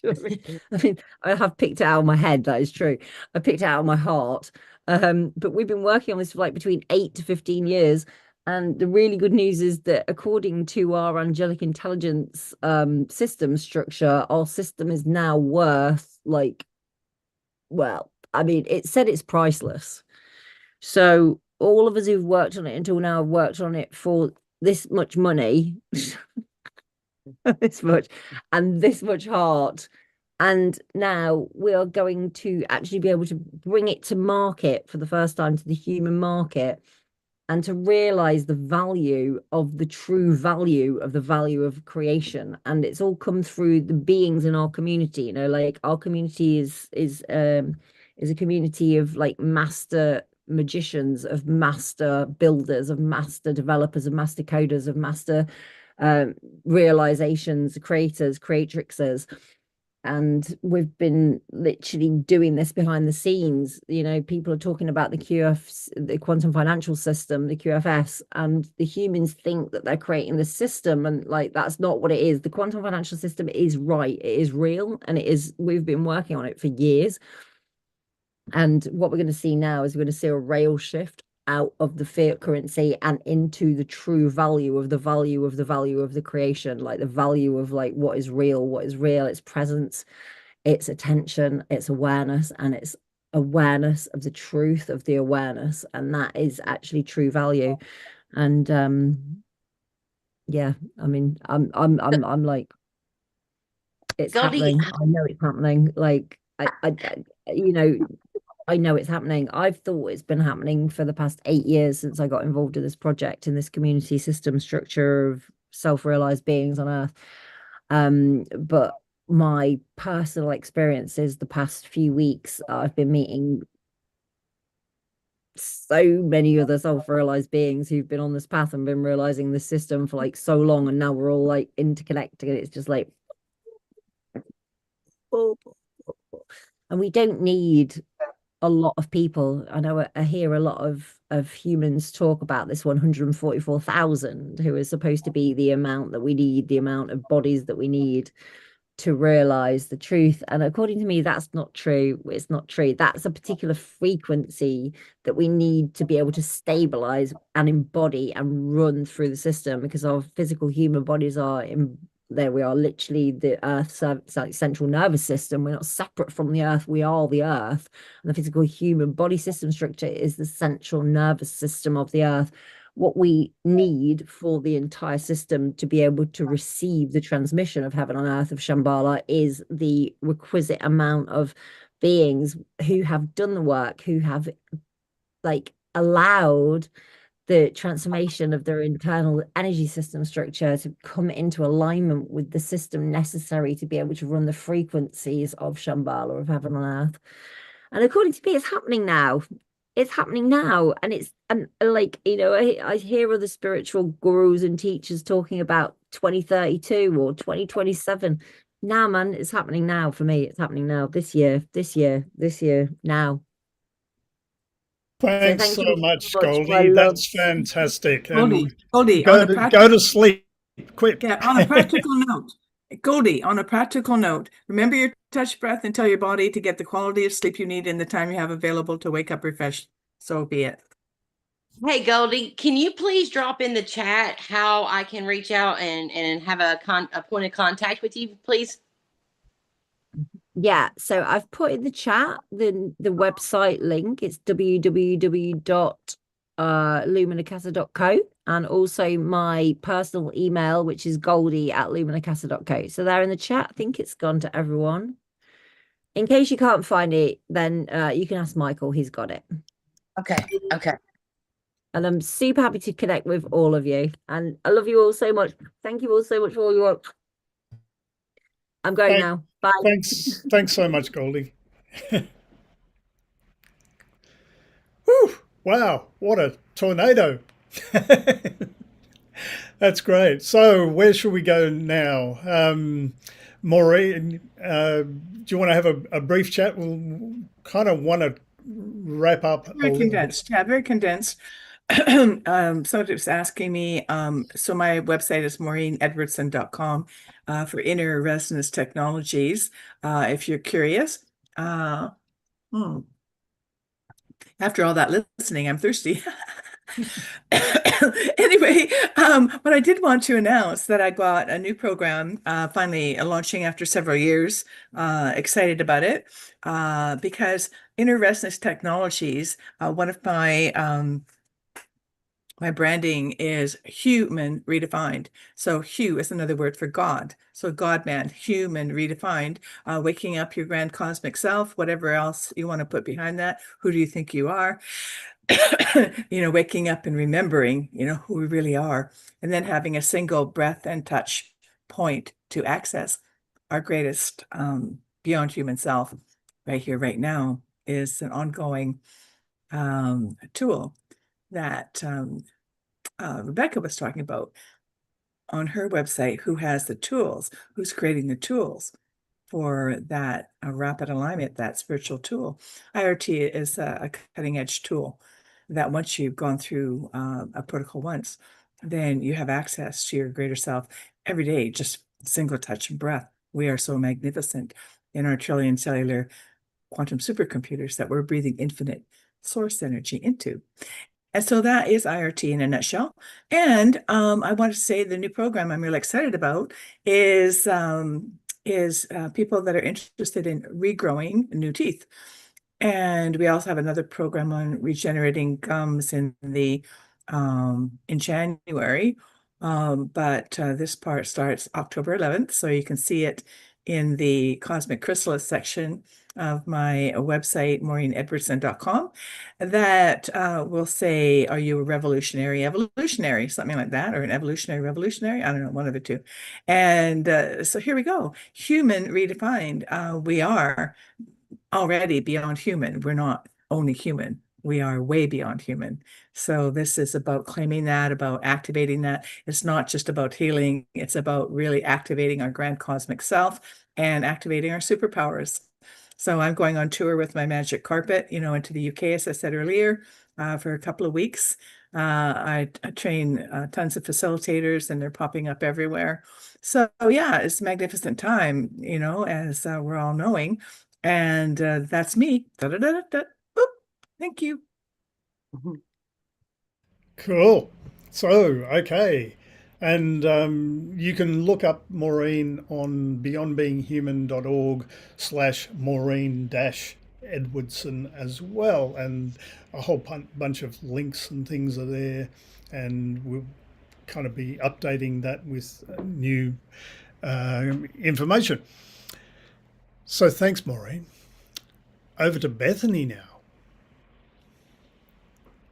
Speaker 5: I mean, I have picked it out of my head, that is true. I picked it out of my heart. But we've been working on this for between 8 to 15 years. And the really good news is that according to our angelic intelligence system structure, our system is now worth it said it's priceless. So all of us who've worked on it until now have worked on it for this much money, this much, and this much heart. And now we are going to actually be able to bring it to market for the first time, to the human market, and to realize the value of the true value of the value of creation. And it's all come through the beings in our community. Our community is a community of master magicians, of master builders, of master developers, of master coders, of master realizations, creators, creatrixes. And we've been literally doing this behind the scenes. People are talking about the quantum financial system, the QFS, and the humans think that they're creating the system, and that's not what it is. The quantum financial system is right. It is real, and we've been working on it for years. And what we're going to see now is we're going to see a rail shift out of the fiat currency and into the true value of the value of the value of the creation, like the value of like what is real, its presence, its attention, its awareness, and its awareness of the truth of the awareness. And that is actually true value. And yeah, I mean, I'm like, it's
Speaker 19: Goldie,
Speaker 5: happening. I know it's happening. Like you know, I know it's happening. I've thought it's been happening for the past 8 years since I got involved in this project, in this community system structure of self-realized beings on Earth. But my personal experiences the past few weeks, I've been meeting so many other self-realized beings who've been on this path and been realizing this system for like so long, and now we're all like interconnecting, and it's just like, and we don't need a lot of people. I know I hear a lot of humans talk about this 144,000 who is supposed to be the amount that we need, the amount of bodies that we need to realize the truth. And according to me, that's not true. It's not true. That's a particular frequency that we need to be able to stabilize and embody and run through the system, because our physical human bodies are in there. We are literally the Earth's central nervous system. We're not separate from the Earth. We are the Earth. And the physical human body system structure is the central nervous system of the Earth. What we need for the entire system to be able to receive the transmission of heaven on earth of Shambhala is the requisite amount of beings who have done the work, who have like allowed the transformation of their internal energy system structure to come into alignment with the system necessary to be able to run the frequencies of Shambhala, of heaven on earth. And according to me, it's happening now. It's happening now. And it's, and like, you know, I hear other spiritual gurus and teachers talking about 2032 or 2027. Now, man, it's happening now for me. It's happening now, this year, now.
Speaker 1: Thanks
Speaker 5: So
Speaker 1: so
Speaker 5: thank you
Speaker 1: much,
Speaker 5: so much.
Speaker 1: Goldie. That's fantastic.
Speaker 13: Goldie,
Speaker 1: And
Speaker 13: Goldie,
Speaker 1: go to sleep, quick.
Speaker 13: Yeah, on a practical note, Goldie, on a practical note, remember your touch breath and tell your body to get the quality of sleep you need in the time you have available to wake up refreshed. So be it.
Speaker 19: hey Goldie, can you please drop in the chat how I can reach out and have a point of contact with you, please?
Speaker 5: Yeah, so I've put in the chat the website link. It's www.luminacasa.co, and also my personal email, which is goldie@luminacasa.co. So they're in the chat. I think it's gone to everyone. In case you can't find it, then you can ask Michael. He's got it.
Speaker 19: Okay.
Speaker 5: And I'm super happy to connect with all of you. And I love you all so much. Thank you all so much for all your work. I'm going now. Bye.
Speaker 1: Thanks so much, Goldie. Whew, wow, what a tornado. That's great. So where should we go now? Maureen, do you want to have a brief chat? We'll kind of want to wrap up a little bit.
Speaker 13: Yeah, very condensed. Somebody's asking me, so my website is maureenedwardson.com for inner resonance technologies. If you're curious. After all that listening, I'm thirsty. Anyway, but I did want to announce that I got a new program finally launching after several years. Excited about it because inner resonance technologies, one of my branding is human redefined. So Hugh is another word for God. So God man, human redefined, waking up your grand cosmic self, whatever else you want to put behind that. Who do you think you are? Waking up and remembering, who we really are, and then having a single breath and touch point to access our greatest beyond human self right here, right now, is an ongoing tool that Rebecca was talking about on her website, who has the tools, who's creating the tools for that rapid alignment, that spiritual tool. IRT is a cutting edge tool that once you've gone through a protocol once, then you have access to your greater self every day, just single touch and breath. We are so magnificent in our trillion cellular quantum supercomputers that we're breathing infinite source energy into. And so that is IRT in a nutshell. And I want to say the new program I'm really excited about is people that are interested in regrowing new teeth. And we also have another program on regenerating gums in January. But this part starts October 11th, so you can see it in the Cosmic Chrysalis section of my website, maureenedwardson.com, that will say, are you a revolutionary evolutionary, something like that, or an evolutionary revolutionary? I don't know, one of the two. And so here we go. Human redefined. We are already beyond human. We're not only human. We are way beyond human. So this is about claiming that, about activating that. It's not just about healing. It's about really activating our grand cosmic self and activating our superpowers. So I'm going on tour with my magic carpet, into the UK, as I said earlier, for a couple of weeks. I train tons of facilitators, and they're popping up everywhere. So yeah, it's a magnificent time, as we're all knowing. And that's me. Da-da-da-da-da. Boop. Thank you.
Speaker 1: Cool. So, okay. And you can look up Maureen on beyondbeinghuman.org/Maureen-Edwardson as well. And a whole bunch of links and things are there. And we'll kind of be updating that with new information. So thanks, Maureen. Over to Bethany now.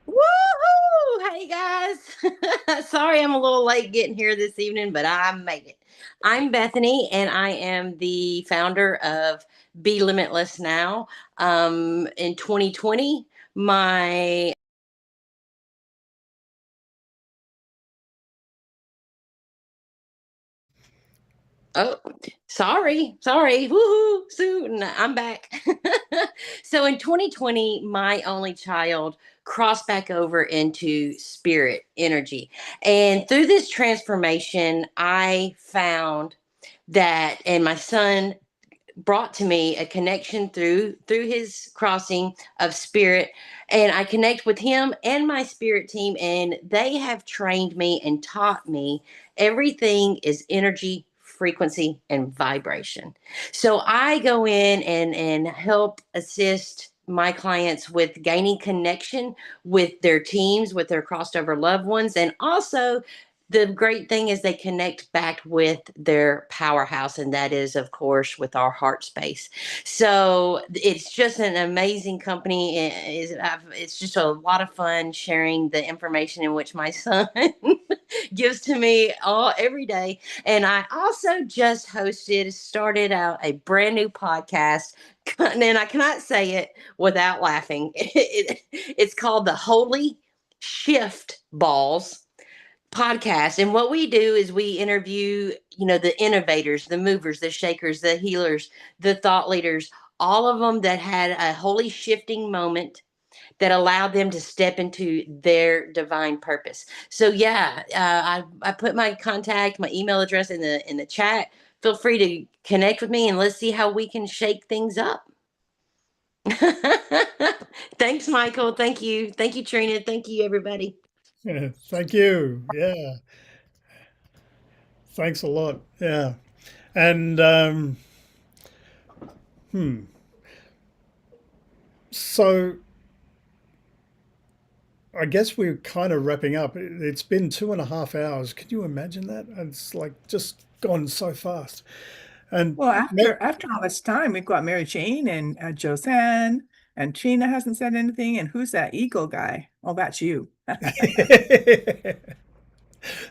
Speaker 19: Woohoo! Hey guys. Sorry I'm a little late getting here this evening, but I made it. I'm Bethany, and I am the founder of Be Limitless Now. In 2020, my Oh, sorry. Woohoo! Soon I'm back. So in 2020, my only child crossed back over into spirit energy. And through this transformation, I found that, and my son brought to me a connection through his crossing of spirit, and I connect with him and my spirit team, and they have trained me and taught me everything is energy, frequency, and vibration. So I go in and help assist my clients with gaining connection with their teams, with their crossed over loved ones, and also the great thing is they connect back with their powerhouse, and that is, of course, with our heart space. So it's just an amazing company. It's just a lot of fun sharing the information in which my son gives to me every day. And I also just started out a brand new podcast, and I cannot say it without laughing. It's called the Holy Shift Balls podcast. And what we do is we interview, the innovators, the movers, the shakers, the healers, the thought leaders, all of them that had a holy shifting moment that allowed them to step into their divine purpose. So yeah, I put my email address in the chat. Feel free to connect with me, and let's see how we can shake things up. Thanks, Michael. Thank you, Trina. Thank you, everybody.
Speaker 1: Yeah, thank you. Yeah. Thanks a lot. Yeah. And so I guess we're kind of wrapping up. It's been 2.5 hours. Can you imagine that? It's like just gone so fast. And
Speaker 13: well, after all this time, we've got Mary Jane and Josanne, and Trina hasn't said anything. And who's that eagle guy? Oh, that's you.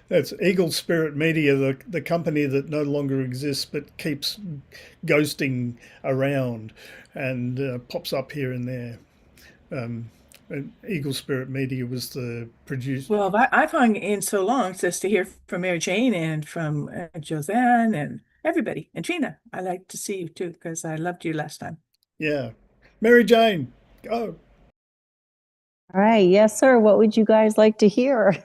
Speaker 1: That's Eagle Spirit Media, the company that no longer exists but keeps ghosting around and pops up here and there. And Eagle Spirit Media was the producer.
Speaker 13: Well, I've hung in so long just to hear from Mary Jane and from Josanne and everybody. And Trina, I like to see you too, because I loved you last time.
Speaker 1: Yeah. Mary Jane, go.
Speaker 20: All right. Yes, sir. What would you guys like to hear?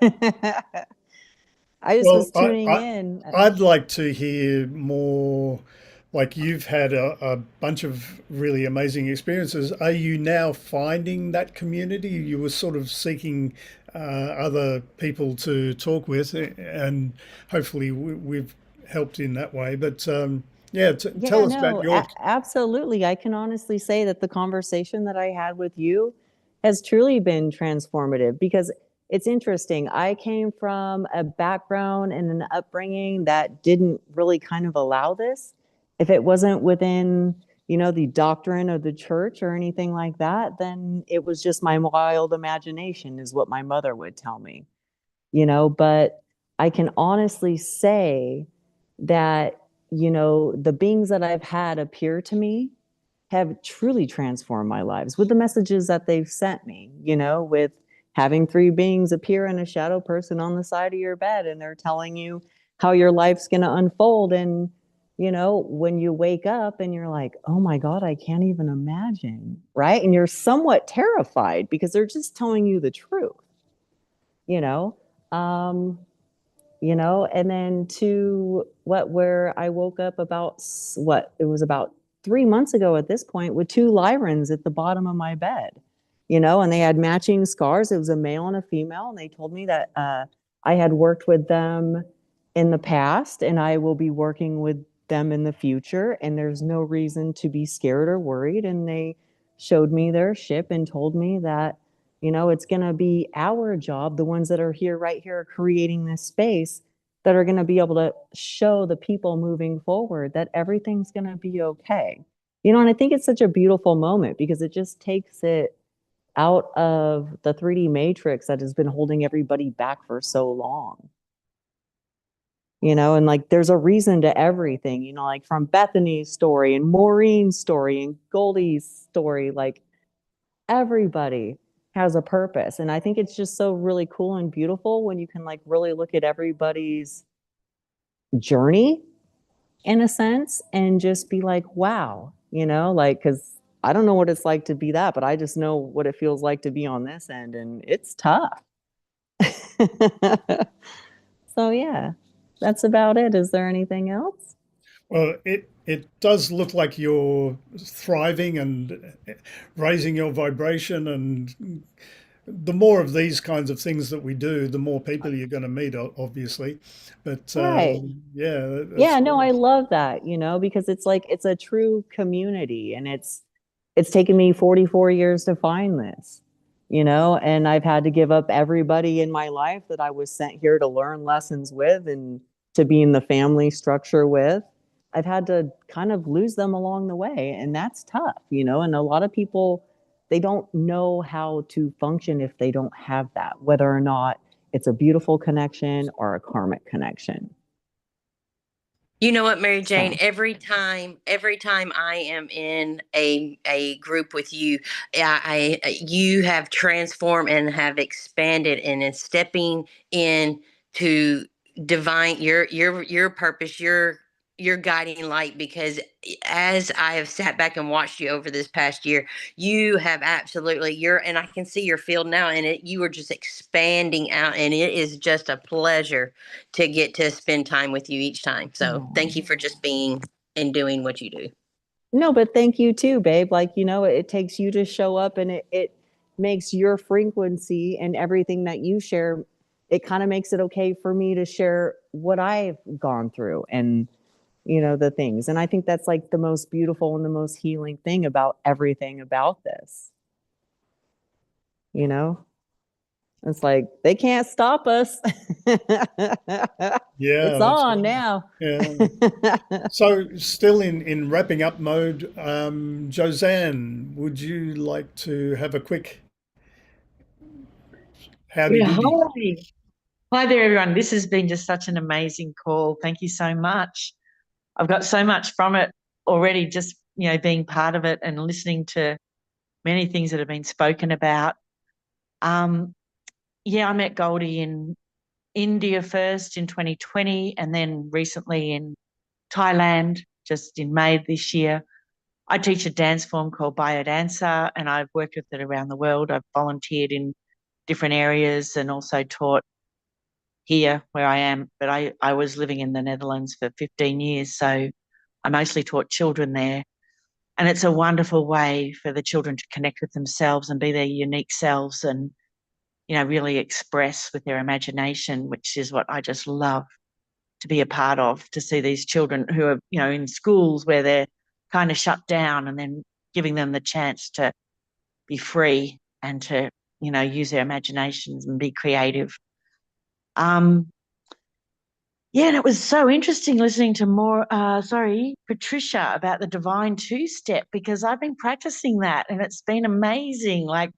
Speaker 20: I just was tuning in.
Speaker 1: I'd like to hear more like you've had a bunch of really amazing experiences. Are you now finding that community? You were sort of seeking other people to talk with, and hopefully we've helped in that way. But yeah, tell
Speaker 20: Yeah,
Speaker 1: us about
Speaker 20: no,
Speaker 1: your.
Speaker 20: absolutely. I can honestly say that the conversation that I had with you has truly been transformative because it's interesting. I came from a background and an upbringing that didn't really kind of allow this. If it wasn't within, the doctrine of the church or anything like that, then it was just my wild imagination, is what my mother would tell me, but I can honestly say that, the beings that I've had appear to me have truly transformed my lives with the messages that they've sent me, with having three beings appear in a shadow person on the side of your bed, and they're telling you how your life's going to unfold. And, when you wake up and you're like, oh my God, I can't even imagine. Right. And you're somewhat terrified because they're just telling you the truth, you know? Um, and then to where I woke up about it was about 3 months ago at this point with two Lyrans at the bottom of my bed, and they had matching scars. It was a male and a female, and they told me that I had worked with them in the past and I will be working with them in the future, and there's no reason to be scared or worried. And they showed me their ship and told me that it's going to be our job, the ones that are here right here creating this space, that are going to be able to show the people moving forward that everything's going to be okay. And I think it's such a beautiful moment because it just takes it out of the 3D matrix that has been holding everybody back for so long. And like there's a reason to everything, like from Bethany's story and Maureen's story and Goldie's story, like everybody has a purpose. And I think it's just so really cool and beautiful when you can like really look at everybody's journey in a sense and just be like, wow, like, because I don't know what it's like to be that, but I just know what it feels like to be on this end, and it's tough. So yeah, that's about it. Is there anything else?
Speaker 1: Well, it does look like you're thriving and raising your vibration, and the more of these kinds of things that we do, the more people you're going to meet, obviously. But
Speaker 20: Right.
Speaker 1: yeah,
Speaker 20: Yeah, no, I love that, because it's like it's a true community, and it's taken me 44 years to find this, and I've had to give up everybody in my life that I was sent here to learn lessons with and to be in the family structure with. I've had to kind of lose them along the way, and that's tough, and a lot of people, they don't know how to function if they don't have that, whether or not it's a beautiful connection or a karmic connection.
Speaker 19: You know what, Mary Jane?
Speaker 20: So.
Speaker 19: Every time I am in a group with you, you have transformed and have expanded and is stepping in to divine your purpose, your guiding light. Because as I have sat back and watched you over this past year, you have absolutely and I can see your field now, and you are just expanding out, and it is just a pleasure to get to spend time with you each time. So thank you for just being and doing what you do.
Speaker 20: No, but thank you too, babe. Like, it takes you to show up, and it makes your frequency and everything that you share, it kind of makes it okay for me to share what I've gone through and, the things. And I think that's like the most beautiful and the most healing thing about everything about this. It's like they can't stop us.
Speaker 1: Yeah,
Speaker 20: It's
Speaker 1: that's
Speaker 20: on
Speaker 1: right.
Speaker 20: now.
Speaker 1: Yeah. So, still in wrapping up mode, Josanne, would you like to have a quick howdy
Speaker 8: Yeah,
Speaker 1: doody?
Speaker 8: hi. Hi there, everyone. This has been just such an amazing call. Thank you so much. I've got so much from it already, just, being part of it and listening to many things that have been spoken about. Yeah, I met Goldie in India first in 2020, and then recently in Thailand, just in May of this year. I teach a dance form called biodancer, and I've worked with it around the world. I've volunteered in different areas and also taught here where I am, but I was living in the Netherlands for 15 years, so I mostly taught children there. And it's a wonderful way for the children to connect with themselves and be their unique selves and, really express with their imagination, which is what I just love to be a part of, to see these children who are, in schools where they're kind of shut down, and then giving them the chance to be free and to, use their imaginations and be creative. Yeah, and it was so interesting listening to Patricia, about the divine two-step, because I've been practicing that and it's been amazing, like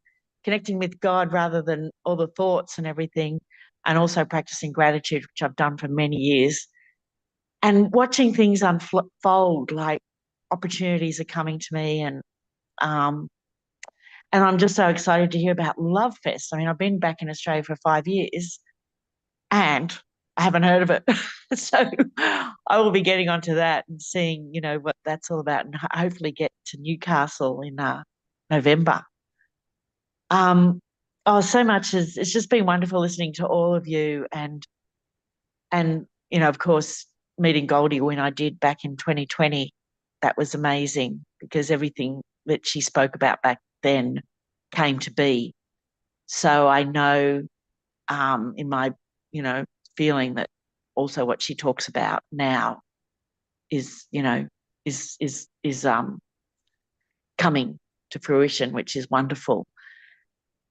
Speaker 8: connecting with God rather than all the thoughts and everything, and also practicing gratitude, which I've done for many years, and watching things unfold, like opportunities are coming to me, and I'm just so excited to hear about Love Fest. I mean, I've been back in Australia for 5 years and I haven't heard of it. So I will be getting onto that and seeing, what that's all about, and hopefully get to Newcastle in November. So much it's just been wonderful listening to all of you, and of course, meeting Goldie when I did back in 2020. That was amazing, because everything that she spoke about back then came to be. So I know, in my, feeling, that also what she talks about now is coming to fruition, which is wonderful.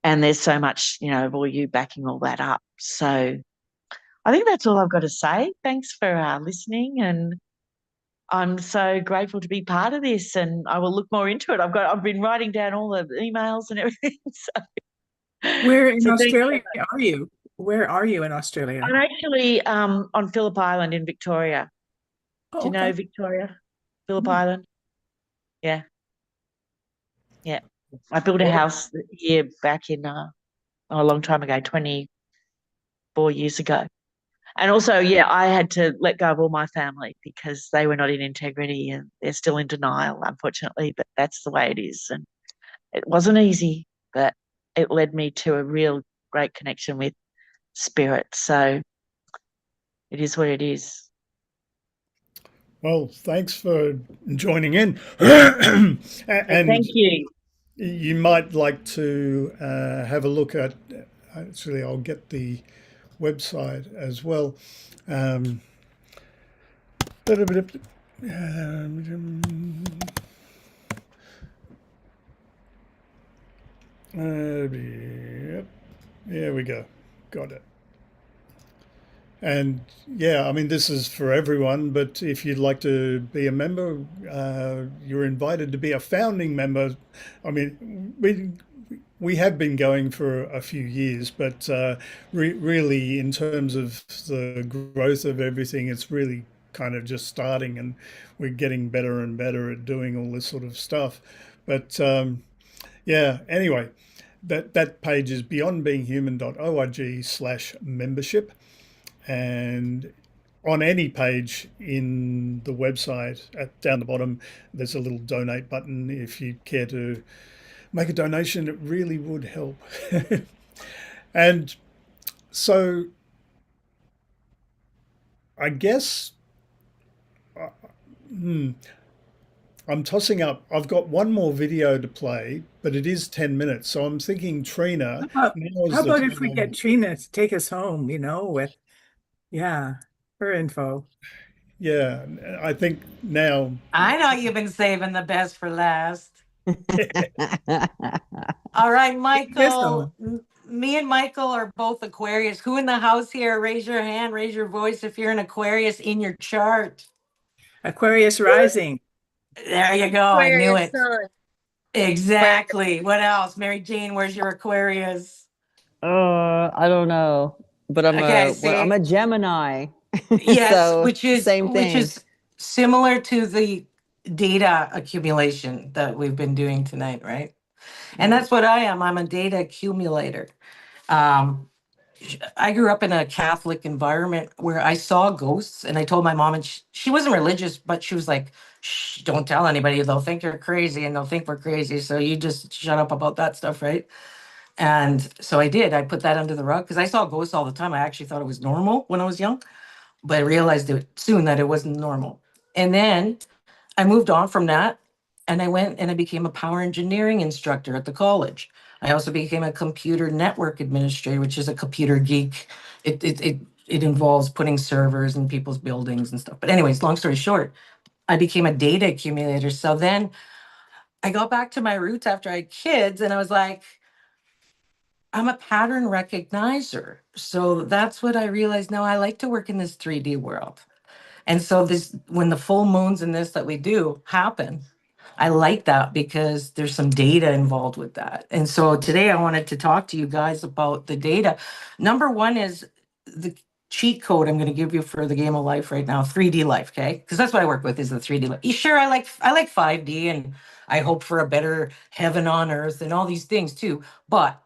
Speaker 8: And there's so much, of all you backing all that up. So I think that's all I've got to say. Thanks for listening, and I'm so grateful to be part of this, and I will look more into it. I've been writing down all the emails and everything. So
Speaker 13: Where in Australia are you? Where are you in Australia?
Speaker 8: I'm actually on Phillip Island in Victoria.
Speaker 13: Oh,
Speaker 8: Do you know
Speaker 13: okay.
Speaker 8: Victoria? Phillip Island? Yeah. Yeah. I built a house here back in a long time ago, 24 years ago. And also, I had to let go of all my family because they were not in integrity, and they're still in denial, unfortunately, but that's the way it is. And it wasn't easy, but it led me to a real great connection with spirit. So it is what it is.
Speaker 1: Well, thanks for joining in. And
Speaker 8: thank you.
Speaker 1: You might like to have a look at, actually, I'll get the website as well. Yep. There we go. Got it. And I mean, this is for everyone, but if you'd like to be a member, you're invited to be a founding member. I mean, we have been going for a few years, but really, in terms of the growth of everything, it's really kind of just starting, and we're getting better and better at doing all this sort of stuff. But anyway, that page is beyondbeinghuman.org/membership. And on any page in the website, down the bottom, there's a little donate button. If you care to make a donation, it really would help. And so I guess I'm tossing up. I've got one more video to play, but it is 10 minutes. So I'm thinking, Trina.
Speaker 13: How about if we get Trina to take us home, with her info.
Speaker 1: Yeah, I think now.
Speaker 2: I know you've been saving the best for last. All right, Michael. Me and Michael are both Aquarius. Who in the house here? Raise your hand, raise your voice if you're an Aquarius in your chart.
Speaker 13: Aquarius rising.
Speaker 2: There you go. I knew it.
Speaker 19: Sun.
Speaker 2: Exactly. What else? Mary Jane, where's your Aquarius?
Speaker 20: I don't know, but I'm a Gemini.
Speaker 2: Yes,
Speaker 20: So,
Speaker 2: which is
Speaker 20: same thing.
Speaker 2: which is similar to the data accumulation that we've been doing tonight, right? And that's what I am. I'm a data accumulator. I grew up in a Catholic environment where I saw ghosts, and I told my mom, and she wasn't religious, but she was like, shh, don't tell anybody. They'll think you're crazy, and they'll think we're crazy. So you just shut up about that stuff, right? And so I did. I put that under the rug because I saw ghosts all the time. I actually thought it was normal when I was young, but I realized soon that it wasn't normal. And then I moved on from that and I went and I became a power engineering instructor at the college. I also became a computer network administrator, which is a computer geek. It involves putting servers in people's buildings and stuff. But anyways, long story short, I became a data accumulator. So then I got back to my roots after I had kids and I was like, I'm a pattern recognizer. So that's what I realized. Now I like to work in this 3D world. And so this, when the full moons and this that we do happen, I like that because there's some data involved with that. And so today I wanted to talk to you guys about the data. Number one is the cheat code I'm going to give you for the game of life right now, 3D life, okay? Because that's what I work with is the 3D life. Sure, I like 5D and I hope for a better heaven on earth and all these things too. But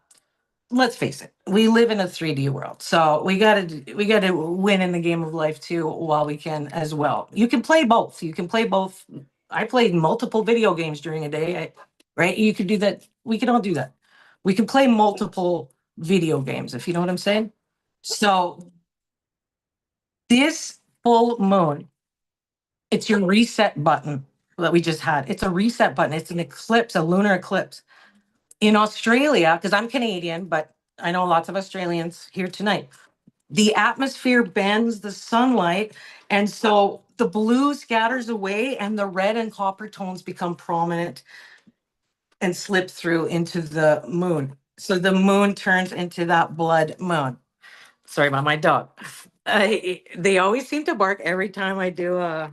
Speaker 2: let's face it, we live in a 3D world. So we gotta win in the game of life too while we can as well. You can play both. You can play both. I played multiple video games during a day, right? You could do that. We can all do that. We can play multiple video games, if you know what I'm saying. So this full moon, it's your reset button that we just had. It's a reset button. It's an eclipse, a lunar eclipse. In Australia, because I'm Canadian, but I know lots of Australians here tonight, the atmosphere bends the sunlight. And so the blue scatters away and the red and copper tones become prominent and slip through into the moon. So the moon turns into that blood moon. Sorry about my dog. They always seem to bark every time I do a.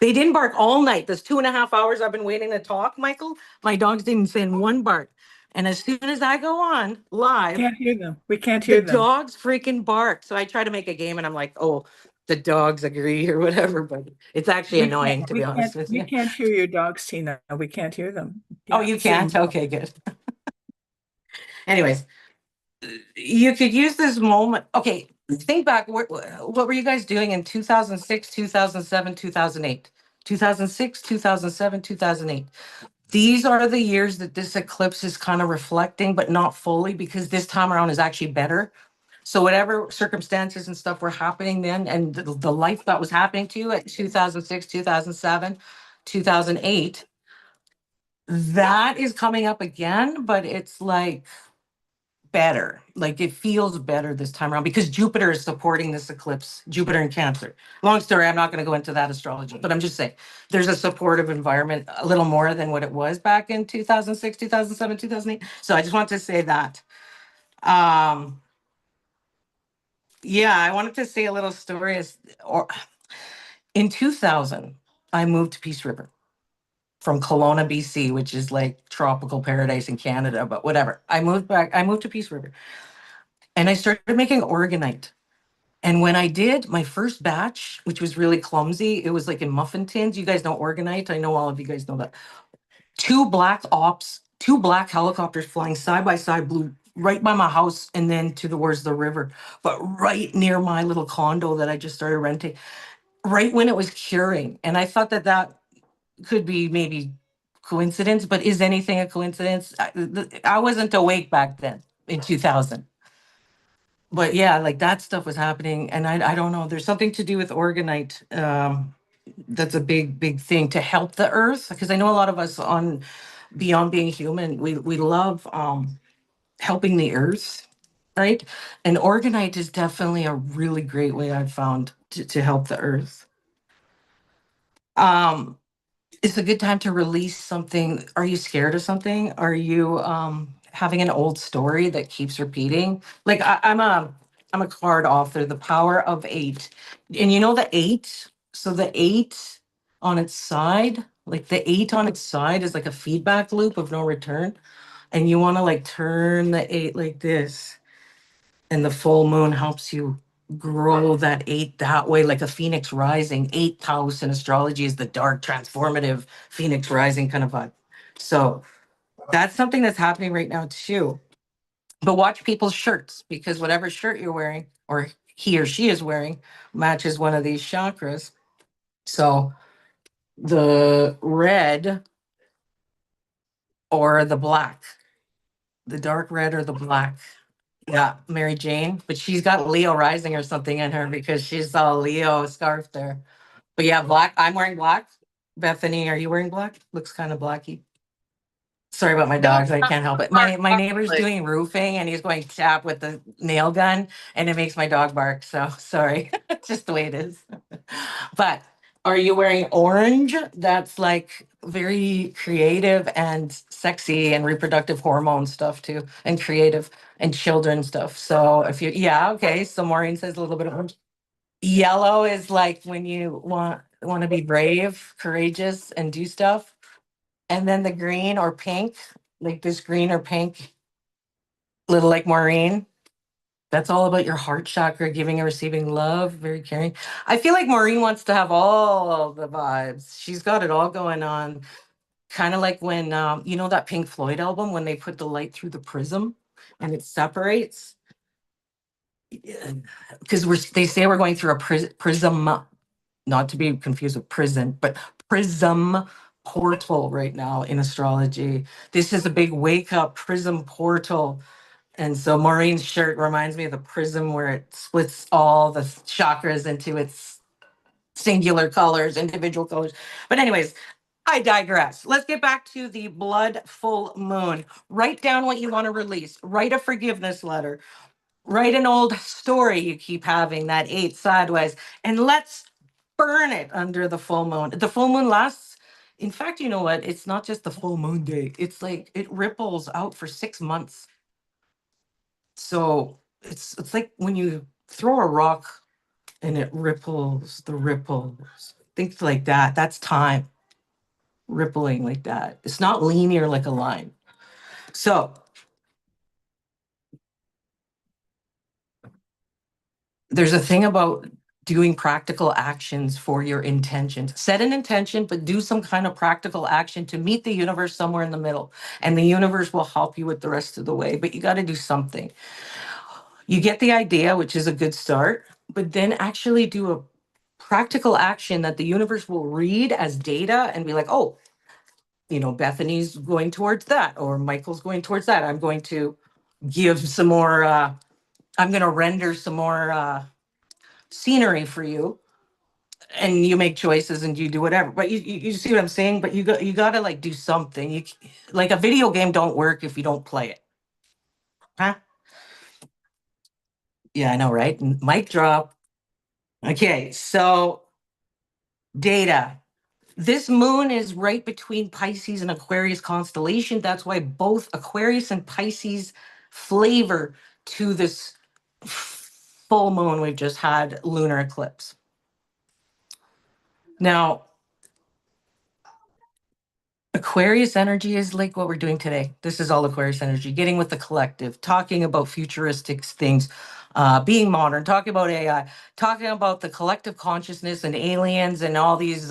Speaker 2: They didn't bark all night. This 2.5 hours I've been waiting to talk, Michael. My dogs didn't send one bark. And as soon as I go on live,
Speaker 13: Can't hear them. We can't
Speaker 2: the
Speaker 13: hear them.
Speaker 2: dogs freaking bark. So I try to make a game and I'm like, oh, the dogs agree or whatever, but it's actually annoying to be honest with
Speaker 13: We
Speaker 2: you.
Speaker 13: can't hear your dogs, Tina. We can't hear them.
Speaker 2: Oh,
Speaker 13: Yeah,
Speaker 2: you
Speaker 13: same.
Speaker 2: can't? Okay, good. Anyways, you could use this moment. Okay, think back. What were you guys doing in 2006, 2007, 2008? 2006, 2007, 2008. These are the years that this eclipse is kind of reflecting, but not fully because this time around is actually better. So whatever circumstances and stuff were happening then and the life that was happening to you at 2006, 2007, 2008, that is coming up again, but it's like better. Like it feels better this time around because Jupiter is supporting this eclipse, Jupiter in Cancer. Long story, I'm not going to go into that astrology, but I'm just saying there's a supportive environment a little more than what it was back in 2006, 2007, 2008. So I just want to say that. Yeah, I wanted to say a little story. In 2000, I moved to Peace River from Kelowna, BC, which is like tropical paradise in Canada, but whatever. I moved to Peace River and I started making organite. And when I did my first batch, which was really clumsy, it was like in muffin tins. You guys know organite. I know all of you guys know that. Two black helicopters flying side by side blew right by my house and then towards the river, but right near my little condo that I just started renting, right when it was curing. And I thought that could be maybe coincidence, but is anything a coincidence? I wasn't awake back then in 2000. But yeah, like that stuff was happening. And I don't know, there's something to do with organite. That's a big thing to help the earth. Because I know a lot of us on Beyond Being Human, we love helping the earth, right? And organite is definitely a really great way I've found to help the earth. It's a good time to release something. Are you scared of something? Are you having an old story that keeps repeating? Like I'm a card author, The Power of Eight. And you know the eight? So the eight on its side, like the eight on its side is like a feedback loop of no return. And you want to like turn the eight like this. And the full moon helps you grow that eight that way, like a phoenix rising. Eighth house in astrology is the dark, transformative phoenix rising kind of vibe. So that's something that's happening right now too. But watch people's shirts because whatever shirt you're wearing or he or she is wearing matches one of these chakras. So the red or the black, the dark red or the black. Yeah, Mary Jane, but she's got Leo rising or something in her because she's a Leo scarf there. But yeah, black. I'm wearing black. Bethany, are you wearing black? Looks kind of blacky. Sorry about my
Speaker 7: No,
Speaker 2: dogs. I can't help it. My neighbor's
Speaker 7: actually.
Speaker 2: doing roofing and he's going tap with the nail gun and it makes my dog bark. So sorry. It's just the way it is. But are you wearing orange? That's like very creative and sexy and reproductive hormone stuff too, and creative and children stuff. So if you, yeah, okay. So Maureen says a little bit of orange. Yellow is like when you want to be brave, courageous, and do stuff. And then the green or pink, like this green or pink, little like Maureen. That's all about your heart chakra, giving and receiving love, very caring. I feel like Maureen wants to have all the vibes. She's got it all going on. Kind of like when, you know, that Pink Floyd album, when they put the light through the prism and it separates. Because they say we're going through a prism, not to be confused with prison, but prism portal right now in astrology. This is a big wake up prism portal. And so Maureen's shirt reminds me of the prism where it splits all the chakras into its singular colors, individual colors. But anyways, I digress. Let's get back to the blood full moon. Write down what you want to release. Write a forgiveness letter. Write an old story you keep having, that 8 sideways, and let's burn it under the full moon. The full moon lasts, in fact, you know what? It's not just the full moon day. It's like it ripples out for 6 months. So it's like when you throw a rock and it ripples, the ripples. Think like that. That's time rippling like that. It's not linear like a line. So there's a thing about doing practical actions for your intentions. Set an intention, but do some kind of practical action to meet the universe somewhere in the middle. And the universe will help you with the rest of the way, but you got to do something. You get the idea, which is a good start, but then actually do a practical action that the universe will read as data and be like, oh, you know, Bethany's going towards that, or Michael's going towards that. I'm going to give some more, I'm going to render some more scenery for you. And you make choices and you do whatever, but you see what I'm saying? But you got to like do something. You like a video game don't work if you don't play it. Huh? Yeah, I know, right? Mic drop. Okay, so data. This moon is right between Pisces and Aquarius constellation. That's why both Aquarius and Pisces flavor to this full moon we've just had, lunar eclipse. Now, Aquarius energy is like what we're doing today. This is all Aquarius energy, getting with the collective, talking about futuristic things, being modern, talking about AI, talking about the collective consciousness and aliens and all these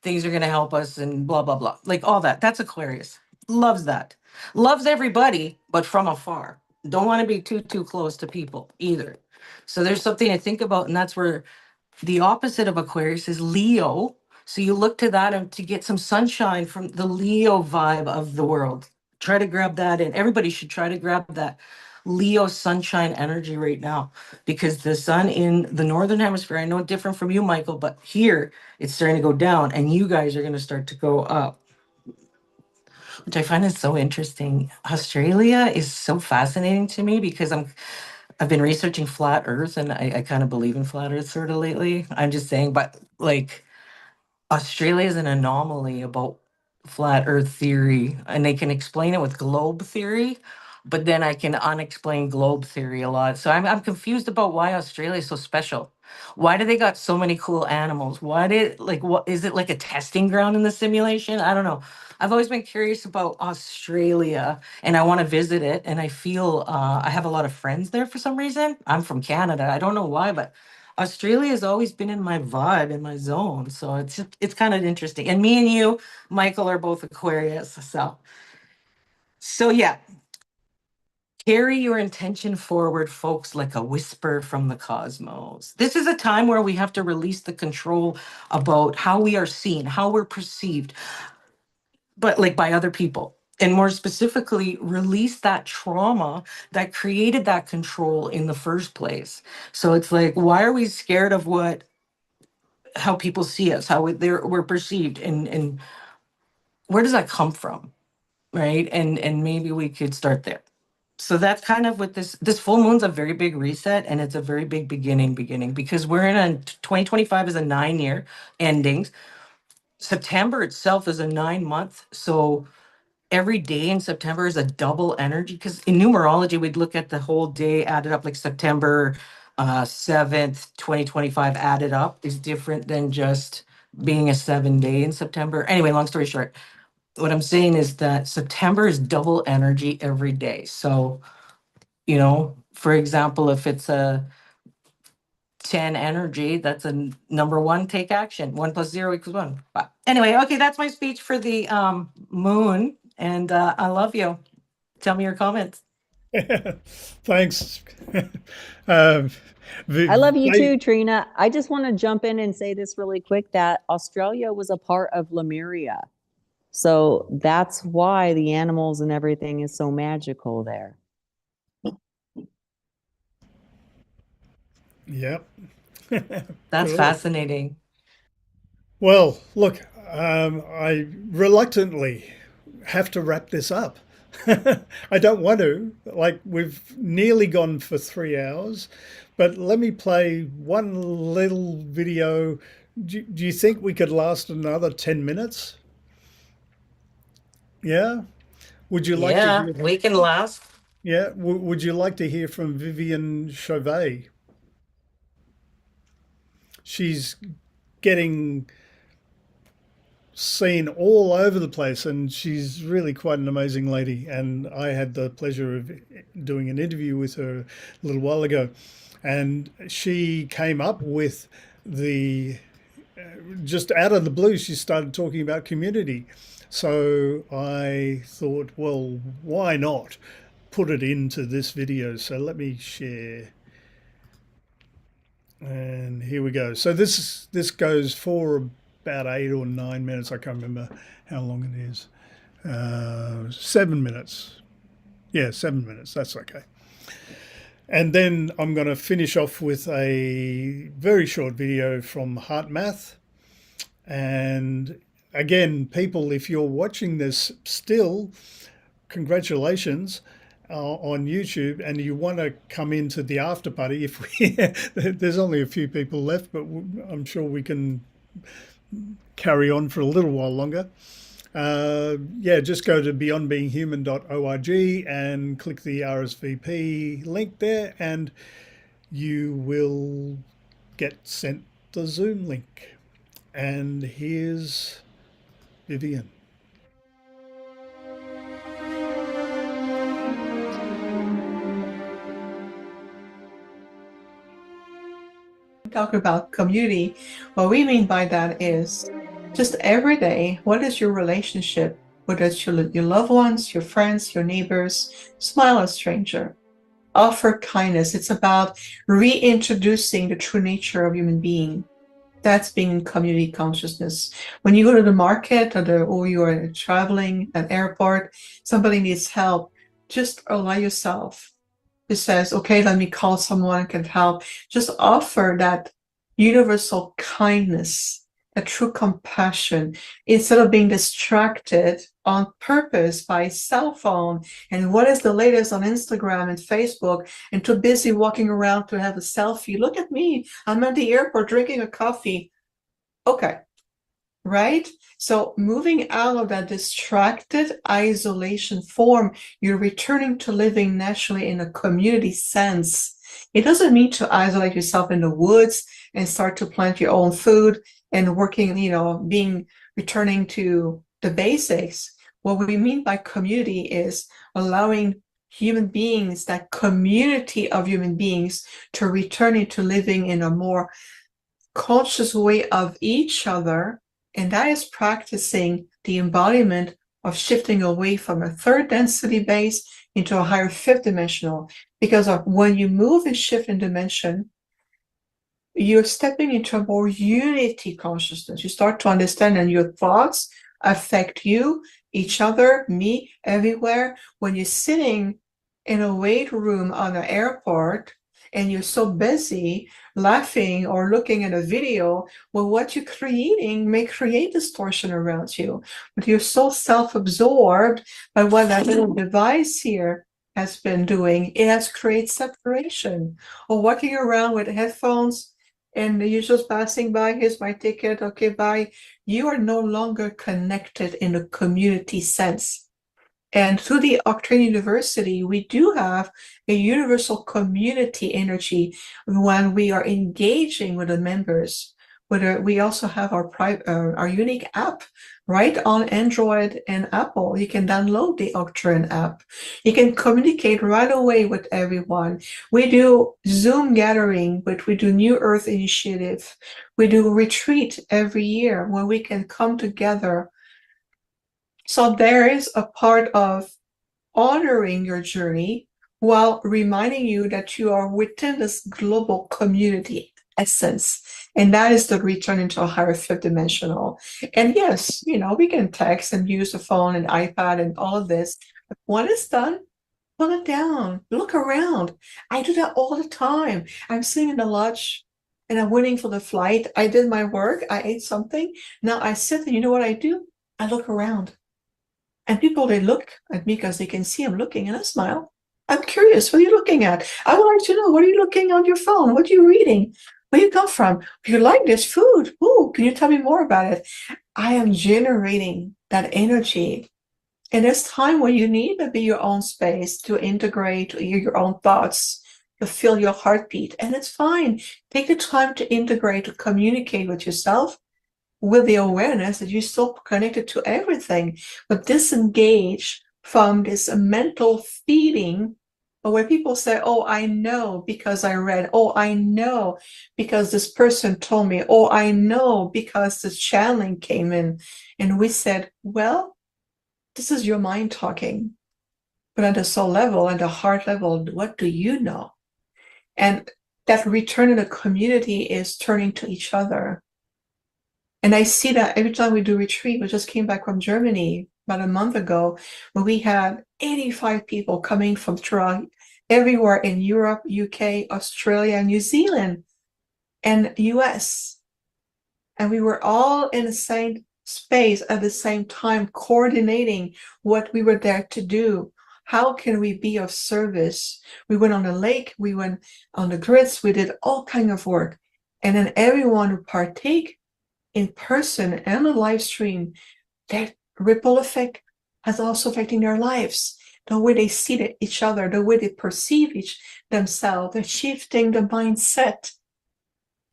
Speaker 2: things are going to help us and blah, blah, blah. Like all that. That's Aquarius. Loves that. Loves everybody, but from afar. Don't want to be too close to people either. So there's something to think about, and that's where the opposite of Aquarius is Leo. So you look to that and to get some sunshine from the Leo vibe of the world. Try to grab that in. Everybody should try to grab that Leo sunshine energy right now, because the sun in the northern hemisphere, I know different from you, Michael, but here it's starting to go down and you guys are going to start to go up, which I find is so interesting. Australia is so fascinating to me because I've been researching flat earth and I kind of believe in flat earth sort of lately. I'm just saying, but like Australia is an anomaly about flat earth theory, and they can explain it with globe theory, but then I can unexplain globe theory a lot. So I'm confused about why Australia is so special. Why do they got so many cool animals? Why did like what is it like a testing ground in the simulation? I don't know. I've always been curious about Australia and I want to visit it. And I feel I have a lot of friends there for some reason. I'm from Canada. I don't know why, but Australia has always been in my vibe, in my zone. So it's kind of interesting. And me and you, Michael, are both Aquarius. So yeah, carry your intention forward, folks, like a whisper from the cosmos. This is a time where we have to release the control about how we are seen, how we're perceived, but like by other people. And more specifically, release that trauma that created that control in the first place. So it's like, why are we scared of what how people see us, how we're perceived, and where does that come from, right? And maybe we could start there. So that's kind of what this full moon's a very big reset, and it's a very big beginning because we're in a 2025 is a 9-year endings. September itself is a 9-month. So every day in September is a double energy, because in numerology, we'd look at the whole day added up, like September 7th, 2025 added up is different than just being a 7-day in September. Anyway, long story short, what I'm saying is that September is double energy every day. So, for example, if it's a 10 energy, that's a number one, take action. 1 + 0 = 1. But anyway, okay, that's my speech for the moon. And I love you. Tell me your comments.
Speaker 1: Thanks.
Speaker 20: I love you too, Trina. I just want to jump in and say this really quick, that Australia was a part of Lemuria. So that's why the animals and everything is so magical there.
Speaker 1: Yep.
Speaker 2: That's
Speaker 1: Cool.
Speaker 2: fascinating.
Speaker 1: Well, look, I reluctantly have to wrap this up. I don't want to. Like, we've nearly gone for 3 hours, but let me play one little video. Do you think we could last another 10 minutes? Yeah? Would you like to hear?
Speaker 2: We can last.
Speaker 1: Yeah? Would you like to hear from Vivian Chauvet? She's getting seen all over the place, and she's really quite an amazing lady. And I had the pleasure of doing an interview with her a little while ago, and she came up with just out of the blue, she started talking about community. So I thought, well, why not put it into this video? So let me share. And here we go. So this goes for about 8 or 9 minutes. I can't remember how long it is. 7 minutes. Yeah, 7 minutes. That's okay. And then I'm going to finish off with a very short video from Heart Math. And again, people, if you're watching this still, congratulations. On YouTube, and you want to come into the after party, there's only a few people left, but I'm sure we can carry on for a little while longer. Just go to beyondbeinghuman.org and click the RSVP link there, and you will get sent the Zoom link. And here's Vivian.
Speaker 21: Talk about community, what we mean by that is just every day, what is your relationship, whether it's your loved ones, your friends, your neighbors? Smile at a stranger, offer kindness. It's about reintroducing the true nature of human being. That's being in community consciousness. When you go to the market or you are traveling at an airport, somebody needs help, just allow yourself. It says, okay, let me call someone who can help. Just offer that universal kindness, a true compassion, instead of being distracted on purpose by cell phone and what is the latest on Instagram and Facebook, and too busy walking around to have a selfie. Look at me, I'm at the airport drinking a coffee. Okay, right? So moving out of that distracted isolation form, you're returning to living naturally in a community sense. It doesn't mean to isolate yourself in the woods and start to plant your own food and working, returning to the basics. What we mean by community is allowing human beings, that community of human beings, to return into living in a more conscious way of each other. And that is practicing the embodiment of shifting away from a third density base into a higher fifth dimensional. Because when you move and shift in dimension, you're stepping into a more unity consciousness. You start to understand, and your thoughts affect you, each other, me, everywhere. When you're sitting in a weight room on an airport and you're so busy laughing or looking at a video, well, what you're creating may create distortion around you. But you're so self-absorbed by what that little device here has been doing. It has created separation. Or walking around with headphones and you're just passing by, here's my ticket, okay, bye. You are no longer connected in a community sense. And through the Octane University, we do have a universal community energy when we are engaging with the members. We also have our unique app right on Android and Apple. You can download the Octane app. You can communicate right away with everyone. We do Zoom gathering, but we do New Earth Initiative. We do retreat every year where we can come together. So there is a part of honoring your journey while reminding you that you are within this global community essence. And that is the return into a higher fifth dimensional. And yes, we can text and use the phone and iPad and all of this. But when it's done, pull it down, look around. I do that all the time. I'm sitting in the lodge and I'm waiting for the flight. I did my work. I ate something. Now I sit and you know what I do? I look around. And people, they look at me because they can see I'm looking and I smile. I'm curious, what are you looking at? I would like to know, what are you looking on your phone? What are you reading? Where you come from? Do you like this food? Ooh, can you tell me more about it? I am generating that energy. And there's time when you need to be your own space to integrate, to hear your own thoughts, to feel your heartbeat. And it's fine. Take the time to integrate, to communicate with yourself, with the awareness that you're still connected to everything, but disengage from this mental feeding where people say, oh, I know because I read, oh, I know because this person told me, oh, I know because this channeling came in. And we said, well, this is your mind talking. But at the soul level and the heart level, what do you know? And that return in the community is turning to each other. And I see that every time we do retreat. We just came back from Germany about a month ago, where we had 85 people coming from throughout everywhere in Europe, UK, Australia, New Zealand, and US. And we were all in the same space at the same time, coordinating what we were there to do. How can we be of service? We went on the lake, we went on the grids, we did all kinds of work. And then everyone who partake in person and on live stream, that ripple effect has also affecting their lives. The way they see each other, the way they perceive themselves, they're shifting the mindset.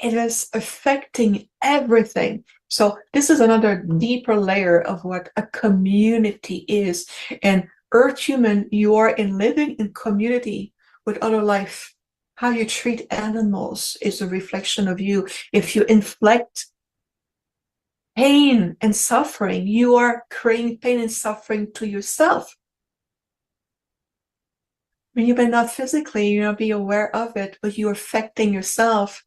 Speaker 21: It is affecting everything. So this is another deeper layer of what a community is. And Earth Human, you are living in community with other life. How you treat animals is a reflection of you. If you inflict pain and suffering, you are creating pain and suffering to yourself. I mean, you may not physically, be aware of it, but you're affecting yourself.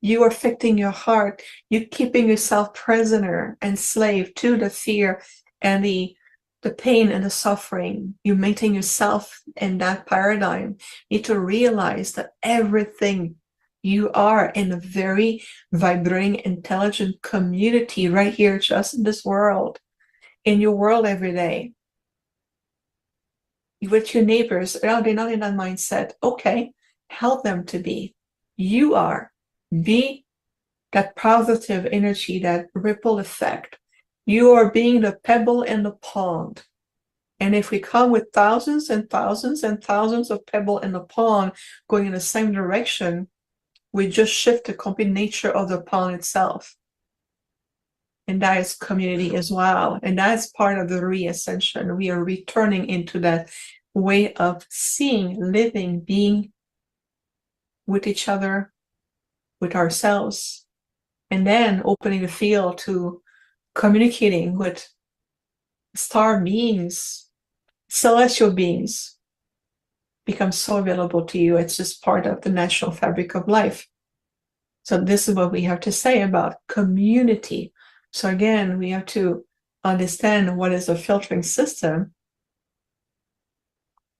Speaker 21: You are affecting your heart. You're keeping yourself prisoner and slave to the fear and the pain and the suffering. You're making yourself in that paradigm. You need to realize that everything you are in a very vibrating, intelligent community right here, just in this world, in your world every day. With your neighbors, they're not in that mindset. Okay, help them to be. You are. Be that positive energy, that ripple effect. You are being the pebble in the pond. And if we come with thousands and thousands and thousands of pebbles in the pond going in the same direction, we just shift the complete nature of the pond itself. And that is community as well. And that's part of the re-ascension. We are returning into that way of seeing, living, being with each other, with ourselves, and then opening the field to communicating with star beings, celestial beings. Becomes so available to you. It's just part of the natural fabric of life. So this is what we have to say about community. So again, we have to understand what is a filtering system.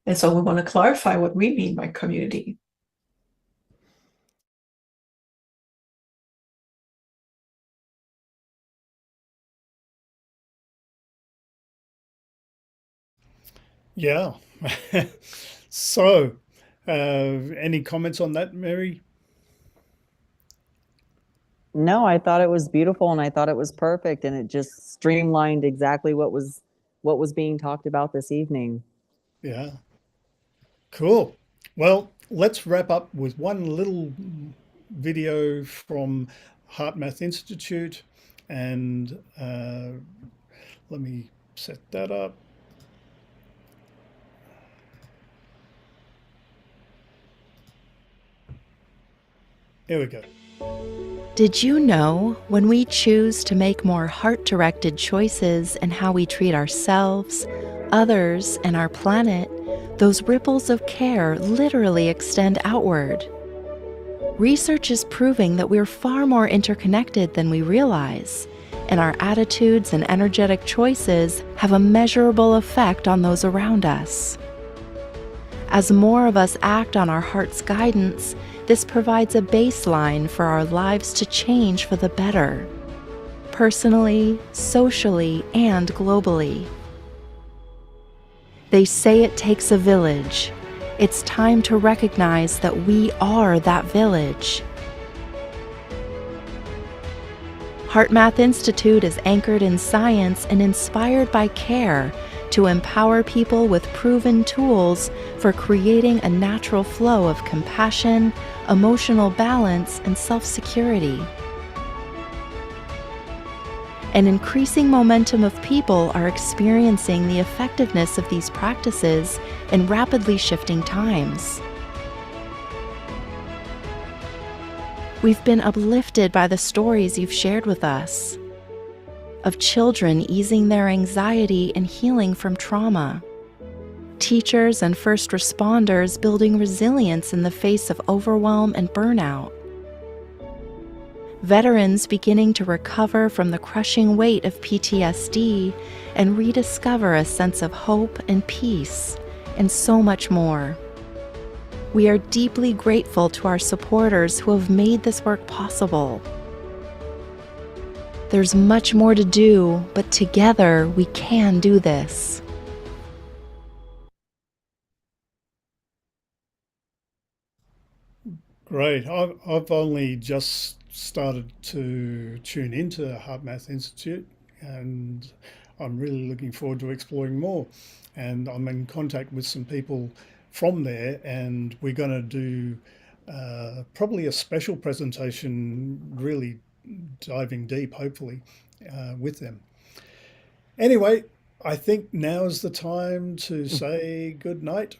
Speaker 21: And so we want to clarify what we mean by community.
Speaker 1: Yeah. So, any comments on that, Mary?
Speaker 20: No, I thought it was beautiful and I thought it was perfect and it just streamlined exactly what was being talked about this evening.
Speaker 1: Yeah. Cool. Well, let's wrap up with one little video from Heart Math Institute, and let me set that up. Here we go.
Speaker 6: Did you know when we choose to make more heart-directed choices in how we treat ourselves, others, and our planet, those ripples of care literally extend outward? Research is proving that we're far more interconnected than we realize, and our attitudes and energetic choices have a measurable effect on those around us. As more of us act on our heart's guidance, this provides a baseline for our lives to change for the better, personally, socially, and globally. They say it takes a village. It's time to recognize that we are that village. Heart Math Institute is anchored in science and inspired by care to empower people with proven tools for creating a natural flow of compassion, emotional balance, and self-security. An increasing momentum of people are experiencing the effectiveness of these practices in rapidly shifting times. We've been uplifted by the stories you've shared with us, of children easing their anxiety and healing from trauma, teachers and first responders building resilience in the face of overwhelm and burnout, veterans beginning to recover from the crushing weight of PTSD and rediscover a sense of hope and peace, and so much more. We are deeply grateful to our supporters who have made this work possible. There's much more to do, but together we can do this.
Speaker 1: Great. I've only just started to tune into Heart Math Institute, and I'm really looking forward to exploring more. And I'm in contact with some people from there, and we're going to do probably a special presentation, really diving deep, hopefully, with them. Anyway, I think now's the time to say good night,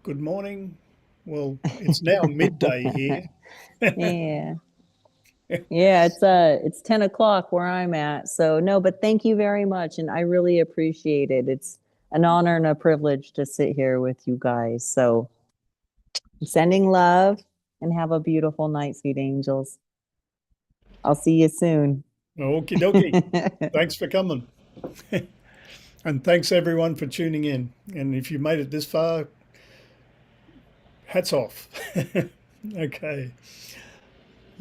Speaker 1: good morning. Well, it's now midday here.
Speaker 20: Yeah. Yeah, it's 10 o'clock where I'm at. So no, but thank you very much. And I really appreciate it. It's an honor and a privilege to sit here with you guys. So I'm sending love and have a beautiful night, sweet angels. I'll see you soon.
Speaker 1: Okie dokie. Thanks for coming. And thanks everyone for tuning in. And if you made it this far, hats off. Okay.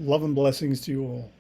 Speaker 1: Love and blessings to you all.